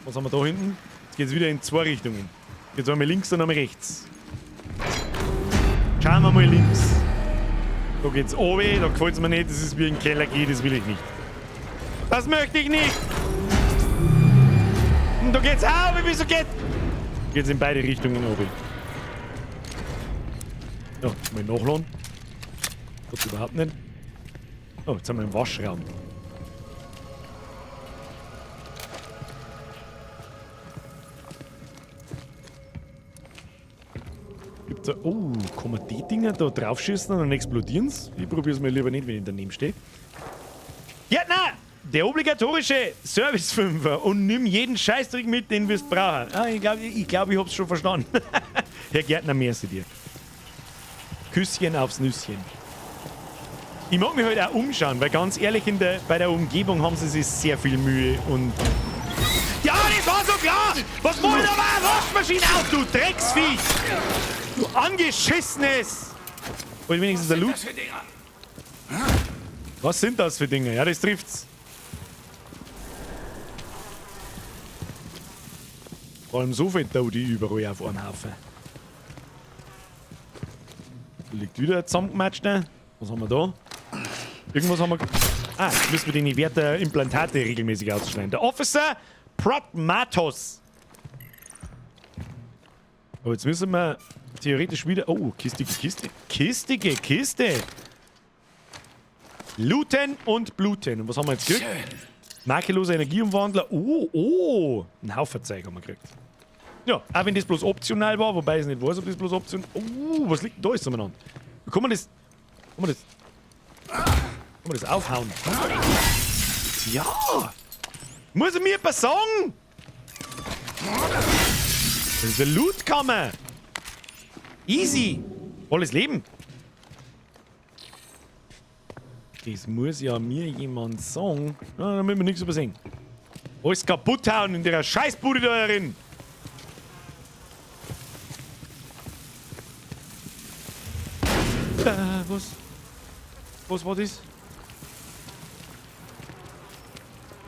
Was haben wir da hinten? Jetzt geht es wieder in zwei Richtungen. Jetzt einmal links, dann einmal rechts. Schauen wir mal links. Da geht's oben, da gefällt es mir nicht, das ist wie ein Keller geht, das will ich nicht. Das möchte ich nicht! Und da geht's auch, wieso geht? Geht's in beide Richtungen oben. Ja, mal nachladen. Das überhaupt nicht. Oh, jetzt haben wir einen Waschraum. Gibt's da, oh, kann man die Dinger da draufschießen und dann explodieren's? Ich probier's mal lieber nicht, wenn ich daneben stehe. Ja, nein! Der obligatorische Service-Fünfer und nimm jeden Scheißdreck mit, den wir brauchen. Ah, ich glaube, ich hab's schon verstanden. Herr Gärtner, merci dir. Küsschen aufs Nüsschen. Ich mag mich heute auch umschauen, weil ganz ehrlich, bei der Umgebung haben sie sich sehr viel Mühe und... Ja, das war so klar! Was wollen aber eine Waschmaschine auf, du Drecksviech! Du angeschissenes! Wollt wenigstens der Loot? Was sind das für Dinge? Ja, das trifft's. Vor allem so viel Dodi überall auf einen Haufen. Da liegt wieder ein zusammengematschter. Was haben wir da? Irgendwas haben wir... Ah, jetzt müssen wir den Wert Implantate regelmäßig ausschneiden. Der Officer Protmatos. Aber jetzt müssen wir theoretisch wieder... Oh, kistige Kiste. Kistige Kiste. Looten und bluten. Und was haben wir jetzt gekriegt? Makelloser Energieumwandler. Oh. Ein Haufen Zeug haben wir gekriegt. Ja, auch wenn das bloß optional war, wobei ich nicht weiß, ob das bloß optional... Oh, was liegt denn da alles umeinander? Kann man das... Kann man das aufhauen? Ja! Muss er mir etwas sagen? Das ist eine Lootkammer! Easy! Volles Leben! Das muss ja mir jemand sagen. Ah, damit wir nichts übersehen. Alles kaputt hauen in der Scheißbude da drin! Was? Was war das?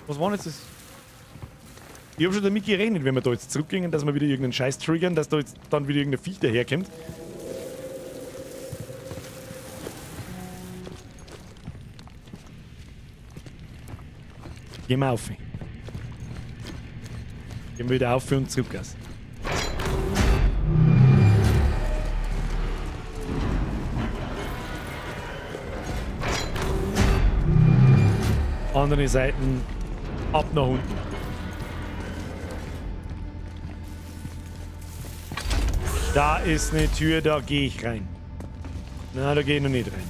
Was war jetzt das? Ich habe schon damit gerechnet, wenn wir da jetzt zurückgehen, dass wir wieder irgendeinen Scheiß triggern, dass da jetzt dann wieder irgendein Viech daherkommt. Gehen wir auf. Gehen wir wieder auf für uns zurück aus. Andere Seiten ab nach unten. Da ist eine Tür, da gehe ich rein. Na, da gehe ich noch nicht rein.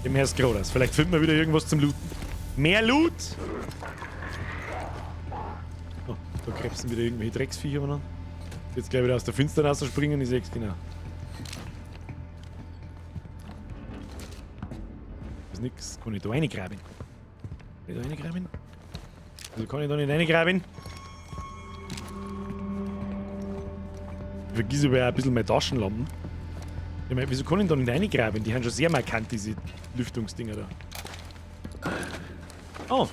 Dem Herrn Skrodas. Vielleicht finden wir wieder irgendwas zum Looten. Mehr Loot! Oh, da krebsen wieder irgendwelche Drecksviecher an. Jetzt gleich wieder aus der Finsternis springen, ich seh's genau. Das ist nix. Kann ich da reingraben? Kann ich da reingraben? Also kann ich da nicht reingraben? Ich vergesse aber auch ein bisschen meine Taschenlampen. Ich meine, wieso kann ich da nicht reingraben? Die haben schon sehr markant, diese Lüftungsdinger da. Oh!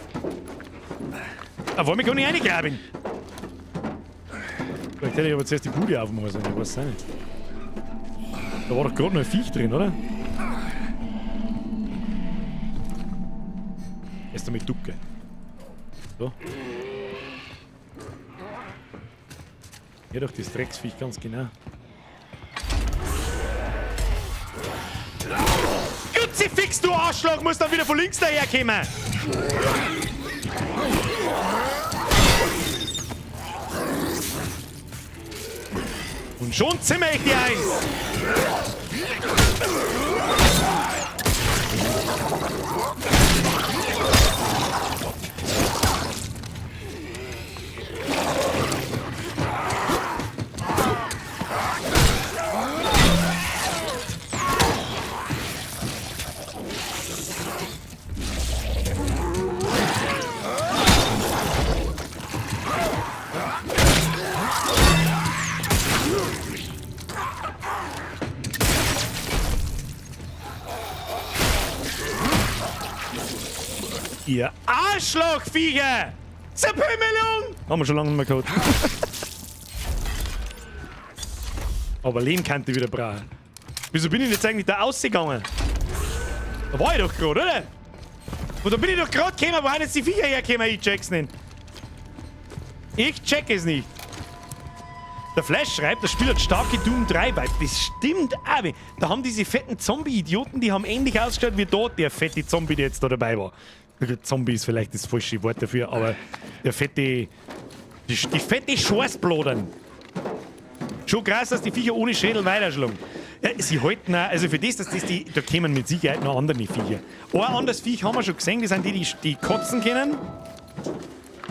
Ah, vor mir kann ich reingraben! Vielleicht hätte ich aber zuerst die Bude aufmachen sollen, ich weiß es nicht. Da war doch gerade noch ein Viech drin, oder? Erst einmal ducken. So. Ja, doch, das Drecksviech ganz genau. du Arschloch, musst dann wieder von links daherkommen. Und schon zimmer ich dir eins. Ihr Arschlochviecher! Zerpümmelung! Haben wir schon lange nicht mehr gehabt. Aber Leben könnte ich wieder brauchen. Wieso bin ich jetzt eigentlich da ausgegangen? Da war ich doch gerade, oder? Und da bin ich doch gerade gekommen, wo jetzt die Viecher herkommen, ich check's nicht. Ich check es nicht. Der Flash schreibt, das Spiel hat starke Doom 3 Vibes. Das stimmt auch. Da haben diese fetten Zombie-Idioten, die haben ähnlich ausgeschaut wie dort der fette Zombie, der jetzt da dabei war. Zombie ist vielleicht das falsche Wort dafür, aber der fette... Die fette Scheißbladern. Schon krass, dass die Viecher ohne Schädel weiterschlagen. Ja, sie halten auch, also für das, dass das die... Da kommen mit Sicherheit noch andere Viecher. Ein anderes Viech haben wir schon gesehen, das sind die kotzen können.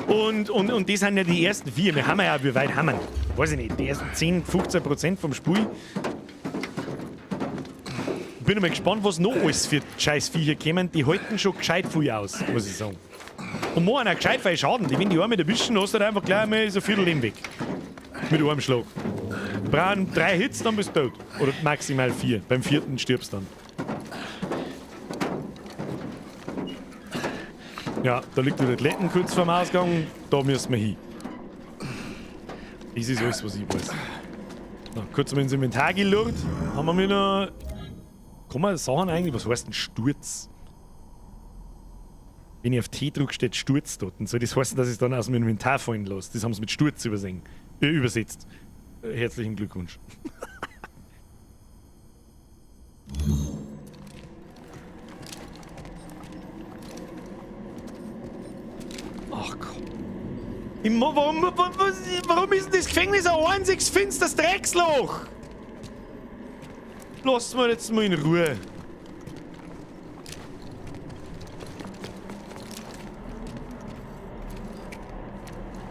Und das sind ja die ersten 4. Wir haben ja, wie weit haben wir? Weiß ich nicht, die ersten 10-15% vom Spiel. Bin mal gespannt, was noch alles für scheiß Viecher kommen. Die halten schon gescheit viel aus, muss ich sagen. Und machen auch gescheit viel Schaden. Die, wenn die einmal erwischen, hast du halt einfach gleich mal so ein Viertel Leben weg. Mit einem Schlag. Brauchen 3 Hits, dann bist du tot. Oder maximal 4. Beim 4. stirbst du dann. Ja, da liegt der Athleten kurz vorm Ausgang. Da müssen wir hin. Das ist alles, was ich weiß. Na, kurz mal ins Inventar gelurrt. Haben wir wieder... Kann man sagen eigentlich, was heißt ein Sturz? Wenn ich auf T drücke, steht Sturz dort. Und so, das heißt, dass ich es dann aus dem Inventar fallen lasse. Das haben sie mit Sturz übersetzt. Herzlichen Glückwunsch. Ach Gott. Warum ist denn das Gefängnis ein einziges finsteres Drecksloch? Lasst mal jetzt mal in Ruhe.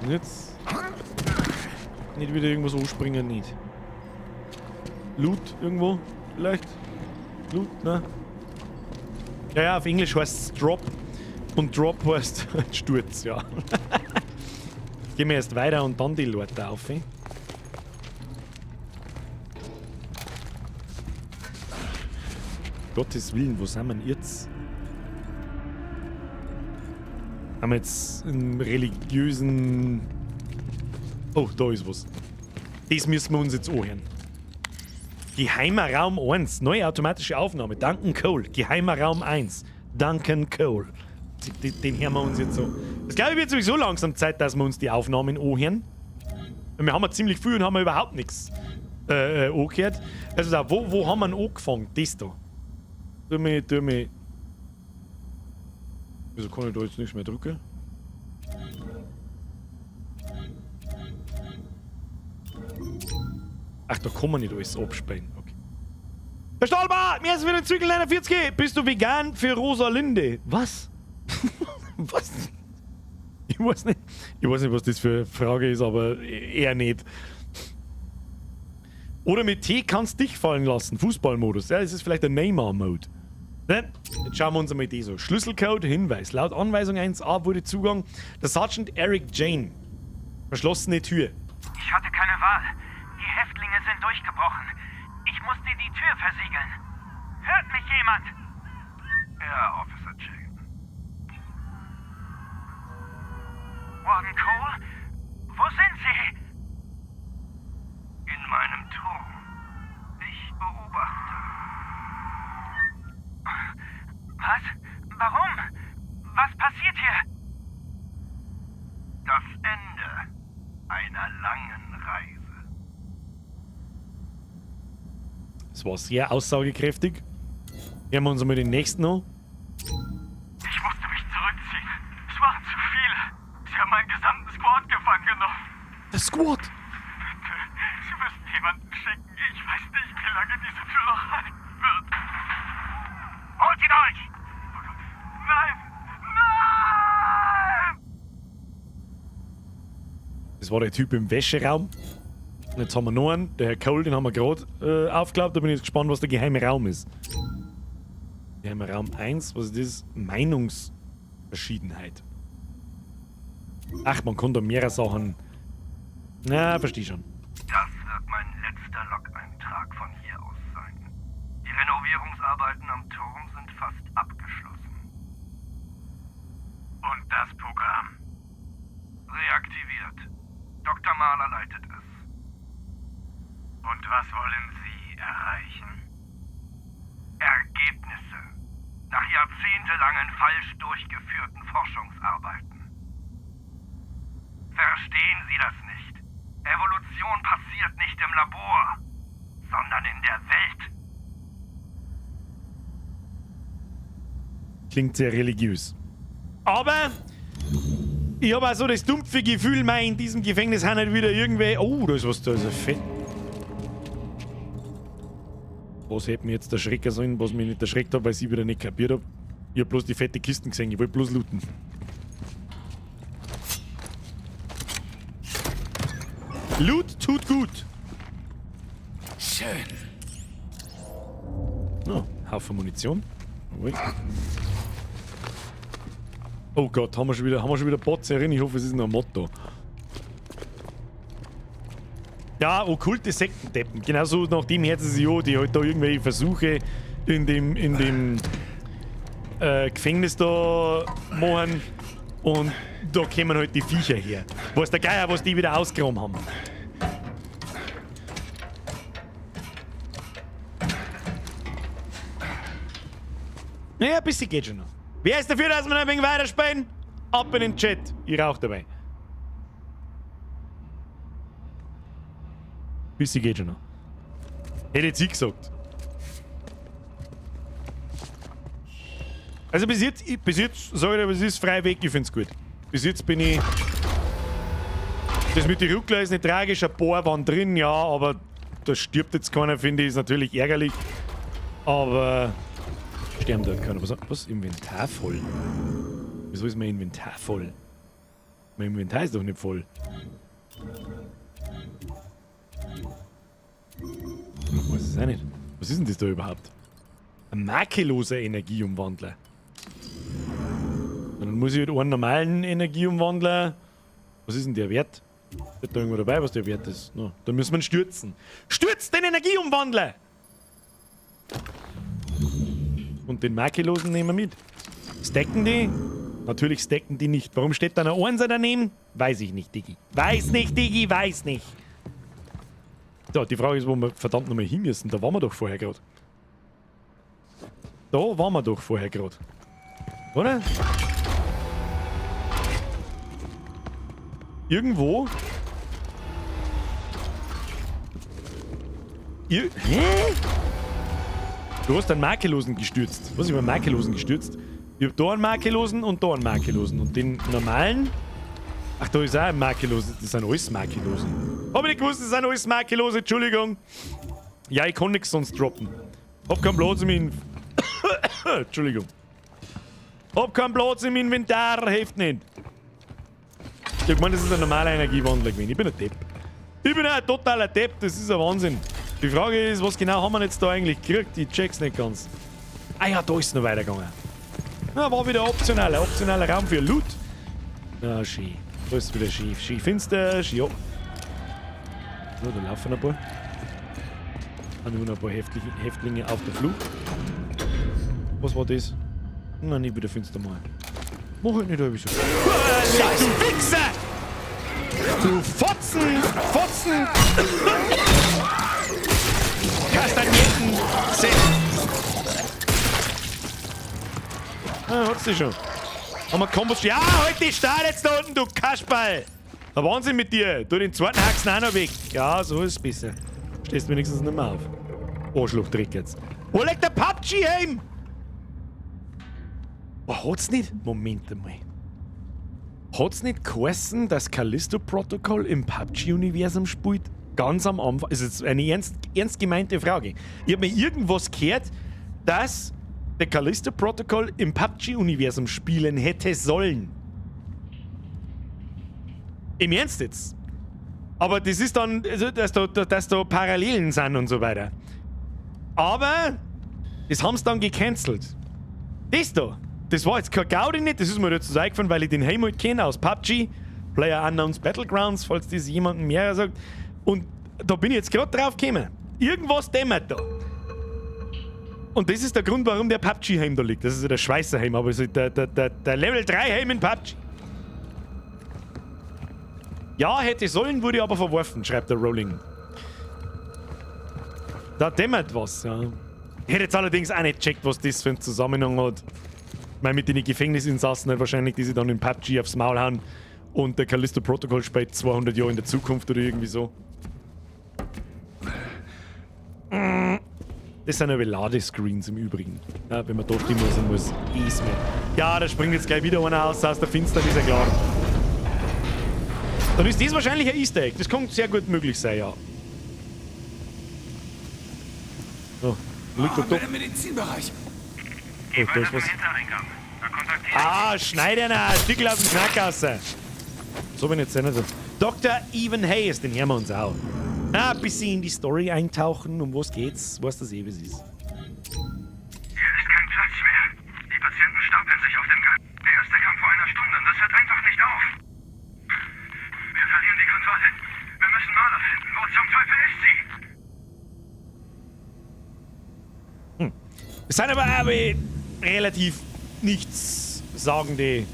Und jetzt? Nicht wieder irgendwas anspringen, nicht. Loot irgendwo? Vielleicht? Loot, ne? Ja, auf Englisch heißt es Drop. Und Drop heißt Sturz, ja. Gehen wir erst weiter und dann die Leute auf. Gottes Willen, wo sind wir denn jetzt? Haben wir jetzt einen religiösen... Oh, da ist was. Das müssen wir uns jetzt anhören. Geheimer Raum 1. Neue automatische Aufnahme. Duncan Cole. Geheimer Raum 1. Duncan Cole. Den hören wir uns jetzt so. Das glaube ich wird sowieso langsam Zeit, dass wir uns die Aufnahmen anhören. Wir haben ja ziemlich viel und haben überhaupt nichts angehört. Also da, wo haben wir denn angefangen? Das da. Tu mir. Wieso kann ich da jetzt nichts mehr drücken? Ach, da kann man nicht alles abspielen. Okay. Herr Stahlbar, mir ist wieder Zügel 41. Bist du vegan für Rosalinde? Was? Was? Ich weiß nicht, was das für eine Frage ist, aber eher nicht. Oder mit T kannst dich fallen lassen. Fußballmodus. Ja, das ist vielleicht der Neymar-Mode. Ne? Jetzt schauen wir uns einmal die so. Schlüsselcode, Hinweis. Laut Anweisung 1a wurde Zugang der Sergeant Eric Jane. Verschlossene Tür. Ich hatte keine Wahl. Die Häftlinge sind durchgebrochen. Ich musste die Tür versiegeln. Hört mich jemand? Ja, Officer Jane. Warden Cole? Wo sind Sie? In meinem Turm. Ich beobachte. Was? Warum? Was passiert hier? Das Ende einer langen Reise. Das war sehr aussagekräftig. Hören wir uns mal den nächsten an. zurückziehen. Es waren zu viele. Sie haben meinen gesamten Squad gefangen genommen. Der Squad? Bitte, Sie müssen jemanden schicken. Ich weiß nicht, wie lange diese Tür noch halten wird. Holt ihn euch! Nein! Nein! Das war der Typ im Wäscheraum. Und jetzt haben wir noch einen, der Herr Cole, den haben wir gerade aufgeklappt. Da bin ich jetzt gespannt, was der geheime Raum ist. Geheimer Raum 1, was ist das? Meinungsverschiedenheit. Ach, man kann da mehrere Sachen... Na, verstehe schon. Das wird mein letzter Log-Eintrag von hier aus sein. Die Renovierungsarbeiten am Turm sind fast abgeschlossen. Und das Programm? Reaktiviert. Dr. Mahler leitet es. Und was wollen Sie erreichen? Ergebnisse. Nach jahrzehntelangen falsch durchgeführten Forschungsarbeiten. Verstehen Sie das nicht? Evolution passiert nicht im Labor, sondern in der Welt. Klingt sehr religiös. Aber ich habe auch so das dumpfe Gefühl, in diesem Gefängnis haben nicht wieder irgendwie... Oh, da ist was, da ist ein Fett. Was hätte mir jetzt erschrecken sollen, was mich nicht erschreckt hat, weil ich wieder nicht kapiert habe. Ich habe bloß die fette Kisten gesehen, ich wollte bloß looten. Loot tut gut. Schön. Oh, Haufen Munition. Oh Gott, haben wir schon wieder Bots herin? Ich hoffe, es ist noch ein Motto. Ja, okkulte Sektendeppen. Genauso nach dem Herzen sie ja, die halt da irgendwelche Versuche in dem Gefängnis da machen. Und da kommen halt die Viecher her. Weiß der Geier, was die wieder ausgeräumt haben. Naja, ein bisschen geht schon noch. Wer ist dafür, dass wir noch ein wenig weiterspielen? Ab in den Chat. Ich rauche dabei. Bisschen geht schon noch. Hätte jetzt ich gesagt. Also bis jetzt sag ich dir, es ist frei weg, ich find's gut. Bis jetzt bin ich... Das mit den Ruckler ist nicht tragisch, ein paar waren drin, ja, aber da stirbt jetzt keiner, finde ich, ist natürlich ärgerlich. Aber... Sterben dort keiner. Was? Inventar voll? Wieso ist mein Inventar voll? Mein Inventar ist doch nicht voll. Ich weiß es auch nicht. Was ist denn das da überhaupt? Ein makelloser Energieumwandler. Und dann muss ich halt einen normalen Energieumwandler... Was ist denn der Wert? Steht da irgendwo dabei, was der Wert ist? No, dann müssen wir ihn stürzen. Stürzt den Energieumwandler! Und den makellosen nehmen wir mit. Stacken die? Natürlich stacken die nicht. Warum steht da eine Einser daneben? Weiß ich nicht, Diggi. Weiß nicht, Diggi, weiß nicht. So, die Frage ist, wo wir verdammt nochmal hin müssen. Da waren wir doch vorher gerade. Da waren wir doch vorher gerade. Oder? Irgendwo? Hä? Du hast einen Makellosen gestürzt. Was, ich habe einen Makellosen gestürzt? Ich habe da einen Makellosen und da einen Makellosen. Und den normalen... Ach, da ist auch ein Makellosen. Das sind alles Makellosen. Hab ich nicht gewusst, das sind alles Makellose. Entschuldigung. Ja, ich kann nichts sonst droppen. Hab keinen Platz im Entschuldigung. Hab keinen Platz im Inventar, hilft nicht. Ich meine, das ist ein normaler Energiewandler gewesen. Ich bin ein Depp. Ich bin ein totaler Depp, das ist ein Wahnsinn. Die Frage ist, was genau haben wir jetzt da eigentlich gekriegt? Ich check's nicht ganz. Ah ja, da ist es noch weitergegangen. Na, war wieder optional. Ein optionaler Raum für Loot. Na, schön. Da ist wieder schön. Schön finster, schön. Ja. So, da laufen ein paar. Haben nur ein paar Häftlinge auf der Flucht. Was war das? Na, nicht wieder finster mal. Mach halt nicht halb so. Scheiße, du Wichser! Du Fotzen! Fotzen! Kastagnetten! Ah, hat's die schon. Haben wir Kombos. Ja, halt die Stahl jetzt da unten, du Kasperl! Der Wahnsinn mit dir! Du den zweiten Haxen auch noch weg. Ja, so ist es besser. Stehst wenigstens nicht mehr auf. Arschloch-Trick jetzt. Wo legt der PUBG heim? Aber hat's nicht? Moment einmal. Hat's nicht geheißen, dass Callisto-Protokoll im PUBG-Universum spielt? Ganz am Anfang. Das ist jetzt eine ernst gemeinte Frage. Ich habe mir irgendwas gehört, dass der Callisto-Protokoll im PUBG-Universum spielen hätte sollen. Im Ernst jetzt? Aber das ist dann, also, dass da Parallelen sind und so weiter. Aber das haben sie dann gecancelt. Das da, das war jetzt kein Gaudi nicht, das ist mir jetzt so eingefallen, weil ich den Heim halt kenne aus PUBG, PlayerUnknown's Battlegrounds, falls das jemandem mehr sagt. Und da bin ich jetzt gerade drauf gekommen. Irgendwas dämmert da. Und das ist der Grund, warum der PUBG-Heim da liegt. Das ist ja der Schweißer-Heim, aber der Level 3-Heim in PUBG. Ja, hätte sollen, wurde aber verworfen, schreibt der Rolling. Da dämmert was, ja. Ich hätte jetzt allerdings auch nicht gecheckt, was das für einen Zusammenhang hat. Ich meine, mit den Gefängnisinsassen halt wahrscheinlich, die sie dann in PUBG aufs Maul hauen und der Callisto-Protokoll spielt 200 Jahre in der Zukunft oder irgendwie so. Das sind aber Ladescreens im Übrigen. Ja, wenn man da stimmen muss, ist mehr. Ja, da springt jetzt gleich wieder einer aus der Finsternis, ja klar. Dann ist das wahrscheinlich ein Easter Egg. Das kann sehr gut möglich sein, ja. So, liegt da doch. Im Medizinbereich. Oh, da ist was. Ah, Schneiderner, Stickel aus dem Knackhaus. So bin ich jetzt nicht. Dr. Evan Hayes, den hören wir uns auch. Na, ein bisschen in die Story eintauchen. Um was geht's? Weißt du das eh, wie es ist? Hier ist kein Platz mehr. Die Patienten stapeln sich auf dem Gang. Der erste kam vor einer Stunde und das hört einfach nicht auf. Wir verlieren die Kontrolle. Wir müssen Marla finden. Wo zum Teufel ist sie? Es sind aber relativ nichtssagende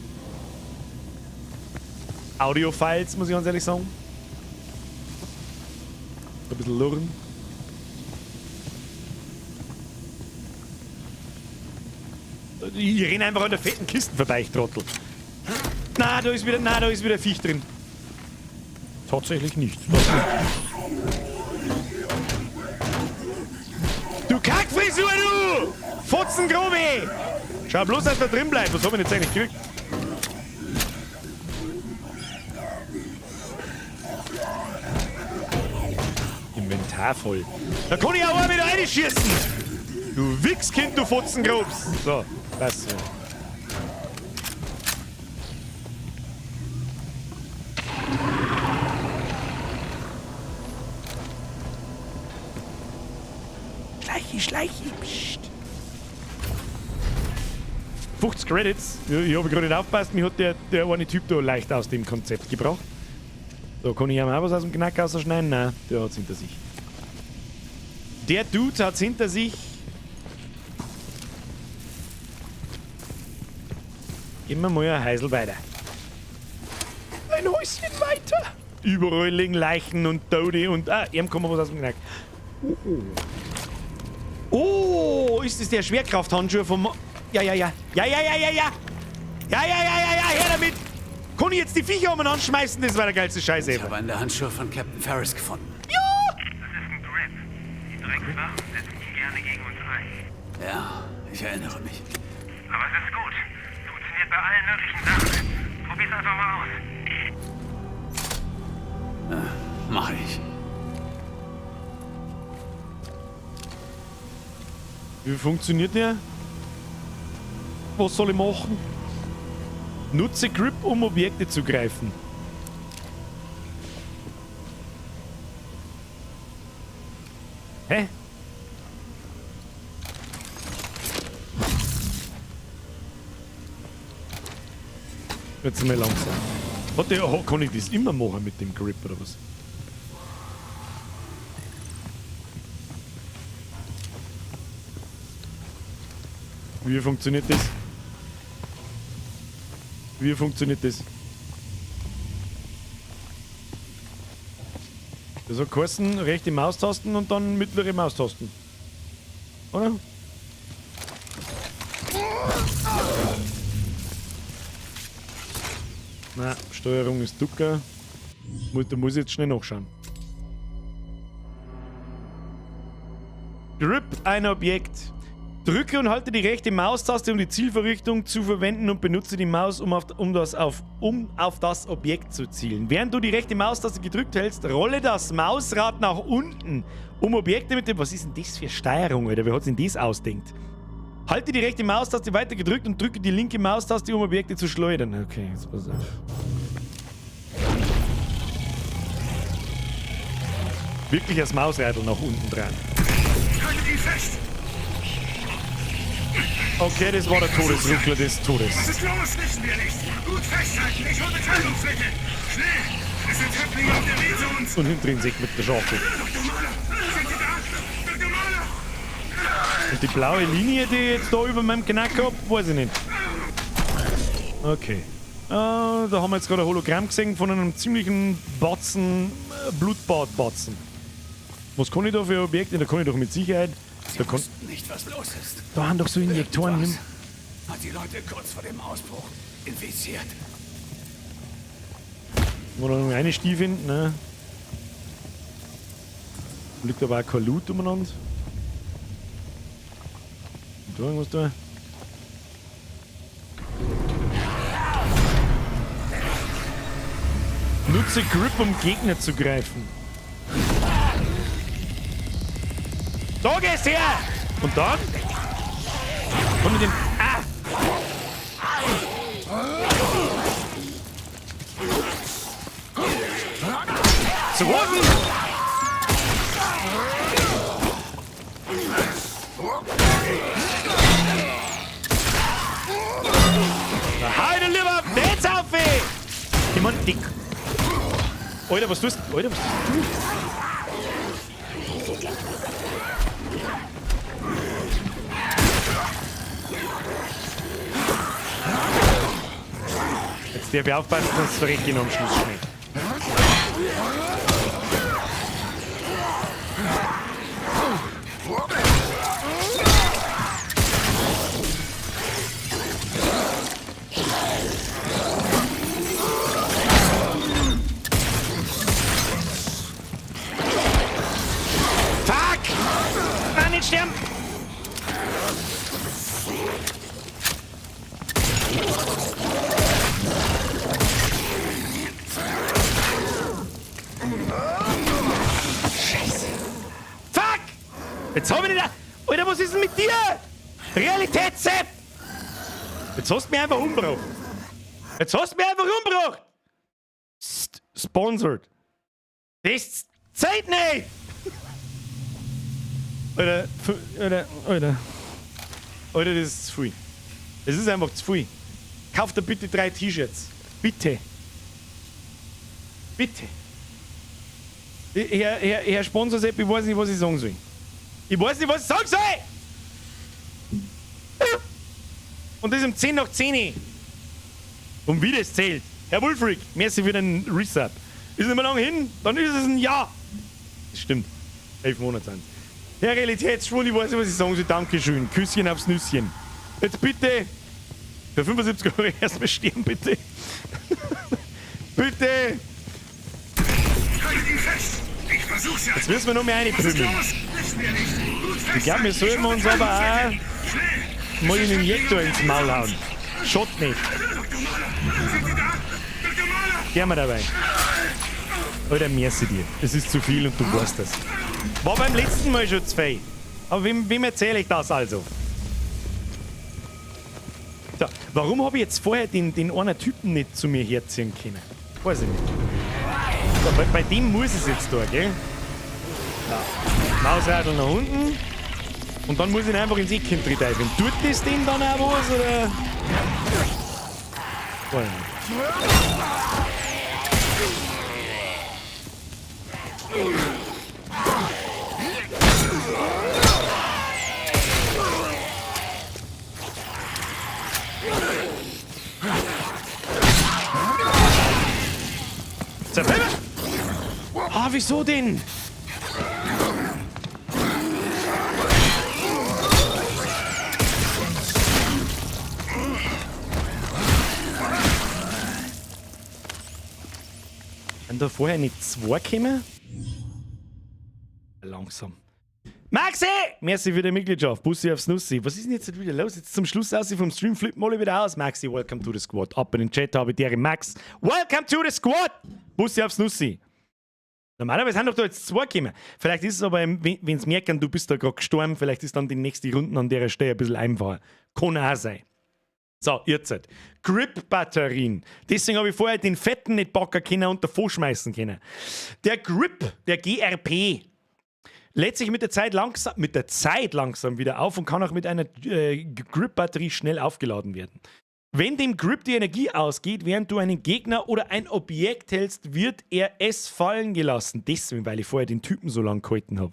Audio-Files, muss ich ganz ehrlich sagen. Ein bisschen lurren. Ich renne einfach an der fetten Kiste vorbei, ich Trottel. Na, da ist wieder ein Viech drin. Tatsächlich nicht. Du Kackfrisur, du! Fotzengrobe! Schau bloß, dass da drin bleibt. Was hab ich jetzt eigentlich gekriegt? Inventar voll. Da kann ich auch mal wieder reinschießen! Du Wichskind, du Fotzengrobs! So, das so. Schleichi. Psst. 50 Credits. Ich habe gerade nicht aufgepasst, mich hat der eine Typ da leicht aus dem Konzept gebracht. So, kann ich ihm auch was aus dem Knack rausschneiden? Nein, der hat's hinter sich. Der Dude hat's hinter sich. Immer mal ein Heisel weiter. Ein Häuschen weiter. Überall liegen Leichen und Tote und... Ah, ihm kommt was aus dem Knack. Oh, ist das der Schwerkrafthandschuh vom... Ja, her damit! Kann ich jetzt die Viecher umeinander schmeißen? Das war der geilste Scheiß ever. Ich habe einen der Handschuhe von Captain Ferris gefunden. Ja! Das ist ein Grip. Die Dreckswachen setzen ihn gerne gegen uns ein. Ja, ich erinnere mich. Aber es ist gut. Funktioniert bei allen möglichen Sachen. Probier's einfach mal aus. Mach ich. Wie funktioniert der? Was soll ich machen? Nutze Grip, um Objekte zu greifen. Hä? Jetzt mal langsam. Warte, kann ich das immer machen mit dem Grip oder was? Wie funktioniert das? Wie funktioniert das? Das hat geheißen, rechte Maustasten und dann mittlere Maustasten. Oder? Na, Steuerung ist Ducker. Da muss ich jetzt schnell nachschauen. Grip, ein Objekt. Drücke und halte die rechte Maustaste, um die Zielvorrichtung zu verwenden und benutze die Maus, um auf das Objekt zu zielen. Während du die rechte Maustaste gedrückt hältst, rolle das Mausrad nach unten, um Objekte mit dem... Was ist denn das für Steuerung, Alter? Wer hat sich denn das ausdenkt? Halte die rechte Maustaste weiter gedrückt und drücke die linke Maustaste, um Objekte zu schleudern. Okay, jetzt pass auf. Wirklich das Mausradl nach unten dran. Haltet ihn fest! Okay, das war der Todesruckler des Todes. Was ist los? Wissen wir nicht. Gut festhalten, ich hole Beteiligungsmittel. Schnell! Es sind Häftlinge auf der Weg zu uns. Und hinter ihm sich mit der Schaufel. Dr. Mahler, sind Sie da? Dr. Mahler! Und die blaue Linie, die jetzt da über meinem Knack gehabt, weiß ich nicht. Okay. Da haben wir jetzt gerade ein Hologramm gesehen von einem ziemlichen Batzen, Blutbad-Batzen. Was kann ich da für Objekte? Da kann ich doch mit Sicherheit... Sie wussten nicht, was los ist. Da haben doch so Injektoren hin. Hat die Leute kurz vor dem Ausbruch infiziert. Oder noch eine Stiefel hinten, ne? Liegt aber auch kein Loot umeinander. Und da irgendwas da? Nutze Grip, um Gegner zu greifen. Da gehst her! Und dann? Komm mit dem... Ah! Zu Boden! Na, heide lieber! Jetzt auf weh! Jemand dick! Alter, was tust du? Alter, was tust du? Jetzt darf ich aufpassen, sonst verrecke ich noch am Schluss schnell. Fuck! Nein, nicht sterben! Scheiße. Fuck! Jetzt hab ich nicht... Alter, was ist denn mit dir? Realitätssepp! Jetzt hast du mich einfach umgebracht. Jetzt hast du mich einfach umgebracht! Sponsored. Das zählt nicht! Alter, Alter, das ist zu viel. Das ist einfach zu viel. Kauf dir bitte 3 T-Shirts. Bitte. Bitte. Herr Sponsor-Sepp, ich weiß nicht, was ich sagen soll. Ich weiß nicht, was ich sagen soll! Und das um 10 nach 10. Und wie das zählt. Herr Wulfric, merci für den Resub. Ist nicht mehr lange hin, dann ist es ein Jahr. Das stimmt. 11 Monate sind es. Herr Realitätsschwul, ich weiß nicht, was ich sagen soll. Dankeschön. Küsschen aufs Nüsschen. Jetzt bitte für 75 € erstmal sterben, bitte. Bitte! Halt ihn fest! Ich versuch's ja! Jetzt müssen wir noch mehr reinprügeln. Ich glaube, wir sollten uns aber auch mal einen Injektor ins Maul hauen. Schott nicht. Gehen wir dabei. Alter, merci dir. Es ist zu viel und du weißt das. War beim letzten Mal schon zu viel. Aber wem erzähle ich das also? So, warum habe ich jetzt vorher den einen Typen nicht zu mir herziehen können? Weiß ich nicht. So, bei dem muss es jetzt da, gell? Ja. Mausradl nach unten. Und dann muss ich ihn einfach ins Eckchen treiben. Tut das dem dann auch was, oder? Weiß ich nicht. Ah, wieso denn? Sind da vorher nicht 2 gekommen? Langsam. Maxi! Merci für die Mitgliedschaft. Bussi aufs Nussi. Was ist denn jetzt wieder los? Jetzt zum Schluss aus vom Stream flippen alle wieder aus. Maxi, welcome to the squad. Ab in den Chat habe ich dir Max. Welcome to the squad! Bussi aufs Nussi. Normalerweise sind doch da jetzt 2 gekommen. Vielleicht ist es aber, wenn sie merken, du bist da gerade gestorben, vielleicht ist dann die nächste Runde an der Stelle ein bisschen einfacher. Kann auch sein. So, jetzt halt. Grip-Batterien. Deswegen habe ich vorher den Fetten nicht packen können und davor schmeißen können. Der Grip, der GRP, lädt sich mit der Zeit langsam wieder auf und kann auch mit einer Grip-Batterie schnell aufgeladen werden. Wenn dem Grip die Energie ausgeht, während du einen Gegner oder ein Objekt hältst, wird er es fallen gelassen. Deswegen, weil ich vorher den Typen so lang gehalten habe.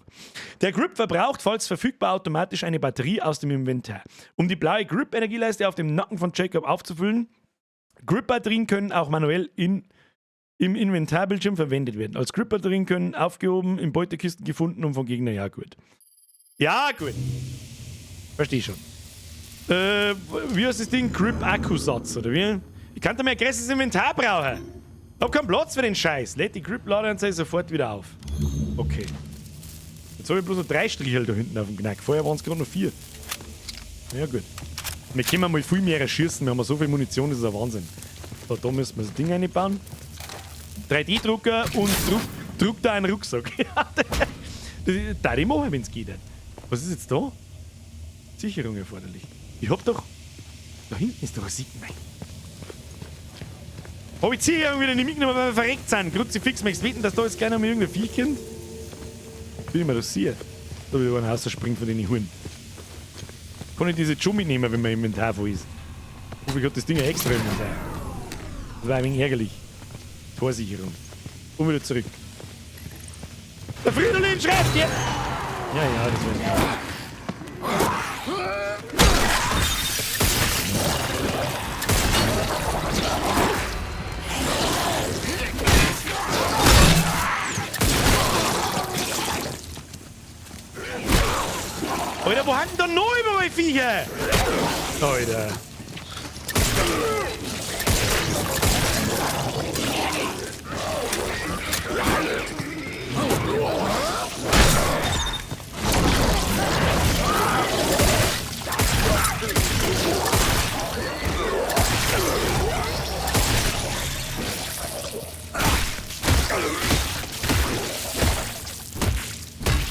Der Grip verbraucht, falls verfügbar, automatisch eine Batterie aus dem Inventar. Um die blaue Grip-Energieleiste auf dem Nacken von Jacob aufzufüllen, Grip-Batterien können auch manuell im Inventarbildschirm verwendet werden. Als Grip-Batterien können aufgehoben, in Beutekisten gefunden und von Gegnern. Ja, gut. Ja, gut. Verstehe schon. Wie heißt das Ding? Grip-Akkusatz, oder wie? Ich kann da mehr größeres Inventar brauchen. Ich hab keinen Platz für den Scheiß. Lädt die Grip-Ladeanzeige sofort wieder auf. Okay. Jetzt habe ich bloß noch 3 Strichel da hinten auf dem Knack. Vorher waren es gerade noch 4. Ja, gut. Wir können mal viel mehr schießen. Wir haben so viel Munition, das ist ein Wahnsinn. So, da müssen wir das Ding reinbauen. 3D-Drucker und druck da einen Rucksack. Das darf ich machen, wenn es geht. Was ist jetzt da? Sicherung erforderlich. Ich hab doch... Da hinten ist doch ein Signal. Hab ich die Sicherung wieder nicht mitgenommen, weil wir verreckt sind. Kruzifix, möchtest du wetten, dass da jetzt gleich noch mal irgendein Vieh kommt? Will ich mir das sehen. Da will ich einen rausspringen von den Huren. Kann ich diese schon mitnehmen, wenn man im Inventar voll ist? Ich hoffe, ich hab das Ding extra im Inventar. Das war ein wenig ärgerlich. Torsicherung. Und wieder zurück. Der Fridolin schreibt dir! Ja, das war... Alter, wo hatten da noch überall Viecher? Alter.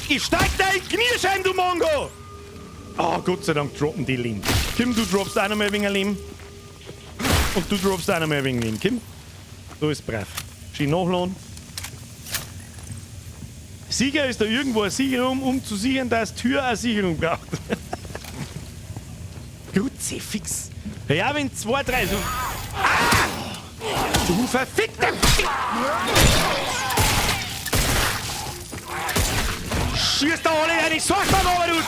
Ich steig da in Knirschein, du Mongo! Oh, Gott sei Dank droppen die Leben. Kim, du droppst auch noch mal ein wenig Leben. Und du droppst auch noch mal ein wenig Leben. Kim, so ist brav. Schön nachladen. Sieger ist da irgendwo eine Sicherung, um zu sichern, dass Tür eine Sicherung braucht. Kruzifix. Ja, wenn 2, 3 so... Ah! Du verfickter Fick! Schießt da alle rein, ich sag's mal, aber du...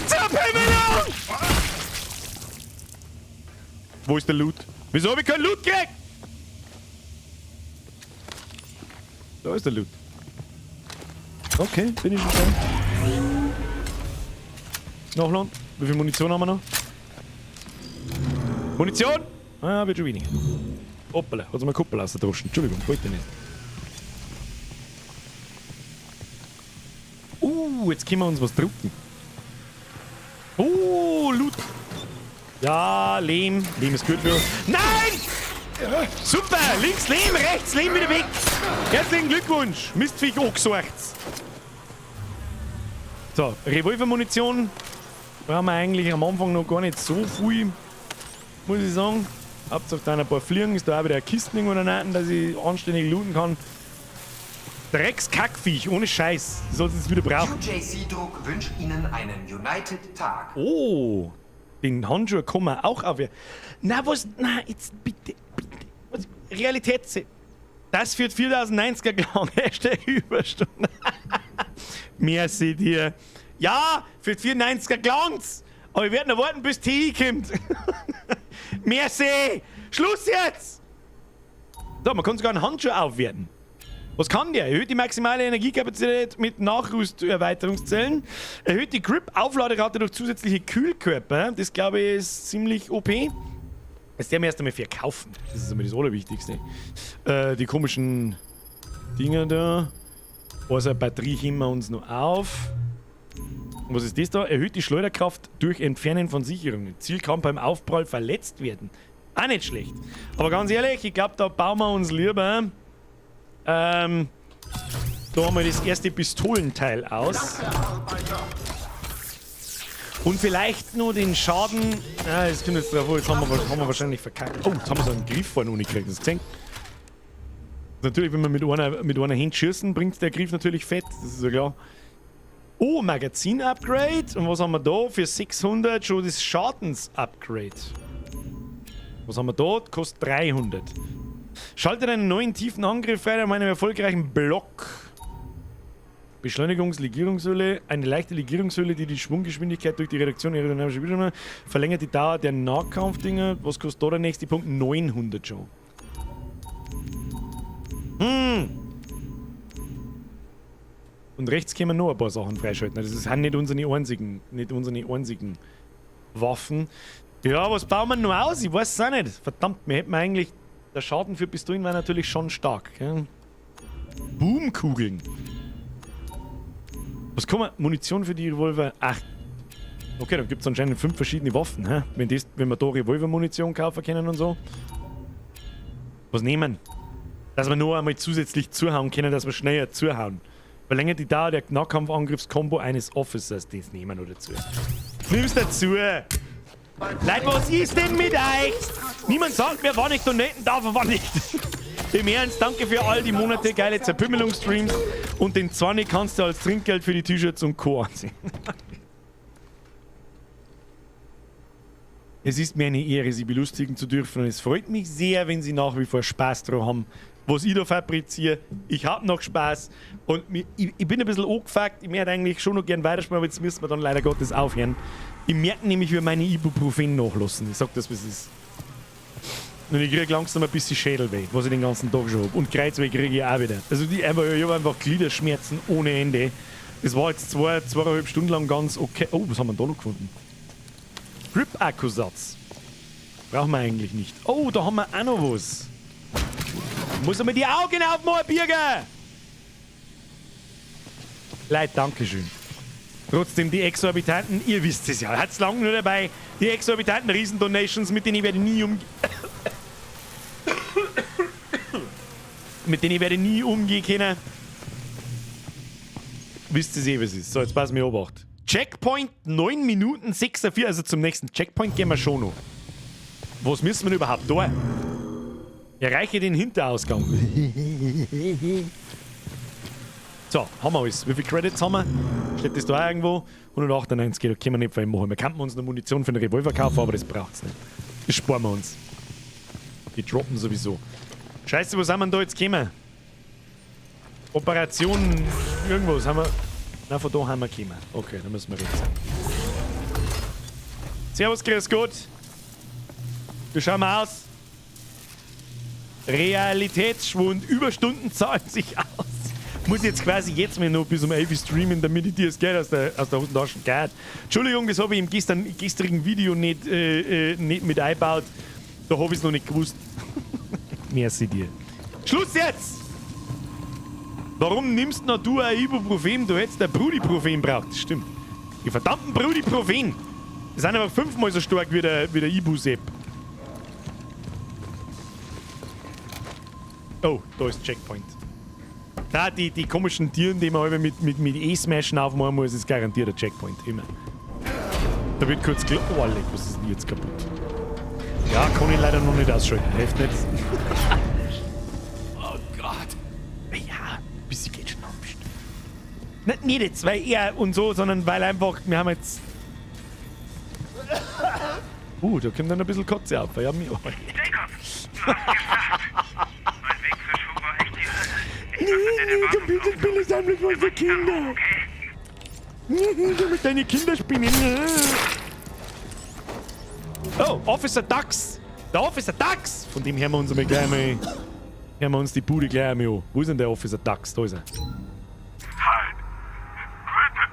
Zerpimmelung! Wo ist der Loot? Wieso hab ich keinen Loot gekriegt? Da ist der Loot. Okay, bin ich schon dran. Nachladen. Wie viel Munition haben wir noch? Munition! Ah, wird schon weniger. Hoppala, hat's mal Kuppel ausgedroschen. Entschuldigung, wollte nicht. Jetzt können wir uns was drucken. Loot. Ja, Lehm. Lehm ist gut für uns. Nein! Super! Links Lehm, rechts Lehm wieder weg. Herzlichen Glückwunsch. Mistviech angesucht. So, Revolvermunition. Da haben wir eigentlich am Anfang noch gar nicht so viel, muss ich sagen. Hauptsache da ein paar Fliegen. Ist da auch wieder eine Kiste irgendwo daneben, dass ich anständig looten kann. Dreckskackviech, ohne Scheiß. Die sollten es wieder brauchen. UJC-Druck wünscht Ihnen einen United-Tag. Oh, den Handschuh kann man auch aufhören. Na, was? Na, jetzt bitte. Was? Realität. Das führt 4090er lang. Hashtag Überstunde. Merci dir. Ja, für 490er lang's. Aber wir werden noch warten, bis TI kommt. Merci. Schluss jetzt. So, man kann sogar einen Handschuh aufwerten. Was kann der? Erhöht die maximale Energiekapazität mit Nachrüsterweiterungszellen. Erhöht die Grip-Aufladerate durch zusätzliche Kühlkörper. Das, glaube ich, ist ziemlich OP. Das werden wir erst einmal verkaufen. Das ist einmal das Allerwichtigste. Die komischen Dinger da. Also eine Batterie heben wir uns noch auf. Und was ist das da? Erhöht die Schleuderkraft durch Entfernen von Sicherungen. Ziel kann beim Aufprall verletzt werden. Auch nicht schlecht. Aber ganz ehrlich, ich glaube, da bauen wir uns lieber da haben wir das erste Pistolenteil aus. Und vielleicht nur den Schaden. Ja, das kommt jetzt drauf. Jetzt haben wir wahrscheinlich verkackt. Oh, jetzt haben wir so einen Griff vorne ohne gekriegt. Hast du gesehen? Natürlich, wenn wir mit einer Hand schießen, bringt der Griff natürlich fett. Das ist ja klar. Oh, Magazin-Upgrade. Und was haben wir da? Für 600 schon das Schadens-Upgrade. Was haben wir da? Kostet 300. Schaltet einen neuen tiefen Angriff frei an einem erfolgreichen Block. Beschleunigungslegierungshülle. Eine leichte Legierungshülle, die die Schwunggeschwindigkeit durch die Reduktion aerodynamischer Widerstand verlängert die Dauer der Nahkampfdinger. Was kostet da der nächste Punkt? 900 schon. Und rechts können wir noch ein paar Sachen freischalten. Das sind nicht unsere einzigen Waffen. Ja, was bauen wir noch aus? Ich weiß es auch nicht. Verdammt, wir hätten eigentlich... Der Schaden für Pistolen war natürlich schon stark. Gell? Boomkugeln. Was kann man? Munition für die Revolver. Ach. Okay, da gibt es anscheinend 5 verschiedene Waffen. Hä? Wenn wir da Revolver-Munition kaufen können und so. Was nehmen? Dass wir nur einmal zusätzlich zuhauen können, dass wir schneller zuhauen. Verlängert die Dauer der Nahkampfangriffskombo eines Officers. Das nehmen wir dazu. Nimm's dazu! Leute, was ist denn mit euch? Niemand sagt mir, wann ich donaten darf und wann nicht. Im Ernst, danke für all die Monate geile Zerpümmelungsstreams und den 20 kannst du als Trinkgeld für die T-Shirts und Co. ansehen. Es ist mir eine Ehre, Sie belustigen zu dürfen und es freut mich sehr, wenn Sie nach wie vor Spaß daran haben, was ich da fabriziere. Ich habe noch Spaß und ich bin ein bisschen angefuckt. Ich möchte eigentlich schon noch gern weiterspielen, aber jetzt müssen wir dann leider Gottes aufhören. Ich merke nämlich, wie meine Ibuprofen nachlassen. Ich sag das, was es ist. Und ich kriege langsam ein bisschen Schädelweh, was ich den ganzen Tag schon habe. Und Kreuzweh kriege ich auch wieder. Also ich habe einfach Gliederschmerzen ohne Ende. Das war jetzt 2,5 Stunden lang ganz okay. Oh, was haben wir da noch gefunden? Grip-Akkusatz. Brauchen wir eigentlich nicht. Oh, da haben wir auch noch was. Muss er mir die Augen aufmachen, Birger! Leute, dankeschön. Trotzdem die exorbitanten, ihr wisst es ja, hat's lang nur dabei, die exorbitanten Riesendonations, mit denen ich werde nie umgehen können. Wisst ihr was ist. So, jetzt pass mir obacht. Checkpoint 9 Minuten 46, also zum nächsten Checkpoint gehen wir schon noch. Was müssen wir überhaupt da? Erreiche den Hinterausgang. So, haben wir alles. Wie viele Credits haben wir? Steht das da irgendwo? 198, da können wir nicht viel machen. Wir könnten uns eine Munition für einen Revolver kaufen, aber das braucht es nicht. Das sparen wir uns. Die droppen sowieso. Scheiße, wo sind wir denn da jetzt gekommen? Operation irgendwas haben wir... Na, von da haben wir gekommen. Okay, dann müssen wir rechts sein. Servus, grüß Gott. Wie schauen wir aus? Realitätsschwund. Überstunden zahlen sich aus. Muss jetzt quasi jetzt mal noch bis um 11 Uhr streamen, damit ich dir das Geld aus der Hosentasche geht. Entschuldigung, das habe ich im gestrigen Video nicht mit eingebaut. Da habe ich es noch nicht gewusst. Merci dir. Schluss jetzt! Warum nimmst du ein Ibuprofen? Du hättest ein Brudiprofen braucht. Das stimmt. Die verdammten Brudiprofen! Die sind einfach 5-mal so stark wie der Ibu-Sepp. Oh, da ist Checkpoint. Da, die komischen Tieren, die man halt mit E-Smashen aufmachen muss, ist garantiert ein Checkpoint. Immer. Da wird kurz klar. Oh, leck, was ist denn jetzt kaputt? Ja, kann ich leider noch nicht ausschalten. Hilft nicht. Oh Gott. Ja, ein bisschen geht schon noch bestimmt. Nicht jetzt, weil er und so, sondern weil einfach, wir haben jetzt. Da kommt dann ein bisschen Kotze auf. Ja, mir. Oh, Jacob, du hast gesagt. Mein Weg zur Schule war echt die Hölle. Du bietest Billigsammlung was für Kinder. Du mit deinen Kinderspinnen. Oh, Officer Dax. Der Officer Dax. Von dem hören wir uns gleich mal. Hören wir uns die Bude gleich einmal an. Wo ist denn der Officer Dax? Da ist er. Halt. Bitte.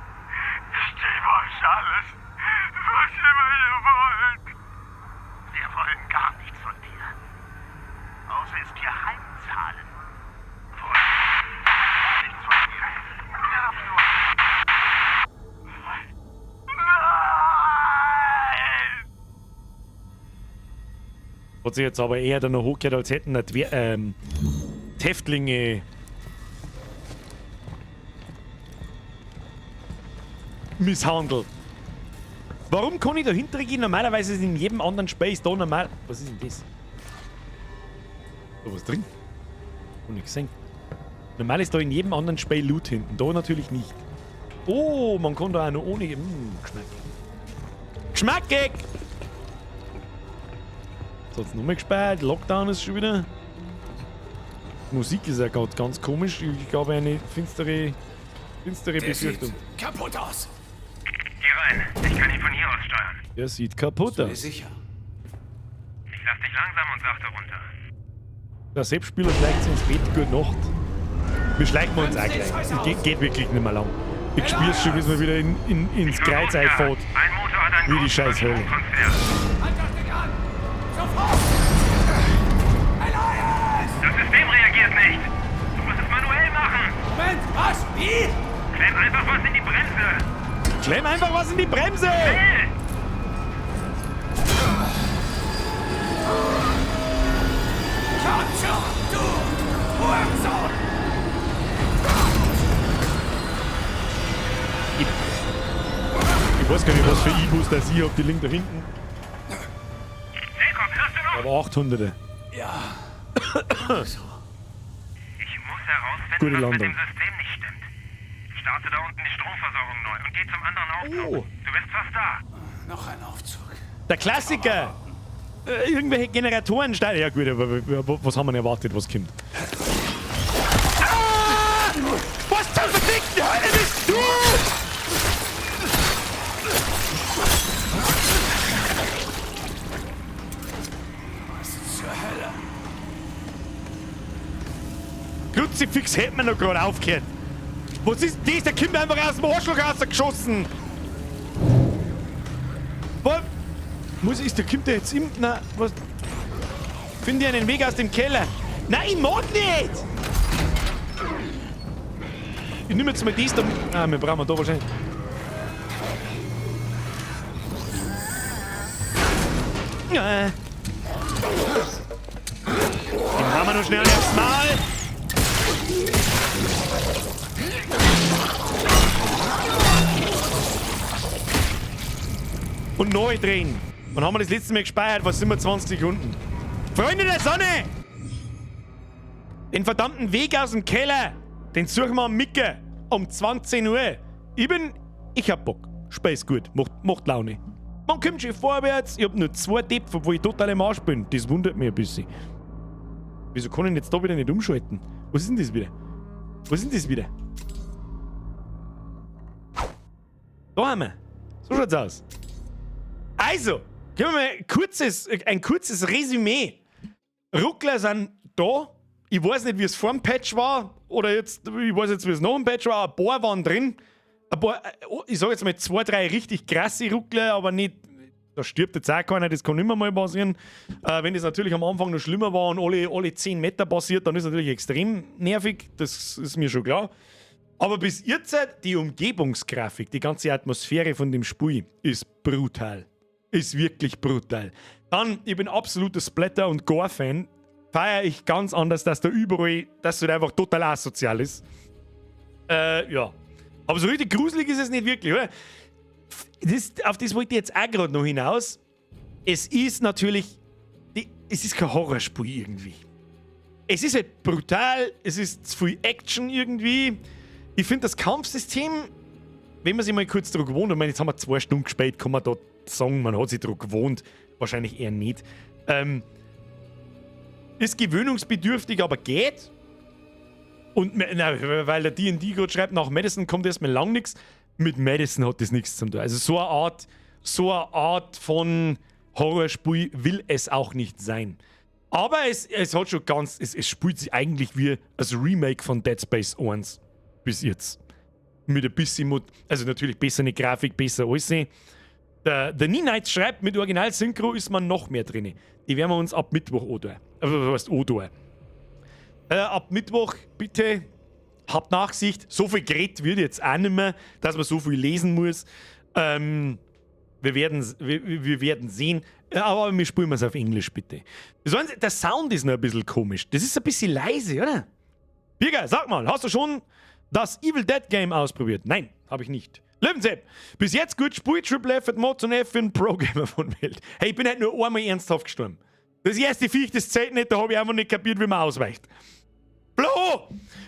Ich gebe euch alles. Was immer ihr wollt. Wir wollen gar nichts von dir. Außer es dir heimzahlen. Nichts von dir. Hat sich jetzt aber eher dann noch hochgehört, als hätten die Häftlinge misshandelt. Warum kann ich da hinterher gehen? Normalerweise ist in jedem anderen Space da normal. Was ist denn das? Da was drin? Hab nicht gesehen. Normal ist da in jedem anderen Space Loot hinten. Da natürlich nicht. Oh, man kann da auch noch ohne. Geschmackig. Geschmackig! So, jetzt nochmal gespeichert. Lockdown ist schon wieder. Musik ist ja gerade ganz komisch. Ich glaube, eine finstere Befürchtung. Kaputt aus! Geh rein. Ich kann ihn von hier aus steuern. Der sieht kaputt aus. Sicher. Ich lass dich langsam und sachte runter. Der Selbstspieler schleicht sich ins Bett. Gute Nacht. Wir schleichen uns auch gleich. Geht wirklich nicht mehr lang. Ich spür's schon, bis wir wieder ins Kreuz einfährt. Wie die scheiß Hölle. Das System reagiert nicht. Du musst es manuell machen. Moment, was? Wie? Klemm einfach was in die Bremse. Klemm einfach was in die Bremse! Schnell! Du Hurensohn! Ich weiß gar nicht, was für E-Bus das ich hab, die liegen da hinten. Jacob, hörst du noch? Aber 800er. Ja. Ich muss herausfinden, Gute was Landung. mit dem System nicht stimmt. Ich starte da unten die Stromversorgung neu und gehe zum anderen Aufzug. Oh. Du bist fast da. Noch ein Aufzug. Der Klassiker! Irgendwelche Generatoren steigen. Ja gut, aber was haben wir denn erwartet, was kommt? Ah! Was zum verdickten Hölle bist du? Was zur Hölle? Kruzifix hätte mir noch gerade aufgehört. Was ist das? Der kommt einfach aus dem Arschloch rausgeschossen. Was? Ist der kommt der jetzt im... Na, was? Finde ich einen Weg aus dem Keller. Nein, ich mag nicht! Ich nehme jetzt mal das da... Ah, wir brauchen da wahrscheinlich... Ja. Den haben wir noch schnell aufs Maul. Und neu drehen. Wann haben wir das letzte Mal gespeichert? Was sind wir? 20 Sekunden. Freunde der Sonne! Den verdammten Weg aus dem Keller, den suchen wir am Micke um 20 Uhr. Ich hab Bock. Spaß gut. Macht Laune. Man kommt schon vorwärts. Ich hab nur 2 Depf, obwohl ich total im Arsch bin. Das wundert mich ein bisschen. Wieso kann ich jetzt da wieder nicht umschalten? Was ist denn das wieder? Was ist denn das wieder? Da haben wir. So schaut's aus. Also, geben wir mal ein kurzes Resümee. Ruckler sind da. Ich weiß nicht, wie es vor dem Patch war. Oder jetzt, ich weiß jetzt, wie es nach dem Patch war. Ein paar waren drin. Ein paar, ich sag jetzt mal 2, 3 richtig krasse Ruckler, aber nicht. Da stirbt jetzt auch keiner, das kann immer mal passieren. Wenn das natürlich am Anfang noch schlimmer war und alle 10 Meter passiert, dann ist es natürlich extrem nervig. Das ist mir schon klar. Aber bis jetzt, die Umgebungsgrafik, die ganze Atmosphäre von dem Spiel ist brutal. Ist wirklich brutal. Dann, ich bin absoluter Splatter- und Gore-Fan. Feiere ich ganz anders, dass da überall, dass das einfach total asozial ist. Ja. Aber so richtig gruselig ist es nicht wirklich, oder? Auf das wollte ich jetzt auch gerade noch hinaus. Es ist natürlich... Es ist kein Horrorspiel irgendwie. Es ist halt brutal, es ist zu viel Action irgendwie. Ich finde das Kampfsystem, wenn man sich mal kurz daran gewohnt hat, ich meine, jetzt haben wir 2 Stunden gespielt, kann man da sagen, man hat sich daran gewohnt. Wahrscheinlich eher nicht. Ist gewöhnungsbedürftig, aber geht. Und weil der D&D gerade schreibt, nach Madison kommt erstmal lang nichts. Mit Madison hat das nichts zu tun. Also so eine Art von Horrorspiel will es auch nicht sein. Aber es hat schon ganz... Es spielt sich eigentlich wie das Remake von Dead Space 1 bis jetzt. Mit ein bisschen... Also natürlich bessere Grafik, besser alles. Der Night schreibt, mit Original-Synchro ist man noch mehr drin. Die werden wir uns ab Mittwoch oder. Was heißt Odor? Ab Mittwoch bitte habt Nachsicht. So viel geredet wird jetzt auch nicht mehr, dass man so viel lesen muss. Wir werden sehen. aber wir spielen es auf Englisch, bitte. Der Sound ist noch ein bisschen komisch. Das ist ein bisschen leise, oder? Birger, sag mal, hast du schon das Evil Dead Game ausprobiert? Nein, habe ich nicht. Löwensepp, bis jetzt gut gespielt, Triple F Mods und F für einen Pro-Gamer von Welt. Hey, ich bin halt nur einmal ernsthaft gestorben. Das erste Viech, das zählt nicht, da habe ich einfach nicht kapiert, wie man ausweicht. Flo,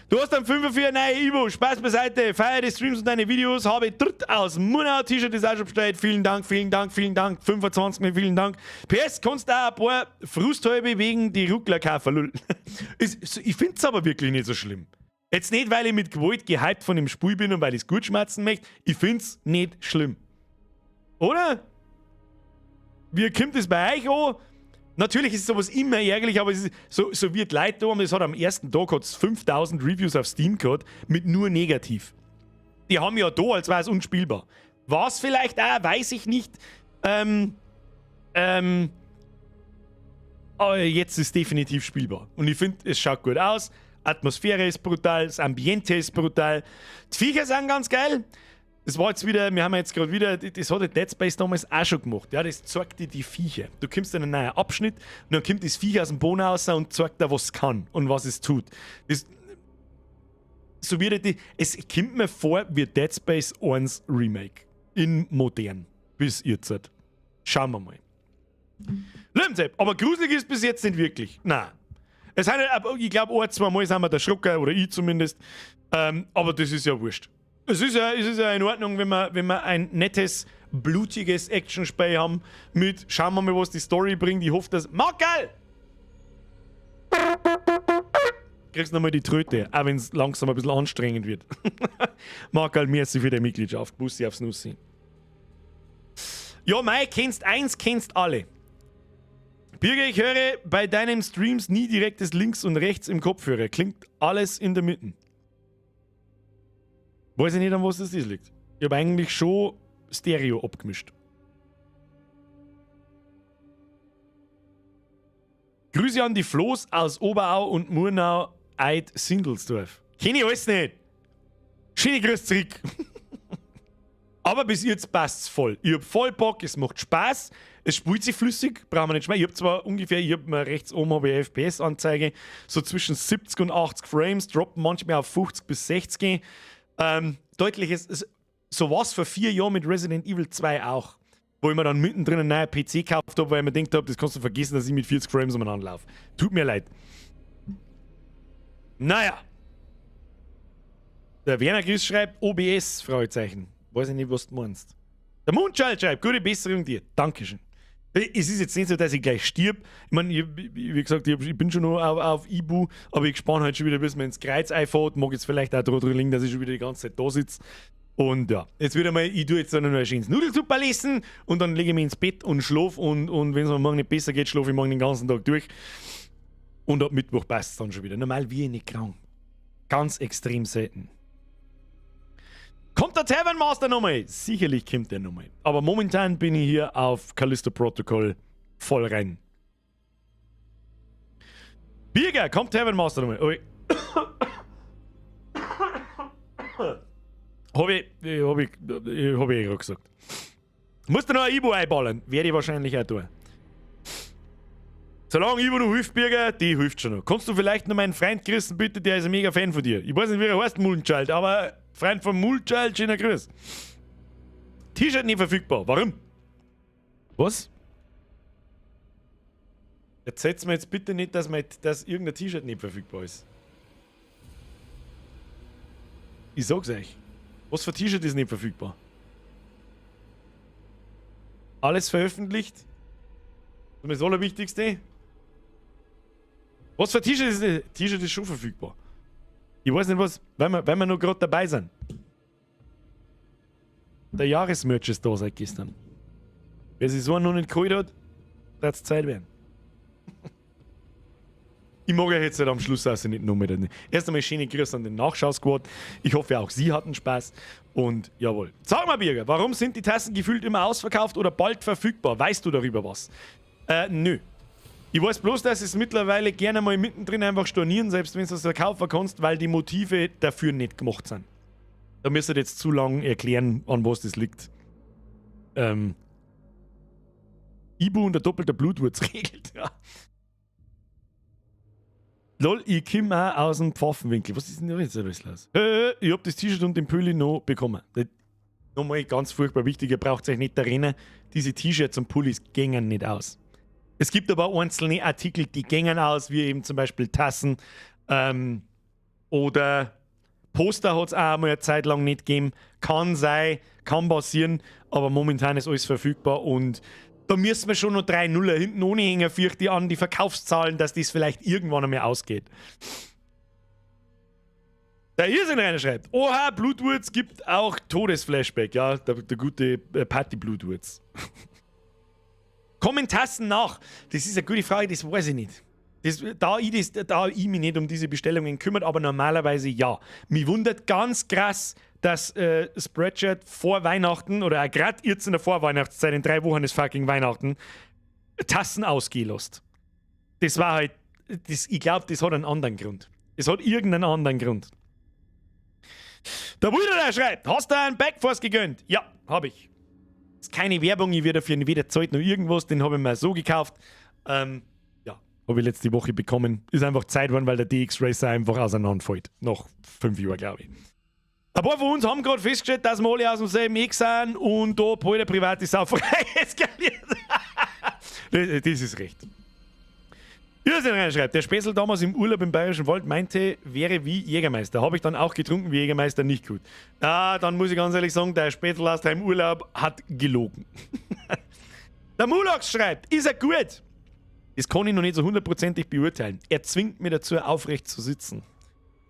du hast dann 5 für eine neue Ivo. Spaß beiseite, feier die Streams und deine Videos. Habe dritt aus Munau T-Shirt ist auch schon bestellt. Vielen Dank, vielen Dank, vielen Dank. 25 mal vielen Dank. PS, kannst du auch ein paar Frusthalbe wegen die Ruckler kaufen. Ich finde es aber wirklich nicht so schlimm. Jetzt nicht, weil ich mit Gewalt gehypt von dem Spiel bin und weil ich es gut schmerzen möchte. Ich finde es nicht schlimm. Oder? Wie kommt es bei euch an? Natürlich ist sowas immer ärgerlich, aber es ist so wird Leute da, und es hat am ersten Tag 5000 Reviews auf Steam gehabt, mit nur negativ. Die haben ja da, als wäre es unspielbar. Was vielleicht auch, weiß ich nicht. Aber jetzt ist es definitiv spielbar. Und ich finde, es schaut gut aus. Atmosphäre ist brutal, das Ambiente ist brutal. Die Viecher sind ganz geil. Das war jetzt wieder, wir haben jetzt gerade wieder, das hat der Dead Space damals auch schon gemacht. Ja, das zeigt dir die Viecher. Du kommst in einen neuen Abschnitt und dann kommt das Viech aus dem Boden raus und zeigt dir, was es kann und was es tut. Das, so wird es kommt mir vor wie Dead Space 1 Remake. In modern. Bis jetzt. Schauen wir mal. Löwensepp, aber gruselig ist bis jetzt nicht wirklich. Nein. Es sind, ich glaube, 1-2 Mal sind wir der Schrucker, oder ich zumindest. Aber das ist ja wurscht. Es ist ja in Ordnung, wenn wir ein nettes, blutiges Actionspiel haben mit, schauen wir mal, was die Story bringt. Ich hoffe, dass... Markel! Kriegst nochmal die Tröte, auch wenn es langsam ein bisschen anstrengend wird. Markel, merci für die Mitgliedschaft. Bussi aufs Nussi. Ja, Mai, kennst eins, kennst alle. Birger, ich höre bei deinen Streams nie direktes Links und Rechts im Kopfhörer. Klingt alles in der Mitte. Weiß ich nicht, an was das liegt. Ich habe eigentlich schon Stereo abgemischt. Grüße an die Floß aus Oberau und Murnau, Eid-Sindelsdorf. Kenn ich alles nicht. Schöne Grüße zurück. Aber bis jetzt passt's voll. Ich hab voll Bock, es macht Spaß. Es spielt sich flüssig, brauchen wir nicht schmecken. Ich hab zwar ungefähr, rechts oben habe ich FPS-Anzeige, so zwischen 70 und 80 Frames, droppen manchmal auf 50 bis 60. Deutliches, so was vor 4 Jahren mit Resident Evil 2 auch. Wo ich mir dann mittendrin einen neuen PC gekauft habe, weil ich mir gedacht habe, das kannst du vergessen, dass ich mit 40 Frames umeinander laufe. Tut mir leid. Naja. Der Werner Chris schreibt OBS, Fragezeichen. Weiß ich nicht, was du meinst. Der Mundschall schreibt, gute Besserung dir. Dankeschön. Es ist jetzt nicht so, dass ich gleich stirb. Ich meine, wie gesagt, ich bin schon noch auf Ibu, aber ich spanne halt schon wieder, bis man ins Kreuz einfährt. Mag jetzt vielleicht auch drin liegen, dass ich schon wieder die ganze Zeit da sitze. Und ja, jetzt wieder mal, ich tue jetzt dann noch ein schönes Nudelsuppe lesen und dann lege ich mich ins Bett und schlafe. Und wenn es mir morgen nicht besser geht, schlafe ich morgen den ganzen Tag durch. Und ab Mittwoch passt es dann schon wieder. Normal wie ich nicht krank. Ganz extrem selten. Kommt der Tavern Master nochmal? Sicherlich kommt der nochmal. Aber momentan bin ich hier auf Callisto Protocol voll rein. Birger, kommt Tavern Master nochmal? Oh, hab ich gerade gesagt. Musst du noch ein Ibo einballen? Werde ich wahrscheinlich auch tun. Solange Ivo noch hilft, Birger, die hilft schon noch. Kannst du vielleicht noch meinen Freund grüßen, bitte? Der ist ein mega Fan von dir. Ich weiß nicht, wie er heißt, Moonchild, aber Freund von Moonchild, schöner Grüß. T-Shirt nicht verfügbar. Warum? Was? Erzähl's mir jetzt bitte nicht, dass irgendein T-Shirt nicht verfügbar ist. Ich sag's euch. Was für T-Shirt ist nicht verfügbar? Alles veröffentlicht? Das ist das Allerwichtigste. Was für T-Shirt ist das? T-Shirt ist schon verfügbar. Ich weiß nicht was, weil wir noch gerade dabei sind. Der Jahresmerch ist da seit gestern. Wer sich so noch nicht geholt hat, darf es Zeit werden. Ich mag euch jetzt halt am Schluss also nicht noch mit. Erst einmal schöne Grüße an den Nachschau-Squad. Ich hoffe, auch Sie hatten Spaß. Und jawohl. Sag mal, Birger, warum sind die Tassen gefühlt immer ausverkauft oder bald verfügbar? Weißt du darüber was? Nö. Ich weiß bloß, dass es mittlerweile gerne mal mittendrin einfach stornieren, selbst wenn du es verkaufen kannst, weil die Motive dafür nicht gemacht sind. Da müsst ihr jetzt zu lang erklären, an was das liegt. Ibu und der doppelte Blutwurz regelt. Ja. Lol, ich komme auch aus dem Pfaffenwinkel. Was ist denn jetzt alles los? Ich hab das T-Shirt und den Pulli noch bekommen. Nochmal ganz furchtbar wichtig, ihr braucht euch nicht erinnern, diese T-Shirts und Pullis gängen nicht aus. Es gibt aber einzelne Artikel, die gängen aus, wie eben zum Beispiel Tassen oder Poster hat es auch mal eine Zeit lang nicht gegeben. Kann sein, kann passieren, aber momentan ist alles verfügbar und da müssen wir schon noch 3 Nuller hinten ohne hängen, fürchte ich an die Verkaufszahlen, dass das vielleicht irgendwann einmal ausgeht. Der Irrsinner schreibt, oha, Blutwurz gibt auch Todesflashback. Ja, der gute Party Blutwurz. Kommen Tassen nach? Das ist eine gute Frage, das weiß ich nicht. Da ich mich nicht um diese Bestellungen kümmert, aber normalerweise ja. Mich wundert ganz krass, dass Spreadshirt vor Weihnachten oder gerade jetzt in der Vorweihnachtszeit, in 3 Wochen ist fucking Weihnachten, Tassen ausgehen lässt. Das war halt, ich glaube, das hat einen anderen Grund. Es hat irgendeinen anderen Grund. Der Bruder, der schreibt, hast du einen Backforce gegönnt? Ja, habe ich. Ist keine Werbung, ich werde dafür weder Zeit noch irgendwas, den habe ich mir so gekauft. Ja, habe ich letzte Woche bekommen. Ist einfach Zeit geworden, weil der DX Racer einfach auseinanderfällt. Nach 5 Jahren, glaube ich. Ein paar von uns haben gerade festgestellt, dass wir alle aus demselben Eck sind und da bald eine private Sauferei eskaliert. Das ist recht. Irrsinnig schreibt, der Späßel damals im Urlaub im Bayerischen Wald meinte, wäre wie Jägermeister. Habe ich dann auch getrunken wie Jägermeister, nicht gut. Dann muss ich ganz ehrlich sagen, der Späßel aus deinem Urlaub hat gelogen. Der Mulax schreibt, ist er gut? Das kann ich noch nicht so 100%ig beurteilen. Er zwingt mich dazu, aufrecht zu sitzen.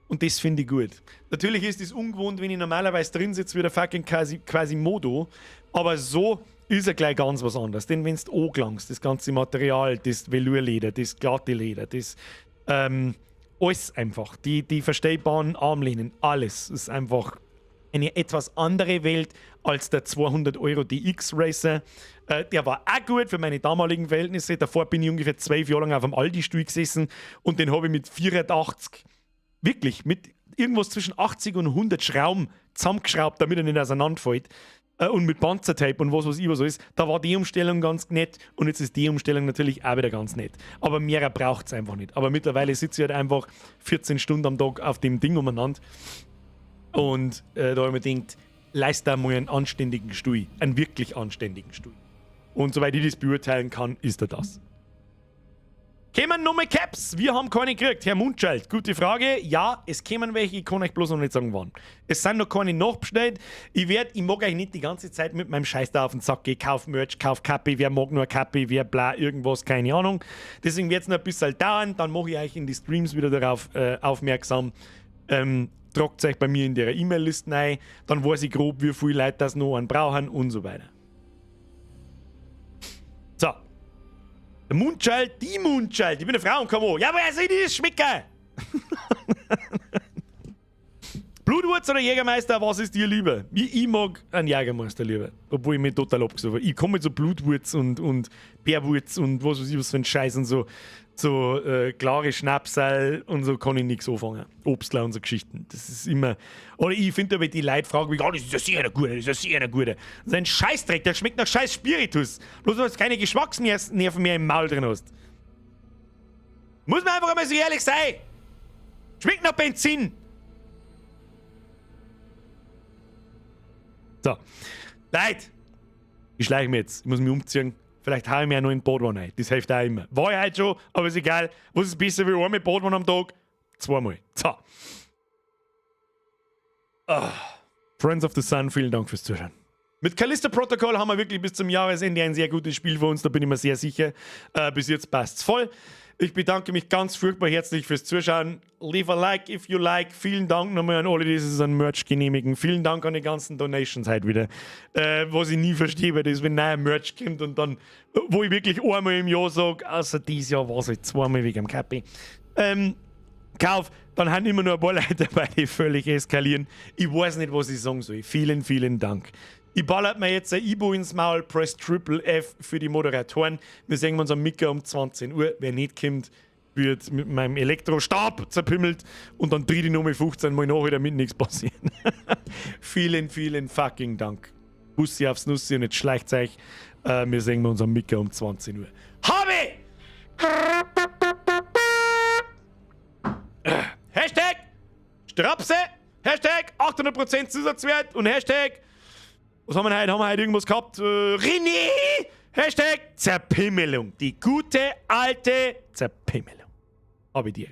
Und das finde ich gut. Natürlich ist es ungewohnt, wenn ich normalerweise drin sitze wie der fucking Quasimodo, aber so ist er gleich ganz was anderes. Denn wenn du angelangst, das ganze Material, das Velourleder, das glatte Leder, das alles einfach, die verstellbaren Armlehnen, alles ist einfach eine etwas andere Welt als der 200 € DX Racer. Der war auch gut für meine damaligen Verhältnisse. Davor bin ich ungefähr 12 Jahre lang auf dem Aldi-Stuhl gesessen und den habe ich mit 84, wirklich, mit irgendwas zwischen 80 und 100 Schrauben zusammengeschraubt, damit er nicht auseinanderfällt. Und mit Panzertape und was immer so ist. Da war die Umstellung ganz nett und jetzt ist die Umstellung natürlich auch wieder ganz nett. Aber mehr braucht es einfach nicht. Aber mittlerweile sitze ich halt einfach 14 Stunden am Tag auf dem Ding umeinander. Und da habe ich mir gedacht, leist da mal einen anständigen Stuhl. Einen wirklich anständigen Stuhl. Und soweit ich das beurteilen kann, ist er das. Kämen noch mehr Caps? Wir haben keine gekriegt. Herr Mundschalt, gute Frage. Ja, es kämen welche, ich kann euch bloß noch nicht sagen, wann. Es sind noch keine nachbestellt. Ich mag euch nicht die ganze Zeit mit meinem Scheiß da auf den Sack gehen. Kauf Merch, kauf Kappe, wer mag nur Kappe, wer bla, irgendwas, keine Ahnung. Deswegen wird es noch ein bisschen dauern. Dann mache ich euch in die Streams wieder darauf aufmerksam. Tragt euch bei mir in der E-Mail-Liste rein. Dann weiß ich grob, wie viele Leute das noch einen brauchen und so weiter. So. Der Mundschalt, die Mundschalt. Ich bin eine Frau und komm an. Ja, woher soll ich das schmecken? Blutwurz oder Jägermeister, was ist dir lieber? Ich mag einen Jägermeister lieber. Obwohl ich mich total abgesucht habe. Ich komme mit so Blutwurz und Bärwurz und was weiß ich, was für ein Scheiß und so klare Schnapsal und so kann ich nichts anfangen. Obstler und so Geschichten. Das ist immer. Oder ich finde aber die Leute fragen mich, das ist ja sicher eine gute, das ist ja sicher eine gute. Das ist ein Scheißdreck, der schmeckt nach scheiß Spiritus. Bloß weil du keine Geschmacksnerven mehr im Maul drin hast. Muss man einfach einmal so ehrlich sein. Schmeckt nach Benzin. So. Leute. Ich schleiche mich jetzt. Ich muss mich umziehen. Vielleicht haue ich mir ja noch in den Badwanne rein. Das hilft auch immer. War ich heute schon, aber ist egal. Was ist besser wie einmal Badwanne am Tag? 2-mal. So. Friends of the Sun, vielen Dank fürs Zuschauen. Mit Callisto Protocol haben wir wirklich bis zum Jahresende ein sehr gutes Spiel für uns, da bin ich mir sehr sicher. Bis jetzt passt's voll. Ich bedanke mich ganz furchtbar herzlich fürs Zuschauen. Leave a like if you like. Vielen Dank nochmal an alle, die dieses an Merch genehmigen. Vielen Dank an die ganzen Donations heute wieder. Was ich nie verstehe, weil das, wenn neuer Merch kommt und dann, wo ich wirklich einmal im Jahr sage, außer dieses Jahr war es halt 2-mal wegen dem Kapi. Kauf, dann haben immer nur ein paar Leute dabei, die völlig eskalieren. Ich weiß nicht, was ich sagen soll. Vielen, vielen Dank. Ich ballert mir jetzt ein Ibo ins Maul, press Triple F für die Moderatoren. Wir sehen uns am Mittwoch um 20 Uhr. Wer nicht kommt, wird mit meinem Elektrostab zerpimmelt und dann drehe ich nochmal 15 Mal nach, damit nichts passiert. Vielen, vielen fucking Dank. Bussi aufs Nussi und jetzt schleicht euch. Wir singen unser Mika um 20 Uhr. Habe! Hashtag Strapse, Hashtag 800% Zusatzwert und Hashtag, was haben wir heute? Haben wir heute irgendwas gehabt? René! Hashtag Zerpimmelung. Die gute alte Zerpimmelung. Habe ich dir.